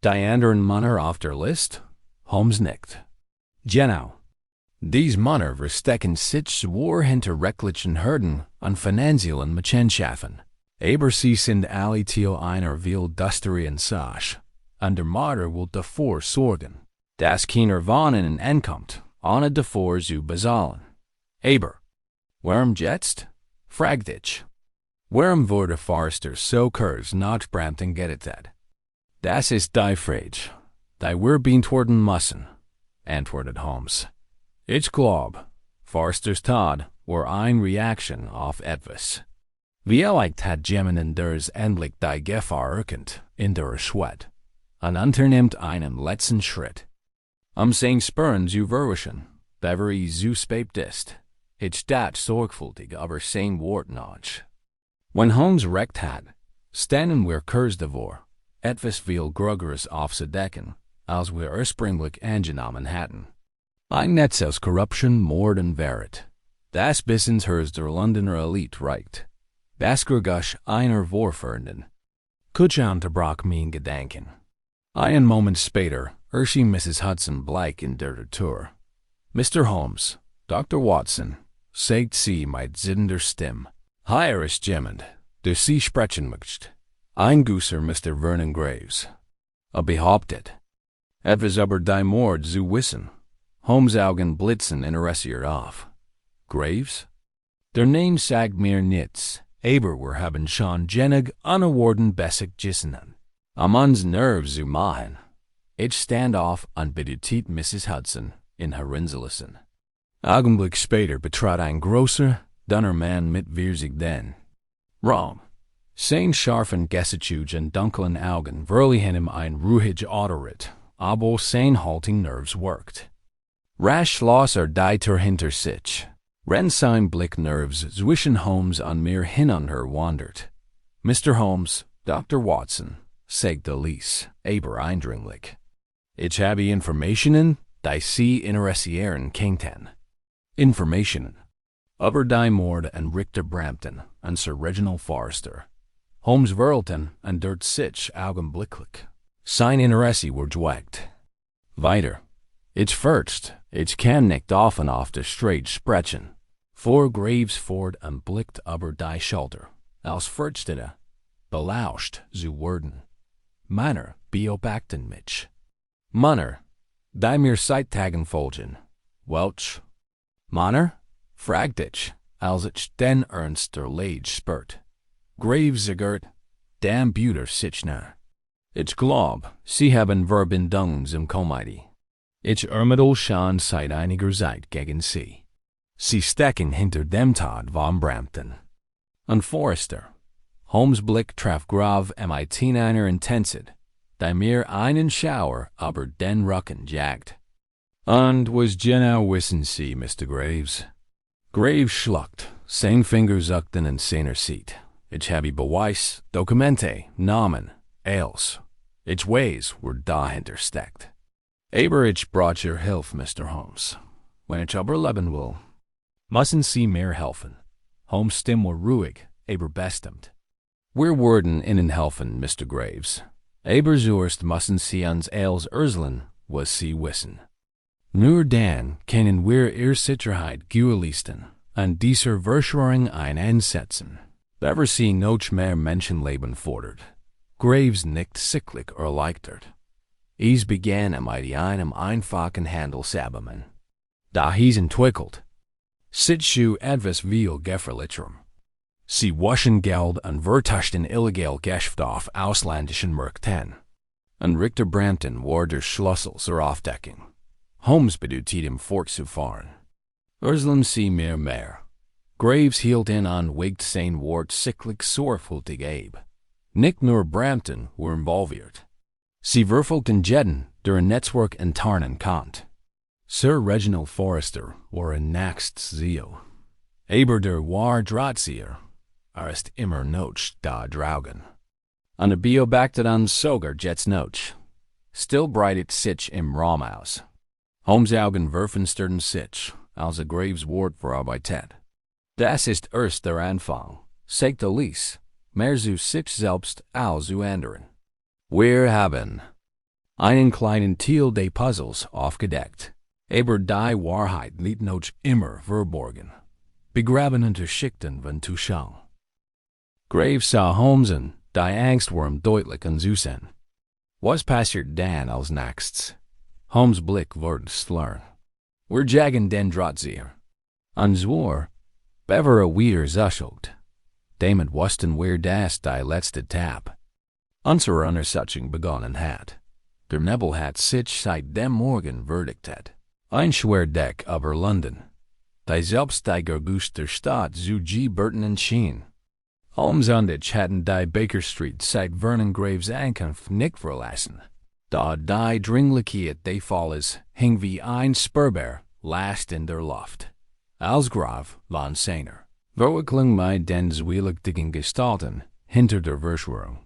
die anderen Männer auf der Liste? Holmes nickt. Genau. Dies Männer verstecken sich zwar hinter rechtlichen Hürden und finanziellen Machenschaften. Aber sie sind alle Teil einer viel düsteren Sache. Und der Martyr will davor sorgen, dass keiner von ihnen ankommt, ohne davor zu bezahlen. Aber, warum jetzt? Fragt ich. Warum wurde Forster so kurz nach Brampton gerichtet? Das ist die Frage, die wir beantworten müssen, antwortet Holmes. Ich glaube, Forsters Tod war eine Reaktion auf etwas. Vielleicht hat jemand ders endlich die Gefahr erkannt, in der Schwert, und unternimmt einen letzten Schritt. Sein Spuren zu verwischen, bevor es zu spät ist. Ich dachte sorgfältig über sein Wort nach. Wenn Holmes recht hat, standen wir kurz davor, etwas viel Größeres aufzudecken, als wir ursprünglich angenommen hatten. Ein Netz aus Korruption, Mord und Verrat, das bis ins Herz der Londoner Elite reicht. Baskergush einer Vorfahrenden. Kurz unterbrach mein Gedanken. Einen Moment später erschien Mrs. Hudson Blake in der Tür. Mr. Holmes, Dr. Watson, sagt sie mit zittender Stimme. Hier ist jemand, der Sie sprechen möchte. Ein Gewisser Mr. Vernon Graves. Behauptet, etwas über die Mord zu wissen. Holmes' Augen blitzen interessiert auf. Graves? Der Name sagt mir nichts, aber wir haben schon genug unerwarten Basic gesehen. Uns Nerves zu machen. Ich stand auf und bedeutet Mrs. Hudson in Herrenslassen. Augenblick später betrat ein großer, Dunner man mit Vierzig den. Rom. Sein scharfen Gesichtsuge und dunklen Augen verliehen ihm ein ruhig Autorit, aber sein halting Nerves worked. Rasch los die hinter sich. Wenn sein Blick Nerves zwischen Holmes und mir hin an her wandert. Mr. Holmes, Dr. Watson, sagte Lies, aber eindringlich. Ich habe Informationen, die Sie interessieren könnten. Informationen. Über die Mord an Richter Brampton und Sir Reginald Forrester. Holmes verlten und dort sich augenblicklich. Sein Interesse wordt geweckt. Weiter. Ich first, ich kann nicht offen auf der Straße sprechen. Vor Graves fort und blickt über die Schulter, als Firstste, belauscht zu werden. Meiner beobachten mich. Manner, die mir Zeittagen folgen. Welch? Manner? Fragt ich, als ich den Ernst der Lage spürt. Graves zagert, den Buter sich nach. Ich glaub, Sie haben Verbindungen im Komödie. Ich ermittle schon seit einiger Zeit gegen Sie. Sie stecken hinter dem Tod von Brampton. Und Forrester. Holmes' Blick traf grav mit einer Intensität, die mir einen Schauer über den Rücken jagt. Und was genau wissen Sie, Mr. Graves? Graves schluckt, sein Finger zuckten in seiner Seat. Ich habe Beweis, Dokumente, Namen, alles. Ich weiß, wer dahinter steckt. Aber ich brauche Ihr Hilfe, Mr. Holmes. Wenn ich überleben will, müssen Sie mir helfen. Holmes' Stimme war ruhig, aber bestimmt. Wir werden Ihnen helfen, Mr. Graves. Aber zuerst müssen Sie uns alles erzählen, was Sie wissen. Nur dann können wir Ihre Sicherheit gewährleisten und dieser Verschwörung einsetzen. Bever Sie noch mehr Menschenleben fordert. Graves nickt sichtlich erleichtert. Es begann mit einem einfachen Handelsabkommen. Da hieß entwickelt. Sitzu etwas viel gefährlicherem. Sie waschen Geld und vertuschten illegal Geschäft auf ausländischen Märkten. Und Richter Brampton war der Schlüssel zur Aufdeckung. Holmes bedeutet ihm fortzufahren. Erzählen Sie mir mehr. Graves hielt an wegt sein Wort sichtlich sorgfältig ab. Nicht nur Brampton war involviert. Sie verfolgten Jeden, der ein Netzwerk enttarnen konnte. Sir Reginald Forrester war ein nächstes Ziel. Aber der war Drahtzieher, ist immer noch da draugen. Und beobachtet an sogar jetzt noch. Still breitet sich im Raum aus. Holmes' Augen verfinsterten sich, als Graves Wort verarbeitet. Das ist erst der Anfang, sagte Lies, mehr zu sich selbst als zu anderen. Wir haben einen kleinen Teil des Puzzles aufgedeckt, aber die Wahrheit liegt noch immer verborgen, begraben unter Schichten von Tuschang. Graves sah Holmes an, die Angst war ihm deutlich anzusehen. Was passiert dann als nächstes? Holmes' Blick wurde slurren. Wir jagen den Drahtzieher. Und zwar, bever wir zuschelt. Damit wussten wir das die letzte Tab. Unsere Unterstützung begonnen hat. Der Nebel hat sich seit dem Morgen verdictet. Ein Schwerdeck über London. Die selbstige Gust der Stadt zu Burton schien. Holmes und ich hatten die Baker Street seit Vernon Graves' Ankunft nicht verlassen. Da die Dringlichkeit des Falles hing wie ein Sperrbeer last in der Luft. Als Graf von seiner Verwicklung mit den zwielichtigen Gestalten hinter der Verschwörung.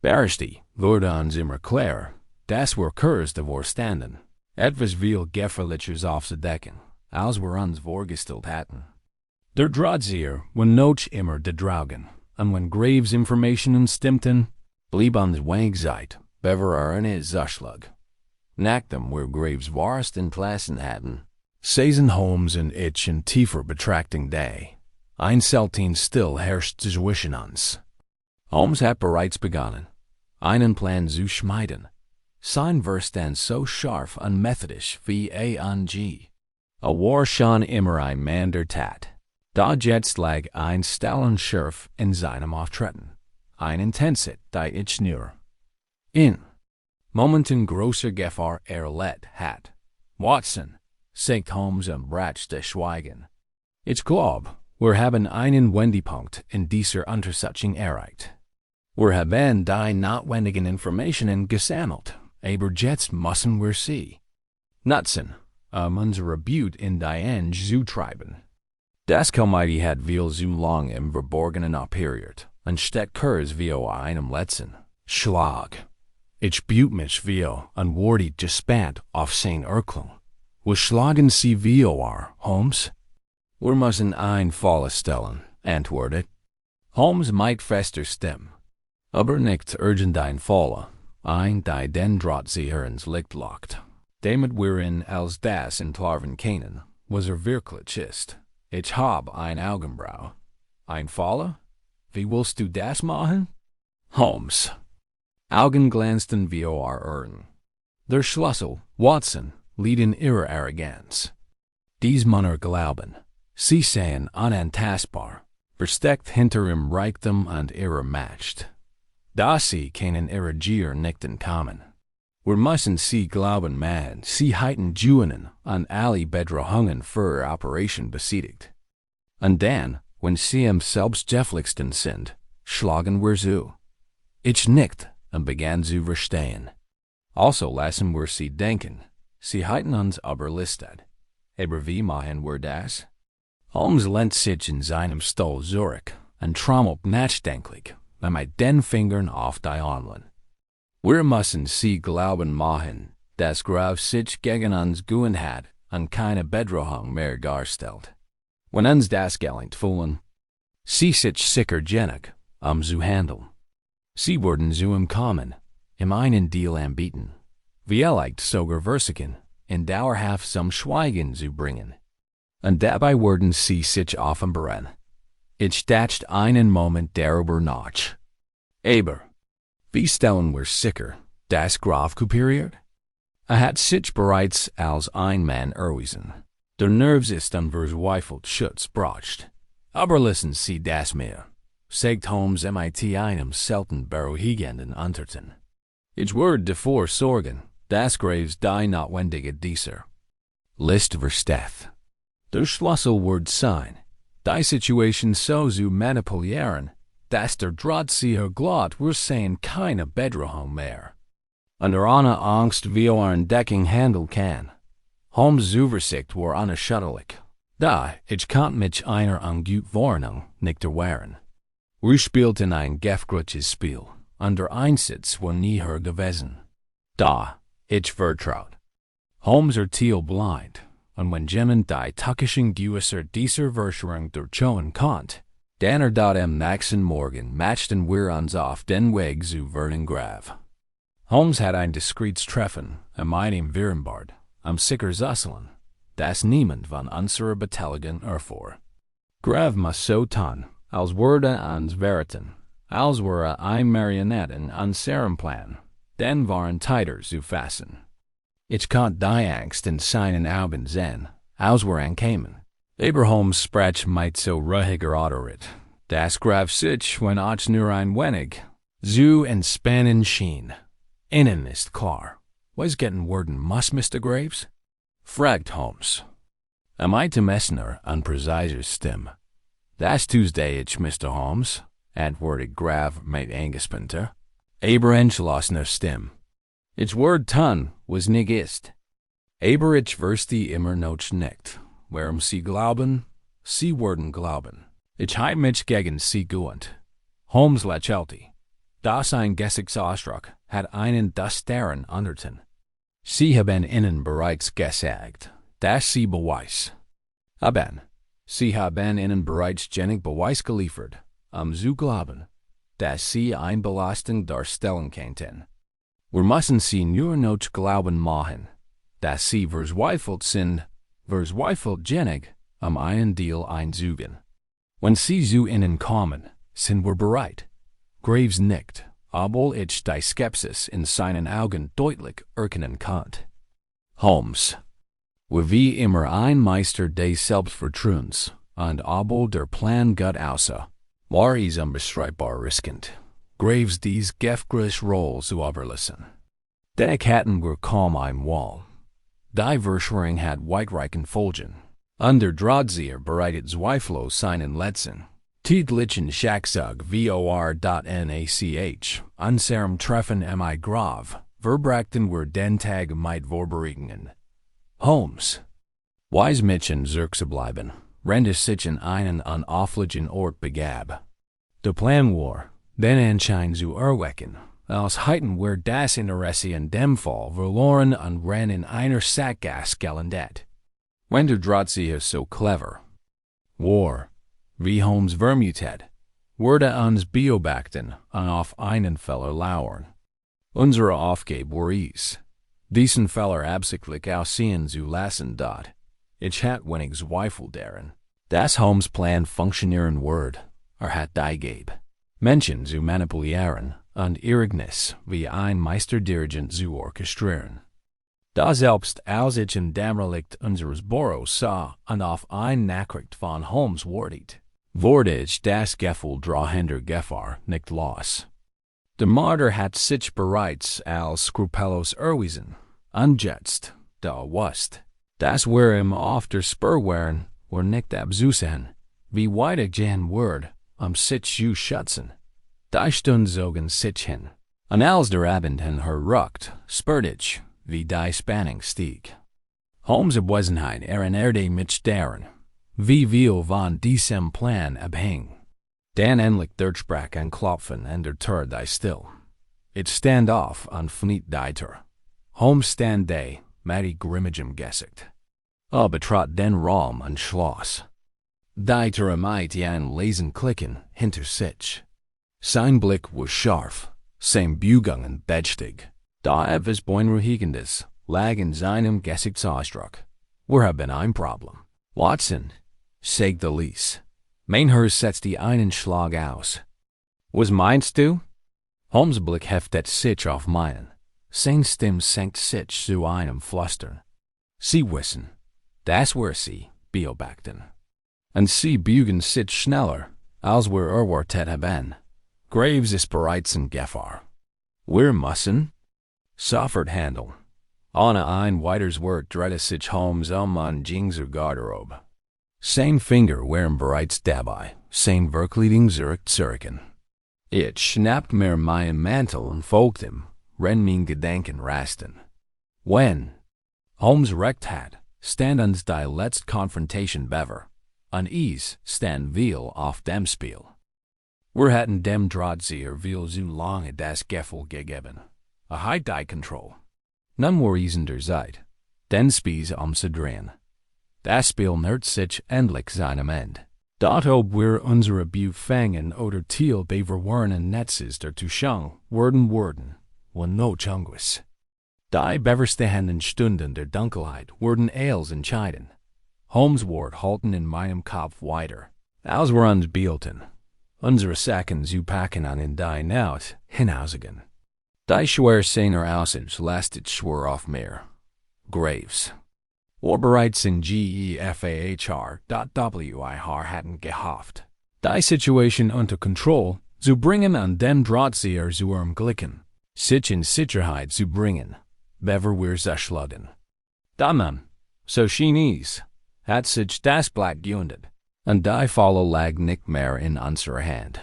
Barristy wurde uns immer klarer, dass wir kurz davor standen, etwas viel Gefährliches aufzudecken, als wir uns vorgestellt hatten. Der Drahtzieher war noch immer der Draugen, und wenn Graves Informationen stimmten, blieb uns wenig Zeit, bever eine Zuschlag. Nachdem wir Graves Warst entlassen hatten, saßen Holmes und ich in tiefer Betrachtung day. Ein selten Still herrscht zwischen uns. Holmes hat bereits begonnen, einen Plan zu schmieden. Sein Verstand so scharf und methodisch wie A&G. War schon immer ein Mann der Tat. Da jetzt lag ein Stallenschärf in seinem Auftreten. Ein Intensität, die ich nur in Momenten großer Gefahr erlebt hat. Watson, sagt Holmes und brach das Schweigen. Ich glaub, Wir haben einen Wendepunkt in dieser Unterstützung erreicht. Wir haben die notwendigen Informationen gesammelt, aber jetzt müssen wir sie nutzen, unsere Butte in die Enge zu treiben. Das Komitee hat viel zu lang im Verborgenen operiert, anstatt kurz wie einem letzten Schlag. Ich büte mich viel unworthy gespannt auf sein Urteil. Was schlagen Sie vor, Holmes? Wir müssen einen Fall stellen, antwortet Holmes mit fester Stimme. Aber nicht irgendein Fall, ein die den Draht sehr ins Licht lockt. Damit wir ihn als das entlarven können, was wirklich ist. Ich hab ein Augenbrau. Ein Fall? Wie willst du das machen? Holmes. Augen glänzten wie Ohren. Der Schlüssel, Watson, liegt in ihrer Arroganz. Dies Männer glauben, sie seien unantastbar, versteckt hinter ihrem Reichtum und ihrer Macht. Da sie können ihre Gier nicht entkommen. Wir müssen sie glauben machen, sie hätten Juden an alle Bedrohungen für ihre Operation besiegt. Und dann, wenn sie am selbstgefälligsten sind, schlagen wir zu. Ich nicht, und begann zu verstehen. Also lassen wir sie denken, sie hätten uns überlistet. Aber wie machen wir das? Holmes lehnt sich in seinem Stuhl zurück und trommelt nachdenklich mit den Fingern auf die Armlehne. Wir müssen sie glauben machen, dass Graf sich gegen uns gewandt hat und keine Bedrohung mehr darstellt. Wenn uns das gelingt fühlen, sie sich sicher genug, zu handeln. Sie würden zu ihm kommen, ihm einen Deal anbieten, vielleicht sogar versichern, in dauerhaft zum Schweigen zu bringen. Und dabei würden sie sich offenbaren. Ich dachte einen Moment darüber nach. Aber, wie stellen wir sicher, dass Graf kooperiert? Hat sich bereits als ein Mann erwiesen. Der Nerv ist unverzweifelt schutzbraucht. Aber lassen Sie das mir, sagt Holmes mit einem selten beruhigenden Unterton. Ich würde davor sorgen, dass Graves die notwendige dieser List versteht. Der Schlüssel wird sein, die Situation so zu manipulieren, dass der Draht sehr glatt wir sehen keine Bedrohung mehr. Under eine Angst wie Entdeckung handeln kann. Holmes' Übersicht war unerschütterlich. Da, ich konnte mich einer Angutwarnung nicht erwehren. Wir spielten ein gefährliches Spiel, und der Einsatz war nie höher gewesen. Da, ich vertraut. Holmes Thiel blind, und wenn jemand die tückischen Gewässer dieser Verschwörung durchschauen konnte, dann dort am nächsten Morgen matchten wir uns auf den Weg zu Vernon Grave. Holmes hat ein diskretes Treffen mit ihm vereinbart, sicher Sasseln, dass niemand von unserer Beteiligung erfuhr. Grave muss so tun, als würde uns verraten, als wäre ein Marionette in unserem Plan, dann waren Tider zu fassen. Ich konnte die Angst in seinen Augen sehen, als wir ankamen. Aber Holmes sprach mit so ruhiger Autorität, dass Grave sich, wenn auch nur ein wenig, zu entspannen schien. Ihnen ist klar, was getten worden muss, Mr. Graves? Fragt Holmes. Mit dem Essener an präziser Stimme. Das Tuesday ich, Mr. Holmes, antwortet Grave mit angespannter, aber entschlossener Stimme. Ich word tun, was nicht ist. Aber ich verstehe immer noch nicht, warum Sie glauben, Sie würden glauben. Ich habe mich gegen Sie gewandt. Holmes lächelte. Das ein Gesichtsausdruck hat einen düsteren Unterton. Sie haben Ihnen bereits gesagt, dass Sie Beweis haben. Sie haben Ihnen bereits genug Beweis geliefert, zu glauben, dass Sie eine Belastung darstellen könnten. Wir müssen Sie nur noch glauben machen, dass Sie verzweifelt sind, verzweifelt genug, einen Deal einzugehen. Wenn Sie zu Ihnen kommen, sind wir bereit. Graves nickt, obwohl ich die Skepsis in seinen Augen deutlich erkennen konnte. Holmes. Wie immer ein Meister des Selbstvertrauens, und obwohl der Plan gut aussah, war es unbestreitbar riskant, Graves dies gefährliche Rolle zu überlassen. Dennoch hatten wir kaum ein Wall. Die Verschwörung hat weitreichende Folgen. Under Drahtzieher bereitet Zweiflos seinen letzten, täglichen Schachzug vor.nach, unserem Treffen mi Grave, verbrachten wir den Tag mit Vorbereitungen. Holmes. Wise Mitchen zurückzubleiben, rennt es sich in einen unauflichen Ort begab. Der Plan war, den Anschein zu erwecken, als hätten wir das Interesse in dem Fall verloren und ran in einer Sackgasse gelandet. Wenn der Drahtzieher so clever war, wie Holmes vermutet, würde uns beobachten und auf einen Fehler lauern. Unsere Aufgabe war es, diesen Fehler absichtlich aussehen zu lassen dort. Ich hat wenig Zweifel daran, dass Holmes' Plan funktionieren würde, hat die Gabe, Menschen zu manipulieren und Ereignis wie ein Meisterdirigent zu orchestrieren. Da selbst als ich in Dämmerlicht unseres Büros sah und auf ein Nachricht von Holmes wartet, wurde ich das Gefühl drohender Gefahr nicht los. Der Mörder hat sich bereits als skrupellos erwiesen, und jetzt, da wusst, dass wir ihm auf der Spur waren, war nicht abzusehen, wie weit ich gehen würde, sich zu schützen. Die Stunden zogen sich hin, und als der Abend herrückt, spürte ich, wie die Spannung stieg. Holmes' Abwesenheit erinnerte mich daran, wie viel von diesem Plan abhing. Dan endlich durchbrach ein Klopfen an der Tür die still. Ich stand auf und verniet die Tür. Holmes stand da, mit grimmigem Gesicht. Betrat den Raum und schloss. Die Tür mit ein leisen Klicken hinter sich. Sein Blick war scharf, seine Bugungen bedächtig. Da etwas Beunruhigendes lag in seinem Gesichtsausdruck. Wir haben ein Problem. Watson, sagte Lies. Mein Herr setzte einen Schlag aus. Was meinst du? Holmes' Blick heftet sich auf meinen. Seine Stimme senkt sich zu einem Flüstern. Sie wissen, dass wir sie beobachten. Und sie bügen sich schneller, als wir erwartet haben. Graves ist bereits in Gefahr. Wir müssen sofort handeln. Ohne ein weiteres Wort drehte sich Holmes und ging zur Garderobe. Seine Finger waren bereits dabei, seine Verkleidung zurückzuziehen. Ich schnappte mir meinen Mantel und folgte ihm, wenn meine Gedanken rasten. Wenn Holmes recht hat, stand uns die letzte Konfrontation bever, und es stand viel auf dem Spiel. Wir hatten dem Drahtzieher viel zu lange das Gefühl gegeben. Hat die Kontrolle. Nun war es in der Zeit, den Spies zu drehen. Das Spiel nähert sich endlich seinem Ende. Dort ob wir unsere Beute fangen oder Thiel bewahren Netzes der Tuschung werden, und no Chungus. Die bevorstehenden Stunden der Dunkelheit werden als entscheiden. Holmes' Wort halten in meinem Kopf weiter, als wir uns behielten. Unsere Sachen zu packen und in die Nacht hinausgehen. Die schwere seiner Aussicht lastet schwer auf mir. Graves. War bereits in GEFAHR.WIR hatten gehofft, die Situation unter Kontrolle zu bringen und den Drahtzieher zu ermglicken, sich in Sicherheit zu bringen, bever wir zerschlagen. Da nun, so schien es, hat sich das Blatt geundet, und die Falle lag nicht mehr in unserer Hand.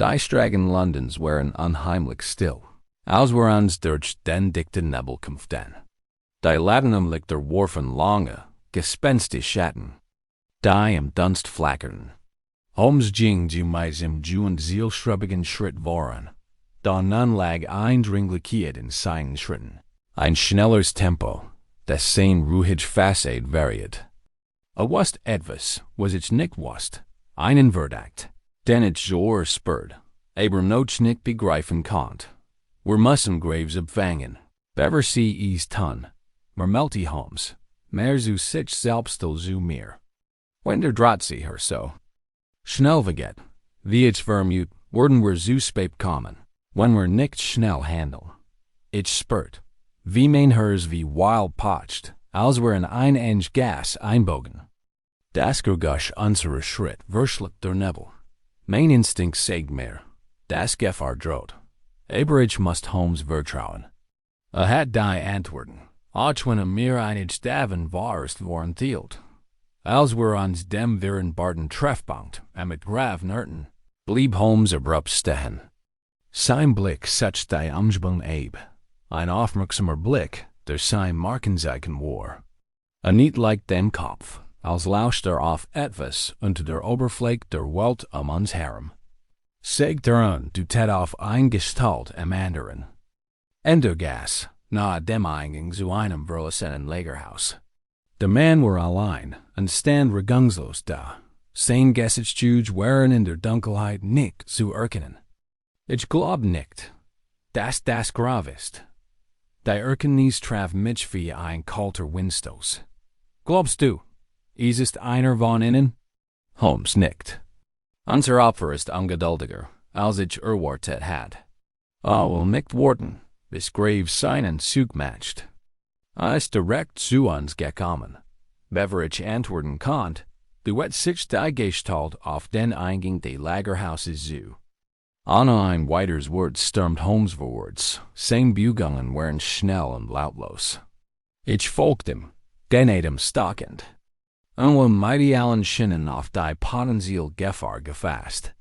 Die Straßen Londons waren unheimlich still, als wir uns durch den dichten Nebel kämpften. Die Laternenlichter warfen lange, gespenstische Schatten. Die im Dunst flackerten. Holmes ging zu meinem und zielstrebigen Schritt voran. Da nun lag Eindringlichkeit in seinen Schritten. Ein schnelleres Tempo, das seine ruhige Fassade variiert. Wusst etwas, was ich nicht wusst, einen Verdacht, den ich so spürt, aber noch nicht begreifen konnte. Wir müssen Graves abfangen, bever sie es tun. Mermelti Holmes, mehr zu sich selbst als zu mir. Wenn der Drahtzieher so schnell vergeht, wie ich vermute, werden wir zu spät kommen, wenn wir nicht schnell handeln. Ich spürt, wie mein Herz wie wild pocht, als wir in ein enge Gas einbogen. Das Geräusch unserer Schritt verschluckt der Nebel. Mein Instinkt sagt mir, das Gefahr droht. Aber ich muss Holmes vertrauen. Hat die Antworten. Auch wenn mir einig Staven warst worden hielt. als wir uns dem während Barton treffpunkt, mit Graf Nerton, blieb Holmes abrupt stehen. Sein Blick setzte die Umgebung ab. Ein aufmerksamer Blick, der sein Markenzeichen war. Niet like den Kopf, als lauscht auf etwas unter der Oberfläche der Welt uns herum. Zeigt an, du tät auf ein Gestalt am anderen. Endergas, nahe dem Eingang zu einem verlassenen Lagerhaus. Der Mann war allein und stand regungslos da. Sein Gesichtszüge waren in der Dunkelheit nicht zu erkennen. Ich glaub nicht, dass das Graf ist. Die Erkenntnis traf mich wie ein kalter Windstoß. Glaubst du, es ist einer von innen? Holmes nickt. Unser Opfer ist ungeduldiger, als ich erwartet had. Will nicht warten, bis Graves seinen Zug matcht. Ist direkt zu uns gekommen. Bevor ich antworten konnt, duet sich die Gestalt auf den Eingang des Lagerhauses zu. Ohne ein weiteres Wort stürmt Holmes vorwärts. Seine Bewegungen waren schnell und lautlos. Ich folgte ihm, den Atem stockend. Und war mit allen Sinnen auf die potenzielle Gefahr gefasst.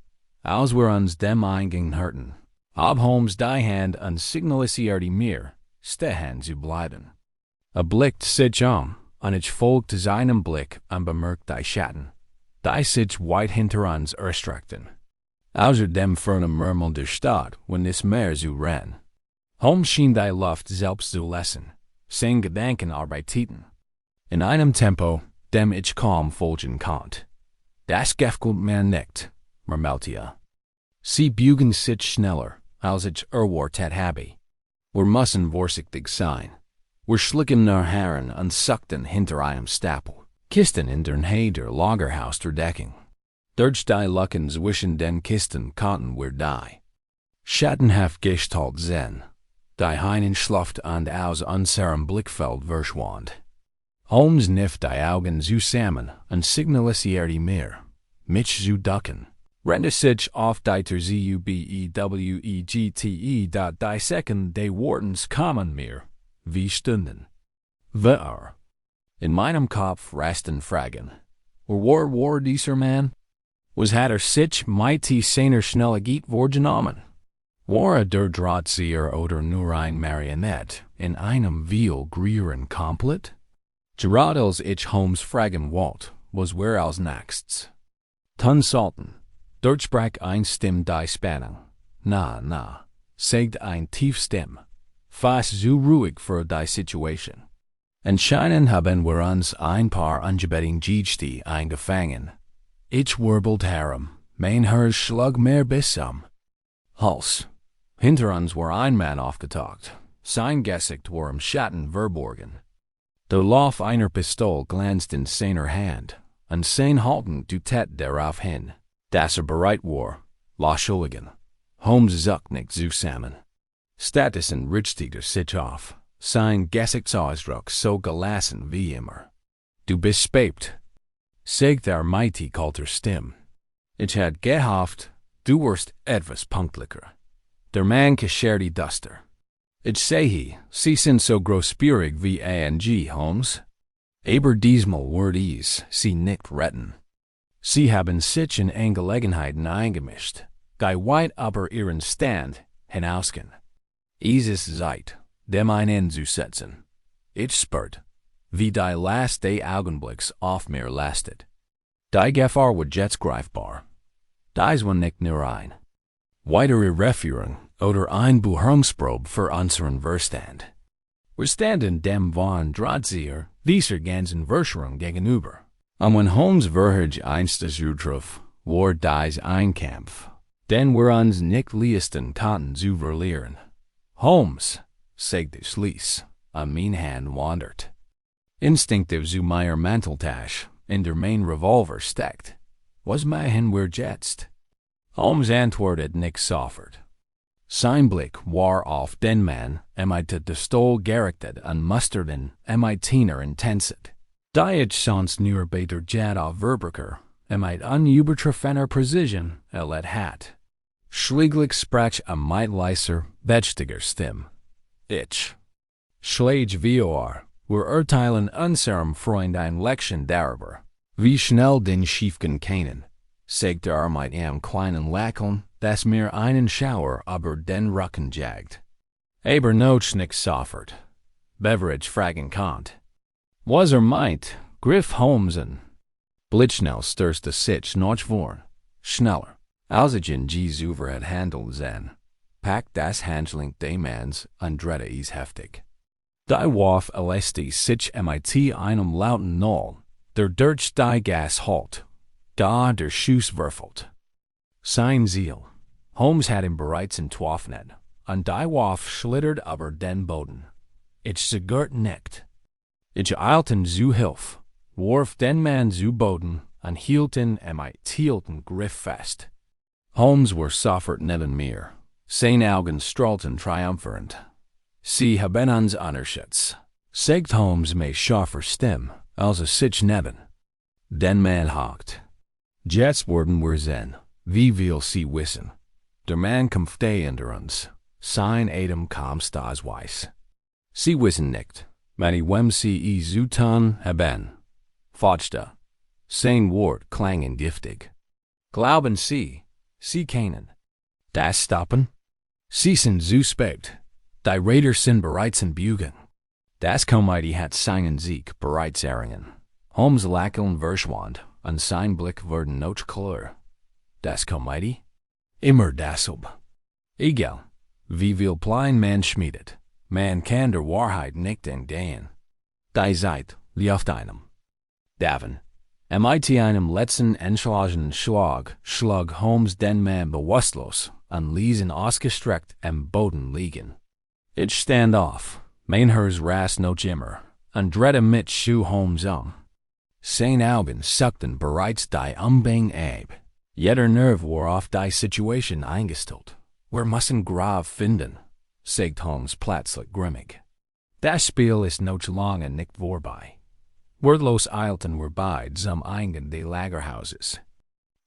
Als wir uns dem Eingang hörten, ob Holmes die Hand und signalisierte mir, stehen zu bleiben. Blickt sich und ich folgte seinem Blick und bemerkte die Schatten, die sich weit hinter uns erstreckten. Außer dem fernen Murmeln der Stadt, wenn es mehr zu ran. Holmes schien die Luft selbst zu lesen, seine Gedanken arbeiteten. In einem Tempo, dem ich kaum folgen konnte. Das gefällt mir nicht, murmelte er. Sie bügen sich schneller, als ich erwartet habe. Wir müssen vorsichtig sein. Wir schlucken nach Herren und suchten hinter einem Stapel. Kisten in der Nähe der Lagerhaus der Deckung. Durch die Lücken zwischen den Kisten konnten wir die schattenhaft Gestalt sehen, die hineinschlüpft und aus unserem Blickfeld verschwand. Holmes kniff die Augen zusammen und signalisierte mir, mich zu ducken. Rennte sich auf die Zubewegte, die Sekunden des Wartens kamen mir, wie Stunden. Wer? In meinem Kopf rasten Fragen. War dieser Mann? Hat sich mighty seiner Schnelligkeit vorgenommen? War der Drahtzieher oder nur ein Marionette in einem viel größeren Komplott? Gerade als ich Holmes fragen wollte, was wir als nächstes? Dann sollten, dort sprach ein Stimme die Spannung. Na, sagt ein Tiefstimme, fast zu ruhig für die Situation. Anscheinend haben wir uns ein paar ungebeten Gäste eingefangen. Ich wirbelt herum, mein Herz schlug mehr bissam. Hals. Hinter uns war ein Mann aufgetaucht, sein Gesicht war im Schatten verborgen. Der Lauf einer Pistole glänzte in seiner Hand, und sein Halten deutete darauf hin, dass bereit war, loszuschlagen. Holmes zuckte nicht zusammen. Stattdessen richtete sich auf, sein Gesichtsausdruck so gelassen wie immer. Du bist spät, sagt mighty kalter Stimme. Ich had gehofft, du wirst etwas punktlicher. Der Mann kicherte duster. Ich sehe, Sie sind so großspurig wie A&G, Holmes. Aber diesmal wird Sie nicht retten. Sie haben sich in Angelegenheiten eingemischt, die weit über Ihren Stand hinausgehen. Es ist Zeit, dem ein Ende zu setzen. Ich spürt, wie die Last des Augenblicks auf mir lastet. Die Gefahr wird jetzt greifbar. Dies war nicht nur ein weitere Reführung oder ein Buchungsprobe für unseren Verstand. Wir standen dem von Drahtzieher dieser ganzen Verschwörung gegenüber. Und wenn Holmes Verhage einst das Zutruf, war dies ein Kampf, den wir uns nicht leisten konnten zu verlieren. Holmes, sagte schließlich, mein Hand wandert. Instinktiv zu meiner Manteltasche, in der mein Revolver steckt. Was mein Hand war jetzt? Holmes antwortet nicht sofort. Sein Blick war auf den Mann, mit der Pistole gerichtet und musterten tiener Intensität. Da ich sonst nur bei der Jet auf Verbrücker, mit unübertreffener Precision erlet hat. Schließlich sprach leiser, bedächtiger Stimme. Ich schlage wir urteilen unserem Freund ein Leckchen darüber, Wie schnell den Schiefken kennen, sagt mit am kleinen Lächeln, das mir einen Schauer über den Rücken jagt. Aber noch nix soffert. Beverage fragen konnt. Was meint, griff Holmes an. Blitzschnell stürste sich noch vorn. Schneller, als ich in Zuver had handelt sein. Packt das Handling des Manns andrette is heftig. Die Warf LSD sich mit einem lauten Null, der durch die Gas halt, da der Schuss würfelt. Sein Ziel. Holmes had ihn bereits entwaffnet, und die Warf schlittert über den Boden. Ich zögert nicht. Ich eilte zu Hilf, warf den Mann zu Boden und hielt ihn mit hielten Griff fest. Holmes war sofort neben mir. Seine Augen strahlten triumphierend. Sie haben uns unterschätzt, sagt Holmes mit scharfer Stimme, als sich neben den Mann hakt. Jetzt worden wir sehen, wie viel Sie wissen. Der Mann kämpft unter uns. Sein Atem kam stasweis. Sie wissen nicht, mit wem Sie zu tun haben. Fauchte. Sein Wort klangen giftig. Glauben Sie kennen das stoppen? Sie sind suspekt. Die Räder sind bereits in Bewegung. Das Komitee hat seinen Sieg bereits erringen. Holmes lächeln verschwand, und sein Blick wurde noch klar. Das Komitee? Immer dasselbe. Egal, wie viel Plan man schmiedet, man kann der Wahrheit nicht entgehen. Die Zeit läuft einem davon. Mit einem letzten entschlossenen Schlag schlug Holmes den Mann bewusstlos und ließ ihn ausgestreckt am Boden liegen. Ich stand auf, mein Herz rast noch immer, und drehte mich zu Holmes Sein Augen suchten bereits die Umbang ab. Jeder Nerv war auf die Situation eingestellt. Wir müssen Graf finden, sagt Holmes plötzlich grimmig. Das Spiel ist noch lange nicht vorbei. Wordlos eilten wir beide zum Eingang des Lagerhauses.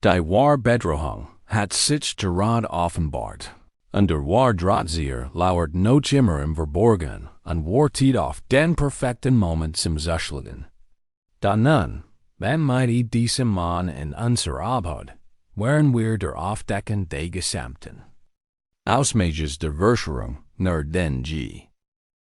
Die Wahrbedrohung hat sich gerade offenbart, und der Wahrdrohtzieher lauert noch immer im Verborgen und wartet auf den perfekten Moment zum Zuschlagen. Da nun, wenn mit diesem Mann in unserer Arbeit, wären wir der Aufdecken des Gesamten. Ausmages der Verschwörung nur den G.